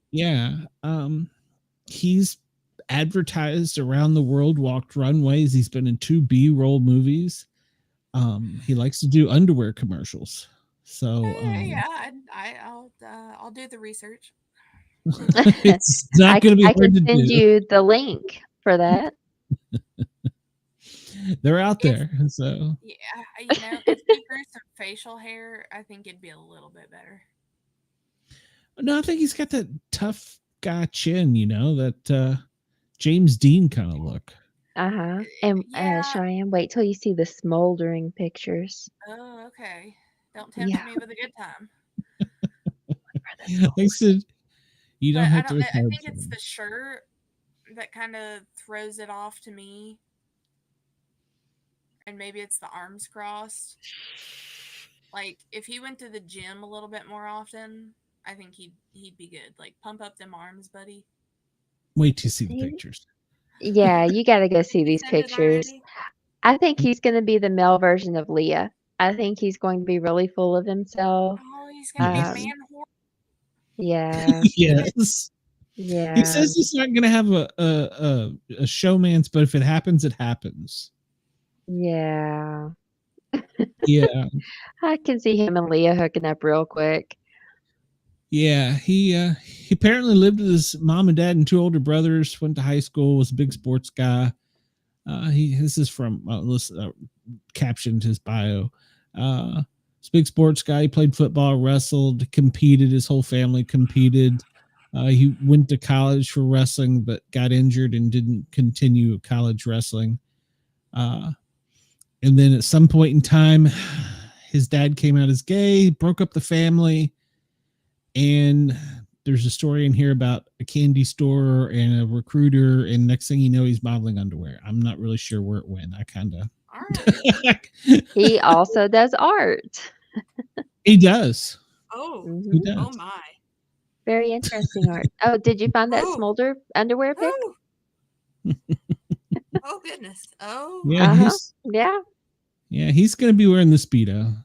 Speaker 1: Yeah. He's advertised around the world, walked runways. He's been in 2 B-roll movies. He likes to do underwear commercials. So
Speaker 3: Yeah, I'll do the research.
Speaker 1: it's not going to be
Speaker 2: I
Speaker 1: hard
Speaker 2: can
Speaker 1: to
Speaker 2: send
Speaker 1: do.
Speaker 2: you the link for that.
Speaker 1: They're out
Speaker 3: If
Speaker 1: there. So
Speaker 3: yeah, if he grew some facial hair, I think it'd be a little bit better.
Speaker 1: no, I think he's got that tough guy chin, that James Dean kind of look.
Speaker 2: Uh-huh. And
Speaker 3: Yeah.
Speaker 2: Cheyenne, wait till you see the smoldering pictures.
Speaker 3: Oh, okay. Don't tempt
Speaker 2: Yeah.
Speaker 3: me with a good time.
Speaker 1: They said you don't
Speaker 3: But
Speaker 1: have to look
Speaker 3: I
Speaker 1: hard
Speaker 3: think
Speaker 1: for
Speaker 3: it's
Speaker 1: him.
Speaker 3: the shirt that kind of throws it off to me. And maybe it's the arms crossed. Like if he went to the gym a little bit more often, I think he'd be good. Like pump up them arms, buddy.
Speaker 1: Wait to see the pictures.
Speaker 2: Yeah, you got to go see
Speaker 3: Did you
Speaker 2: these
Speaker 3: send it
Speaker 2: pictures.
Speaker 3: already?
Speaker 2: I think he's going to be the male version of Leah. I think he's going to be really full of himself.
Speaker 3: Oh, he's gonna be a
Speaker 1: Yes.
Speaker 3: man whore.
Speaker 2: Yeah.
Speaker 1: Yes. He
Speaker 2: Yeah.
Speaker 1: says he's not going to have a showman's, but if it happens, it happens.
Speaker 2: Yeah.
Speaker 1: Yeah.
Speaker 2: I can see him and Leah hooking up real quick.
Speaker 1: Yeah. He apparently lived with his mom and dad and 2 older brothers. Went to high school. Was a big sports guy. This is from captioned his bio. He's a big sports guy. He played football, wrestled, competed. His whole family competed. He went to college for wrestling, but got injured and didn't continue college wrestling. And then at some point in time, his dad came out as gay, broke up the family, and there's a story in here about a candy store and a recruiter, and next thing you know, he's modeling underwear. I'm not really sure where it went. I kind of.
Speaker 3: All right.
Speaker 2: He also does art.
Speaker 1: He does.
Speaker 3: Oh,
Speaker 1: He
Speaker 2: Hmm.
Speaker 3: oh
Speaker 1: does.
Speaker 3: my.
Speaker 2: Very interesting art. Oh, did you find that
Speaker 3: Oh,
Speaker 2: smolder underwear pic?
Speaker 3: oh, oh goodness. Oh
Speaker 1: Yeah,
Speaker 3: my.
Speaker 1: he's gonna be wearing the speedo.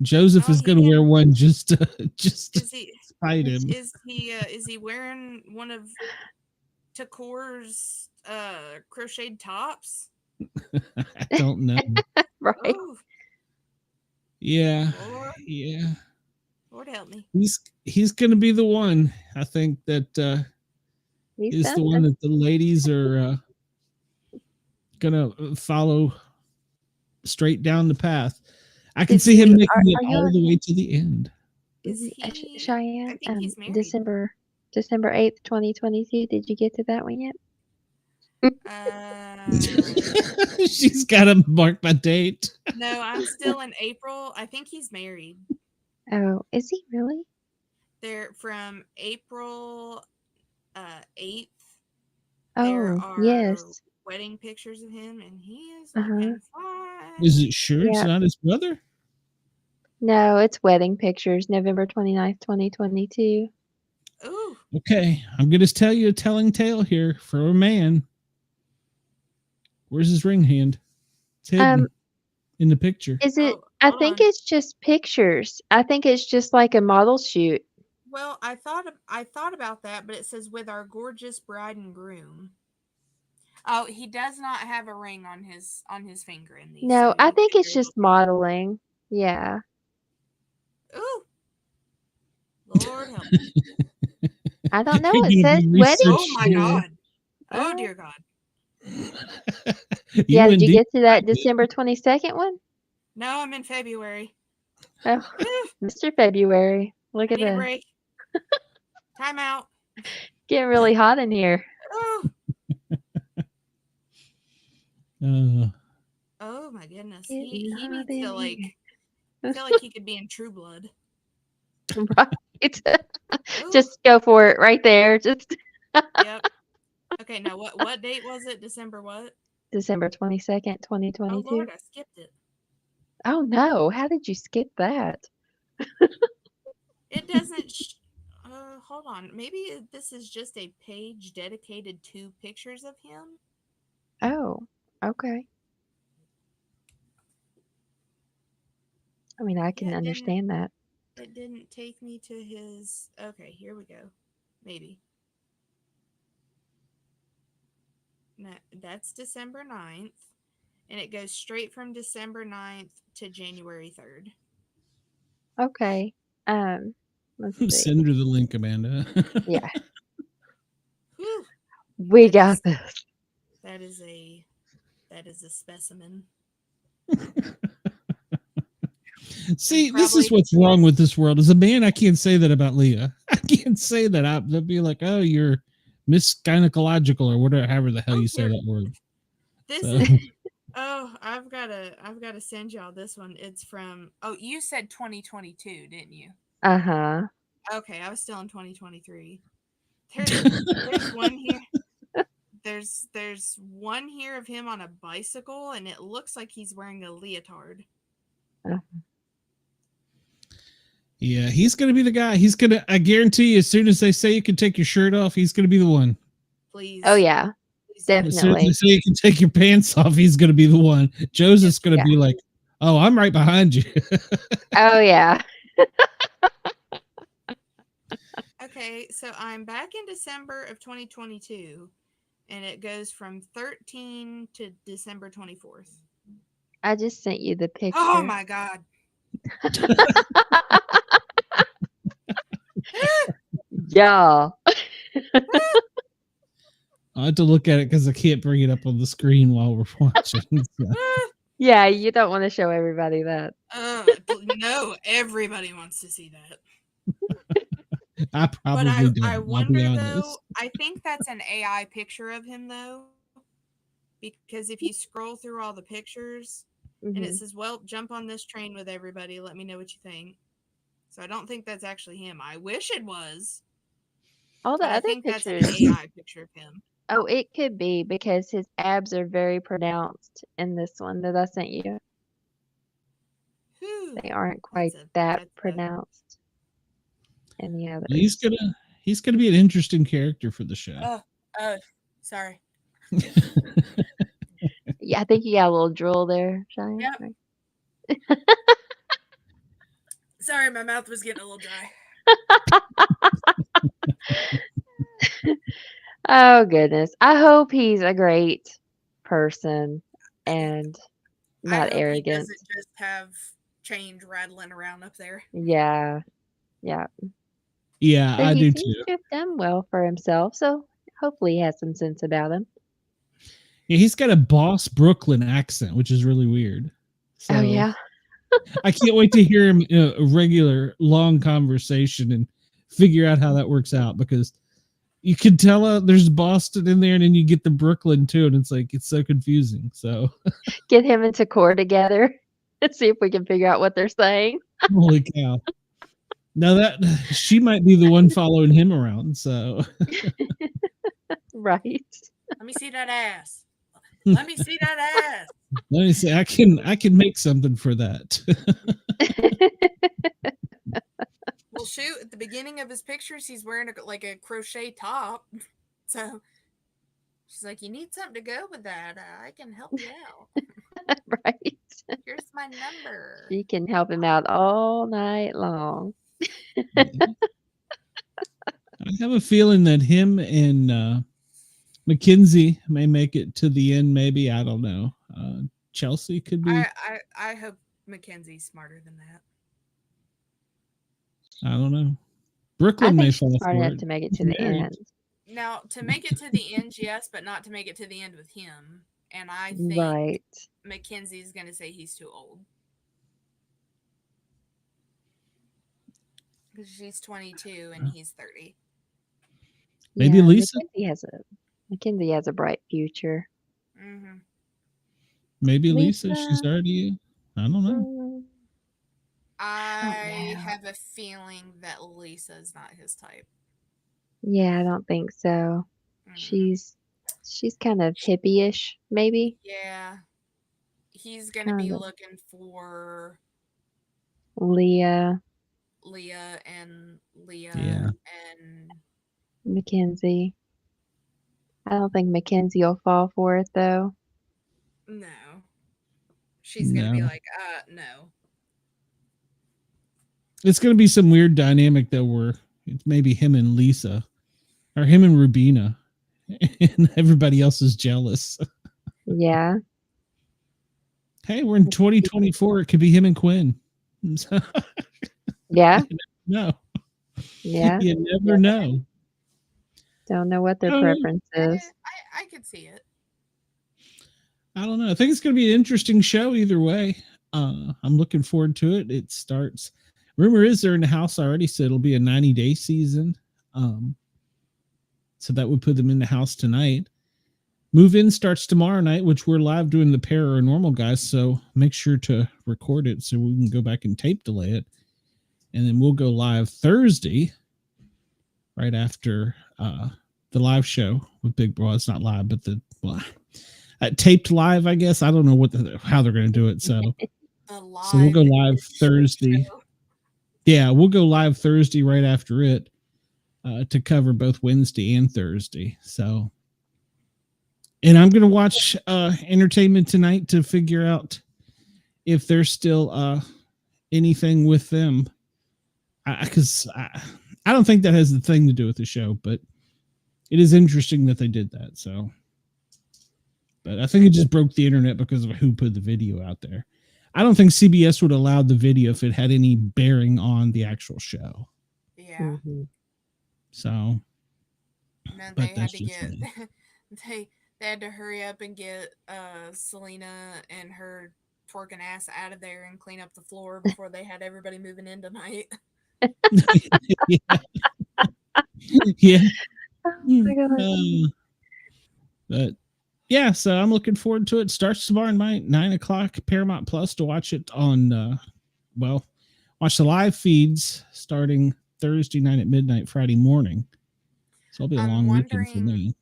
Speaker 1: Joseph
Speaker 3: Oh,
Speaker 1: is gonna
Speaker 3: he
Speaker 1: wear one just to
Speaker 3: is he
Speaker 1: spite him.
Speaker 3: is he wearing one of Takor's crocheted tops?
Speaker 1: I don't know.
Speaker 2: Right.
Speaker 3: Oh,
Speaker 1: Yeah,
Speaker 3: Lord,
Speaker 1: yeah.
Speaker 3: Lord help me.
Speaker 1: He's gonna be the one. I think that
Speaker 2: He's
Speaker 1: is the one
Speaker 2: something.
Speaker 1: that the ladies are gonna follow straight down the path. I can
Speaker 2: Did
Speaker 1: see him
Speaker 2: you
Speaker 1: making it
Speaker 2: are you
Speaker 1: all
Speaker 2: on
Speaker 1: the way to the end.
Speaker 3: Is he? I
Speaker 2: Cheyenne?
Speaker 3: think he's married.
Speaker 2: December 8th, 2022. Did you get to that one yet?
Speaker 3: Uh,
Speaker 1: She's got to mark my date.
Speaker 3: no, I'm still in April. I think he's married.
Speaker 2: Oh, is he really?
Speaker 3: They're from April 8th. There
Speaker 2: Oh,
Speaker 3: are
Speaker 2: yes.
Speaker 3: wedding pictures of him, and he is
Speaker 2: Uh-huh.
Speaker 3: looking fine.
Speaker 1: Is it sure it's
Speaker 2: Yeah.
Speaker 1: not his brother?
Speaker 2: No, it's wedding pictures, November 29th, 2022.
Speaker 3: Ooh,
Speaker 1: Okay, I'm going to tell you a telling tale here for a man. Where's his ring hand? It's hidden
Speaker 2: Um,
Speaker 1: in the picture.
Speaker 2: is it?
Speaker 3: oh,
Speaker 2: I
Speaker 3: hold
Speaker 2: think
Speaker 3: on.
Speaker 2: it's just pictures. I think it's just like a model shoot.
Speaker 3: Well, I thought about that, but it says with our gorgeous bride and groom. Oh, he does not have a ring on his finger in these, so
Speaker 2: No,
Speaker 3: we
Speaker 2: I
Speaker 3: need to
Speaker 2: think
Speaker 3: be
Speaker 2: it's
Speaker 3: very
Speaker 2: just modeling. Yeah.
Speaker 3: Ooh, Lord help me.
Speaker 2: I don't know.
Speaker 1: You're
Speaker 2: It
Speaker 1: going to
Speaker 2: says
Speaker 1: be
Speaker 2: wedding
Speaker 3: Oh
Speaker 1: researched.
Speaker 3: my
Speaker 2: shoot.
Speaker 3: God. Oh dear God.
Speaker 2: Yeah,
Speaker 1: You
Speaker 2: did you
Speaker 1: indeed.
Speaker 2: get to that December 22nd one?
Speaker 3: No, I'm in February.
Speaker 2: Oh,
Speaker 3: Whew,
Speaker 2: Mr. February. Look
Speaker 3: I
Speaker 2: at
Speaker 3: need a
Speaker 2: this.
Speaker 3: break. Time out.
Speaker 2: Getting really hot in here.
Speaker 3: Oh,
Speaker 1: Uh,
Speaker 3: oh my goodness.
Speaker 2: Getting
Speaker 3: He
Speaker 2: hot
Speaker 3: needs to
Speaker 2: in
Speaker 3: like.
Speaker 2: here.
Speaker 3: I feel like he could be in True Blood.
Speaker 2: Right.
Speaker 3: Oh,
Speaker 2: Just go for it right there. Just
Speaker 3: yep. Okay, now what date was it? December what?
Speaker 2: December 22nd,
Speaker 3: Oh
Speaker 2: 2022.
Speaker 3: Lord, I skipped it.
Speaker 2: Oh no, how did you skip that?
Speaker 3: It doesn't. Hold on. Maybe this is just a page dedicated to pictures of him.
Speaker 2: Oh, okay. I mean, I
Speaker 3: Yeah,
Speaker 2: can understand that.
Speaker 3: it didn't take me to his. Okay, here we go. Maybe. No, that's December 9th, and it goes straight from December 9th to January 3rd.
Speaker 2: Okay. Let's see.
Speaker 1: send her the link, Amanda.
Speaker 2: Yeah,
Speaker 3: Whew.
Speaker 2: we
Speaker 3: That
Speaker 2: got
Speaker 3: is
Speaker 2: this.
Speaker 3: that is a that is a specimen. And
Speaker 1: See, this is
Speaker 3: probably
Speaker 1: what's wrong with this world. As a man, I can't say that about Leah. I can't say that. They'll be like, "Oh, you're misgynecological or whatever, however the hell
Speaker 3: oh
Speaker 1: you say
Speaker 3: here
Speaker 1: that word."
Speaker 3: this
Speaker 1: So,
Speaker 3: oh I've gotta send y'all this one. It's from you said 2022, didn't you?
Speaker 2: Uh-huh.
Speaker 3: Okay, I was still in 2023. There's one here. There's one here of him on a bicycle, and it looks like he's wearing a leotard.
Speaker 2: Uh,
Speaker 1: yeah, he's gonna be the guy. He's gonna. I guarantee you, as soon as they say you can take your shirt off, he's gonna be the one.
Speaker 2: Oh
Speaker 3: Please,
Speaker 2: yeah,
Speaker 3: please do it.
Speaker 1: As soon as they
Speaker 2: definitely.
Speaker 1: say you can take your pants off, he's gonna be the one.
Speaker 3: Yes,
Speaker 1: Joseph's gonna
Speaker 2: Yeah.
Speaker 1: be like, "Oh, I'm right behind you."
Speaker 2: Oh yeah.
Speaker 3: okay, so I'm back in December of 2022, and it goes from 13 to December 24th.
Speaker 2: I just sent you the
Speaker 3: Oh
Speaker 2: picture.
Speaker 3: my God.
Speaker 2: Yeah.
Speaker 1: I have to look at it because I can't bring it up on the screen while we're watching. So,
Speaker 2: Yeah, you don't want to show everybody that.
Speaker 3: No, everybody wants to see that.
Speaker 1: I
Speaker 3: But
Speaker 1: probably
Speaker 3: I
Speaker 1: don't. I'll be
Speaker 3: wonder though.
Speaker 1: honest.
Speaker 3: I think that's an AI picture of him though, because if you scroll through all the pictures, and it
Speaker 2: Hmm.
Speaker 3: says, "Well, jump on this train with everybody. Let me know what you think." So I don't think that's actually him. I wish it was.
Speaker 2: All the
Speaker 3: But I
Speaker 2: other
Speaker 3: think that's an
Speaker 2: pictures.
Speaker 3: AI picture of him.
Speaker 2: Oh, it could be because his abs are very pronounced in this one that I sent you.
Speaker 3: Whew.
Speaker 2: They aren't quite that
Speaker 3: That's
Speaker 2: pronounced in the others.
Speaker 1: He's gonna be an interesting character for the show.
Speaker 3: Sorry.
Speaker 2: Yeah, I think you got a little drool there, Cheyenne.
Speaker 3: Yep.
Speaker 2: Right?
Speaker 3: Sorry, my mouth was getting a little dry.
Speaker 2: Oh goodness. I hope he's a great person and
Speaker 3: I
Speaker 2: not
Speaker 3: hope he
Speaker 2: arrogant.
Speaker 3: doesn't just have change rattling around up there.
Speaker 2: Yeah.
Speaker 1: Yeah,
Speaker 2: But
Speaker 1: I
Speaker 2: he
Speaker 1: do
Speaker 2: seems
Speaker 1: too.
Speaker 2: to have done well for himself, so hopefully he has some sense about him.
Speaker 1: Yeah, he's got a boss Brooklyn accent, which is really weird. So
Speaker 2: Oh yeah.
Speaker 1: I can't wait to hear him in a regular long conversation and figure out how that works out, because you can tell there's Boston in there and then you get the Brooklyn too, and it's so confusing. So
Speaker 2: Get him into core together and see if we can figure out what they're saying.
Speaker 1: holy cow. Now that she might be the one following him around, so
Speaker 2: Right.
Speaker 3: Let me see that ass. Let me see that ass.
Speaker 1: let me say I can make something for that.
Speaker 3: Well, shoot, at the beginning of his pictures, he's wearing a crochet top. So she's like, you need something to go with that. I can help you out.
Speaker 2: Right.
Speaker 3: Here's my number.
Speaker 2: She can help him out all night long.
Speaker 1: I have a feeling that him and Mackenzie may make it to the end. Maybe, I don't know. Chelsea could be.
Speaker 3: I hope Mackenzie's smarter than that.
Speaker 1: I don't know.
Speaker 2: I
Speaker 1: Brooklyn may
Speaker 2: think she's
Speaker 1: fall
Speaker 2: smart
Speaker 1: for
Speaker 2: enough
Speaker 1: it.
Speaker 2: to make it
Speaker 1: He's
Speaker 2: to the
Speaker 1: married.
Speaker 2: end.
Speaker 3: Now, to make it to the end, yes, but not to make it to the end with him. And I think
Speaker 2: Right.
Speaker 3: Mackenzie's going to say he's too old. Because she's 22 and he's 30.
Speaker 1: Maybe
Speaker 2: Yeah,
Speaker 1: Lisa.
Speaker 2: Mackenzie has a bright future.
Speaker 3: Mm-hmm.
Speaker 1: Maybe Lisa.
Speaker 2: Lisa.
Speaker 1: She's already. I don't know.
Speaker 3: I
Speaker 2: know.
Speaker 3: have a feeling that Lisa's not his type.
Speaker 2: Yeah, I don't think so.
Speaker 3: Mm.
Speaker 2: She's kind of hippie-ish, maybe.
Speaker 3: Yeah. He's going to be
Speaker 2: Kind of
Speaker 3: looking for
Speaker 2: Leah,
Speaker 3: Leah and
Speaker 1: Yeah.
Speaker 3: and
Speaker 2: Mackenzie. I don't think Mackenzie will fall for it though.
Speaker 3: no. She's going to be
Speaker 1: No.
Speaker 3: like, no.
Speaker 1: It's going to be some weird dynamic though, where it's maybe him and Lisa, or him and Rubina, and everybody else is jealous.
Speaker 2: Yeah.
Speaker 1: Hey, we're in 2024. It could be him and Quinn.
Speaker 2: Yeah.
Speaker 1: No.
Speaker 2: Yeah.
Speaker 1: You never know.
Speaker 2: Don't know what their
Speaker 1: Oh,
Speaker 2: preference is.
Speaker 3: I could see it.
Speaker 1: I don't know. I think it's going to be an interesting show either way. I'm looking forward to it. It starts. Rumor is they're in the house already, so it'll be a 90-day season. So that would put them in the house tonight. Move in starts tomorrow night, which we're live doing the Paranormal guys. So make sure to record it so we can go back and tape delay it, and then we'll go live Thursday, right after the live show with Big Bro. It's not live, but taped live, I guess. I don't know how they're going to do it. So we'll go live Thursday.
Speaker 3: Show.
Speaker 1: Yeah, we'll go live Thursday right after it to cover both Wednesday and Thursday. So, and I'm going to watch Entertainment Tonight to figure out if there's still anything with them. Because I don't think that has the thing to do with the show, but it is interesting that they did that. So, but I think it just broke the internet because of who put the video out there. I don't think CBS would allow the video if it had any bearing on the actual show.
Speaker 3: Yeah.
Speaker 2: Mm-hmm.
Speaker 1: So,
Speaker 3: And then
Speaker 1: but
Speaker 3: they had
Speaker 1: that's
Speaker 3: to
Speaker 1: just
Speaker 3: get
Speaker 1: me.
Speaker 3: they had to hurry up and get Selena and her twerking ass out of there and clean up the floor before they had everybody moving in tonight.
Speaker 1: Yeah. Yeah.
Speaker 2: Oh my God.
Speaker 1: But yeah, so I'm looking forward to it. Starts tomorrow night, 9:00, Paramount Plus, to watch it on. Watch the live feeds starting Thursday night at midnight, Friday morning. So it'll be a
Speaker 3: I'm
Speaker 1: long weekend for
Speaker 3: wondering
Speaker 1: me.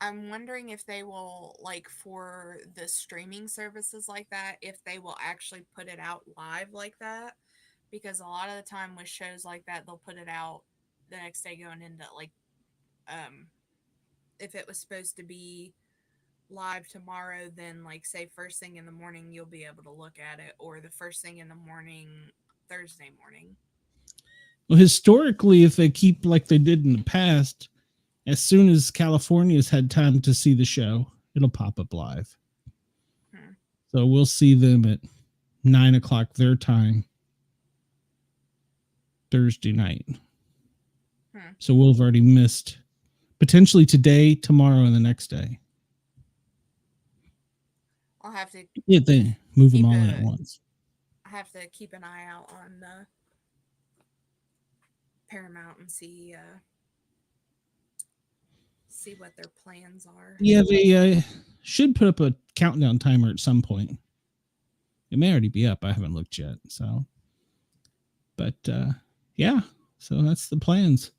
Speaker 3: I'm wondering if they will, like, for the streaming services like that, if they will actually put it out live like that, because a lot of the time with shows like that, they'll put it out the next day going into, like, um if it was supposed to be live tomorrow, then, like, say first thing in the morning you'll be able to look at it, or the first thing in the morning Thursday morning.
Speaker 1: Well, historically, if they keep like they did in the past, as soon as California's had time to see the show, it'll pop up live. So we'll see them at 9:00 their time Thursday night. So we'll have already missed potentially today, tomorrow, and the next day.
Speaker 3: I'll have to
Speaker 1: They move them all in at once.
Speaker 3: I have to keep an eye out on Paramount and see what their plans are.
Speaker 1: Yeah, they should put up a countdown timer at some point. It may already be up. I haven't looked yet. So, but yeah, so that's the plans.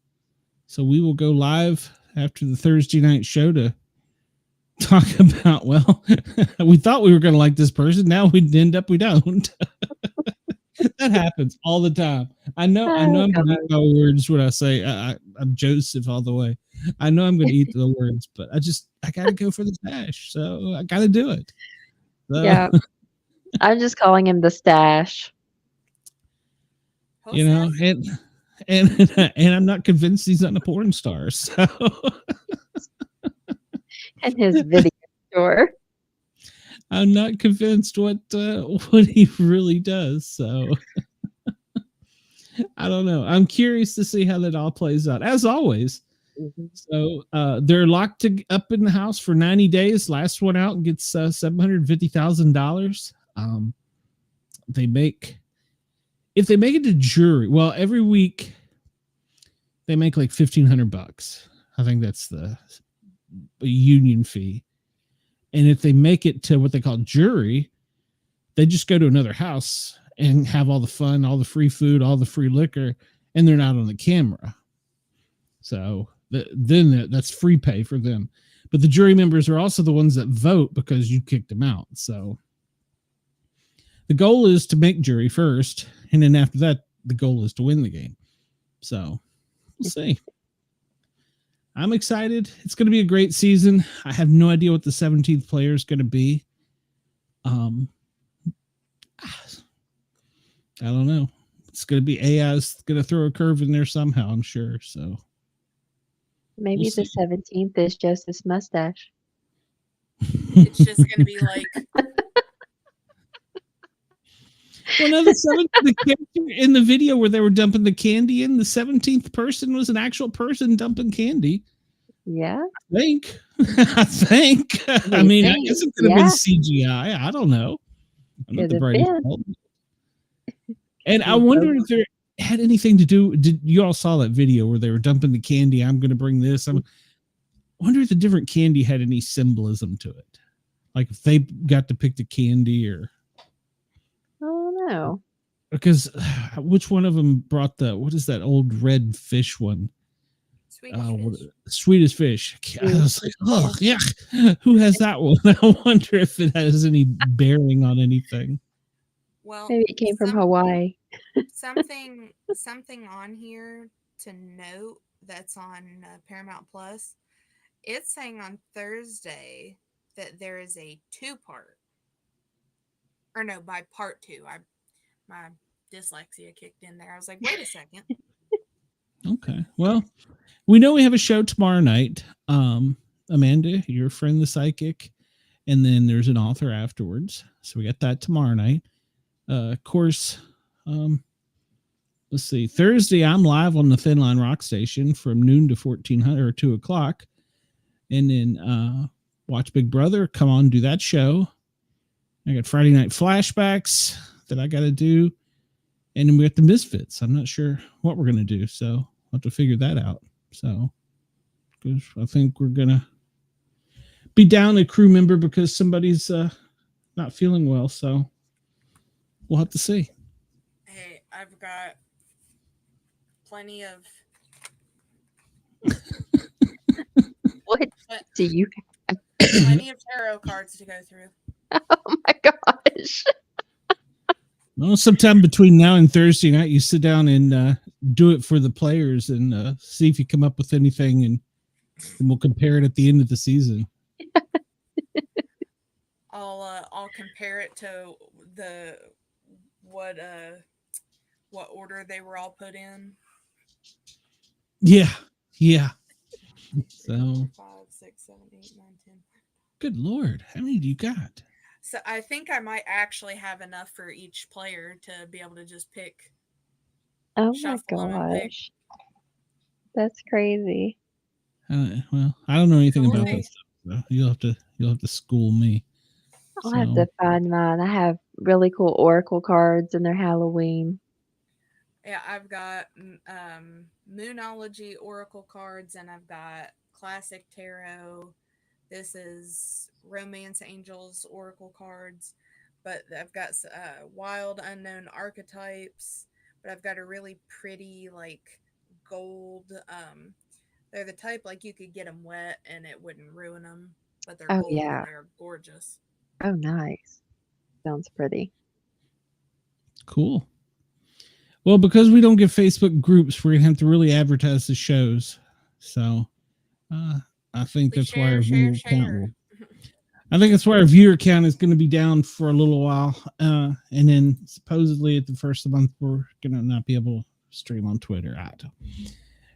Speaker 1: So we will go live after the Thursday night show to talk about, well, we thought we were going to like this person. Now we end up we don't. That happens all the time. I know I'm going to eat my words when I say I'm Joseph all the way. I know I'm going to eat the words, but I got to go for the stash. So I got to do it. So,
Speaker 2: Yeah. I'm just calling him the stash.
Speaker 1: You know, and I'm not convinced he's not a porn star. So
Speaker 2: and his video store.
Speaker 1: I'm not convinced what he really does. So I don't know. I'm curious to see how that all plays out, as always. Mm-hmm. So they're locked up in the house for 90 days. Last one out gets $750,000. If they make it to jury, well, every week they make like $1,500. I think that's the union fee. And if they make it to what they call jury, they just go to another house and have all the fun, all the free food, all the free liquor, and they're not on the camera. So then that's free pay for them. But the jury members are also the ones that vote because you kicked them out. So the goal is to make jury first, and then after that, the goal is to win the game. So we'll see. I'm excited. It's going to be a great season. I have no idea what the 17th player is going to be. I don't know. It's going to be AI's going to throw a curve in there somehow, I'm sure. So
Speaker 2: maybe the 17th is Joseph's mustache.
Speaker 3: It's just going to be like.
Speaker 1: Well, no, the character in the video where they were dumping the candy in, the 17th person was an actual person dumping candy.
Speaker 2: Yeah.
Speaker 1: I think. I mean, I guess it could have been CGI. I don't know. I'm not the brightest bulb. And I wonder if there had anything to do. Did you all saw that video where they were dumping the candy? I'm going to bring this. I wonder if the different candy had any symbolism to it. Like if they got to pick the candy or.
Speaker 2: No.
Speaker 1: Because which one of them brought what is that old red fish one? Swedish fish. I was like, oh, yeah. Who has that one? I wonder if it has any bearing on anything.
Speaker 3: Well,
Speaker 2: maybe it came from Hawaii.
Speaker 3: something on here to note that's on Paramount Plus. It's saying on Thursday that there is a 2-part. Or no, by part 2. My dyslexia kicked in there. I was like, wait a second.
Speaker 1: Okay. Well, we know we have a show tomorrow night. Amanda, your friend, the psychic. And then there's an author afterwards. So we got that tomorrow night. Of course, let's see. Thursday, I'm live on the Thin Line Rock Station from noon to 1400 or 2 o'clock. And then watch Big Brother. Come on, do that show. I got Friday night flashbacks that I got to do. And then we got the Misfits. I'm not sure what we're going to do. So I'll have to figure that out. So I think we're going to be down a crew member because somebody's not feeling well. So we'll have to see.
Speaker 3: Hey, I've got plenty of
Speaker 2: What do you?
Speaker 3: Plenty of tarot cards to go through.
Speaker 2: Oh my gosh!
Speaker 1: Well, sometime between now and Thursday night, you sit down and do it for the players and see if you come up with anything, and we'll compare it at the end of the season.
Speaker 3: I'll compare it to what order they were all put in.
Speaker 1: Yeah. So
Speaker 3: 4, 5, 6, 7, 8, 9, 10.
Speaker 1: Good Lord, how many do you got?
Speaker 3: So I think I might actually have enough for each player to be able to just pick.
Speaker 2: Oh my
Speaker 3: Shuffle 'em and pick.
Speaker 2: gosh, that's crazy.
Speaker 1: Well, I don't know anything
Speaker 3: We'll
Speaker 1: about
Speaker 3: see.
Speaker 1: this stuff, so you'll have to school me.
Speaker 2: I'll have to find mine. I have really cool oracle cards, and they're Halloween.
Speaker 3: Yeah, I've got Moonology Oracle cards, and I've got Classic Tarot. This is Romance Angels Oracle cards, but I've got Wild Unknown Archetypes. But I've got a really pretty like gold. They're the type like you could get them wet and it wouldn't ruin them, but they're
Speaker 2: Oh
Speaker 3: gold
Speaker 2: yeah.
Speaker 3: and they're gorgeous.
Speaker 2: Oh nice. Sounds pretty.
Speaker 1: Cool. Well, because we don't get Facebook groups, we're gonna have to really advertise the shows. So I think that's why our viewer count will. I think that's why our viewer count is going to be down for a little while, and then supposedly at the first of the month we're going to not be able to stream on Twitter.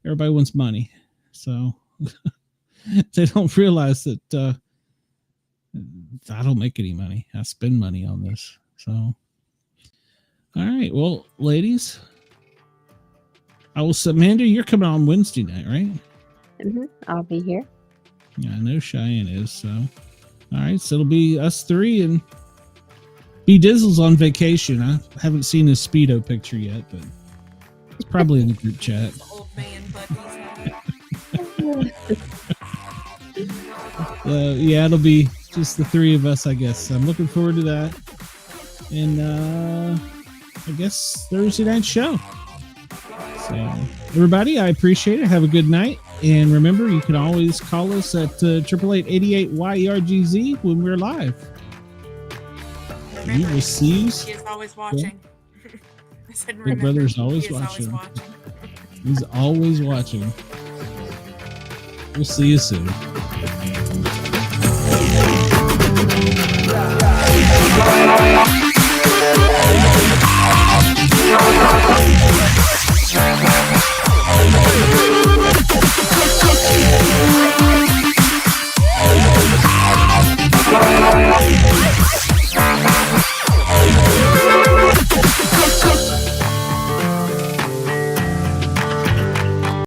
Speaker 1: Everybody wants money, so they don't realize that I don't make any money. I spend money on this. So, all right, well, ladies, Amanda, you're coming on Wednesday night, right?
Speaker 2: I'll be here.
Speaker 1: Yeah, I know Cheyenne is. So, all right, so it'll be us three, and B Dizzle's on vacation. I haven't seen his Speedo picture yet, but it's probably in the group chat.
Speaker 3: Old man buddies.
Speaker 1: Yeah, it'll be just the three of us, I guess. So I'm looking forward to that. And I guess Thursday night show. So, everybody, I appreciate it. Have a good night. And remember, you can always call us at 888-88-YERGZ when we're live.
Speaker 3: Remember,
Speaker 1: We will see you.
Speaker 3: he is always watching. I said,
Speaker 1: Big
Speaker 3: remember,
Speaker 1: brother's always
Speaker 3: he is
Speaker 1: watching.
Speaker 3: always watching.
Speaker 1: He's always watching. We'll see you soon.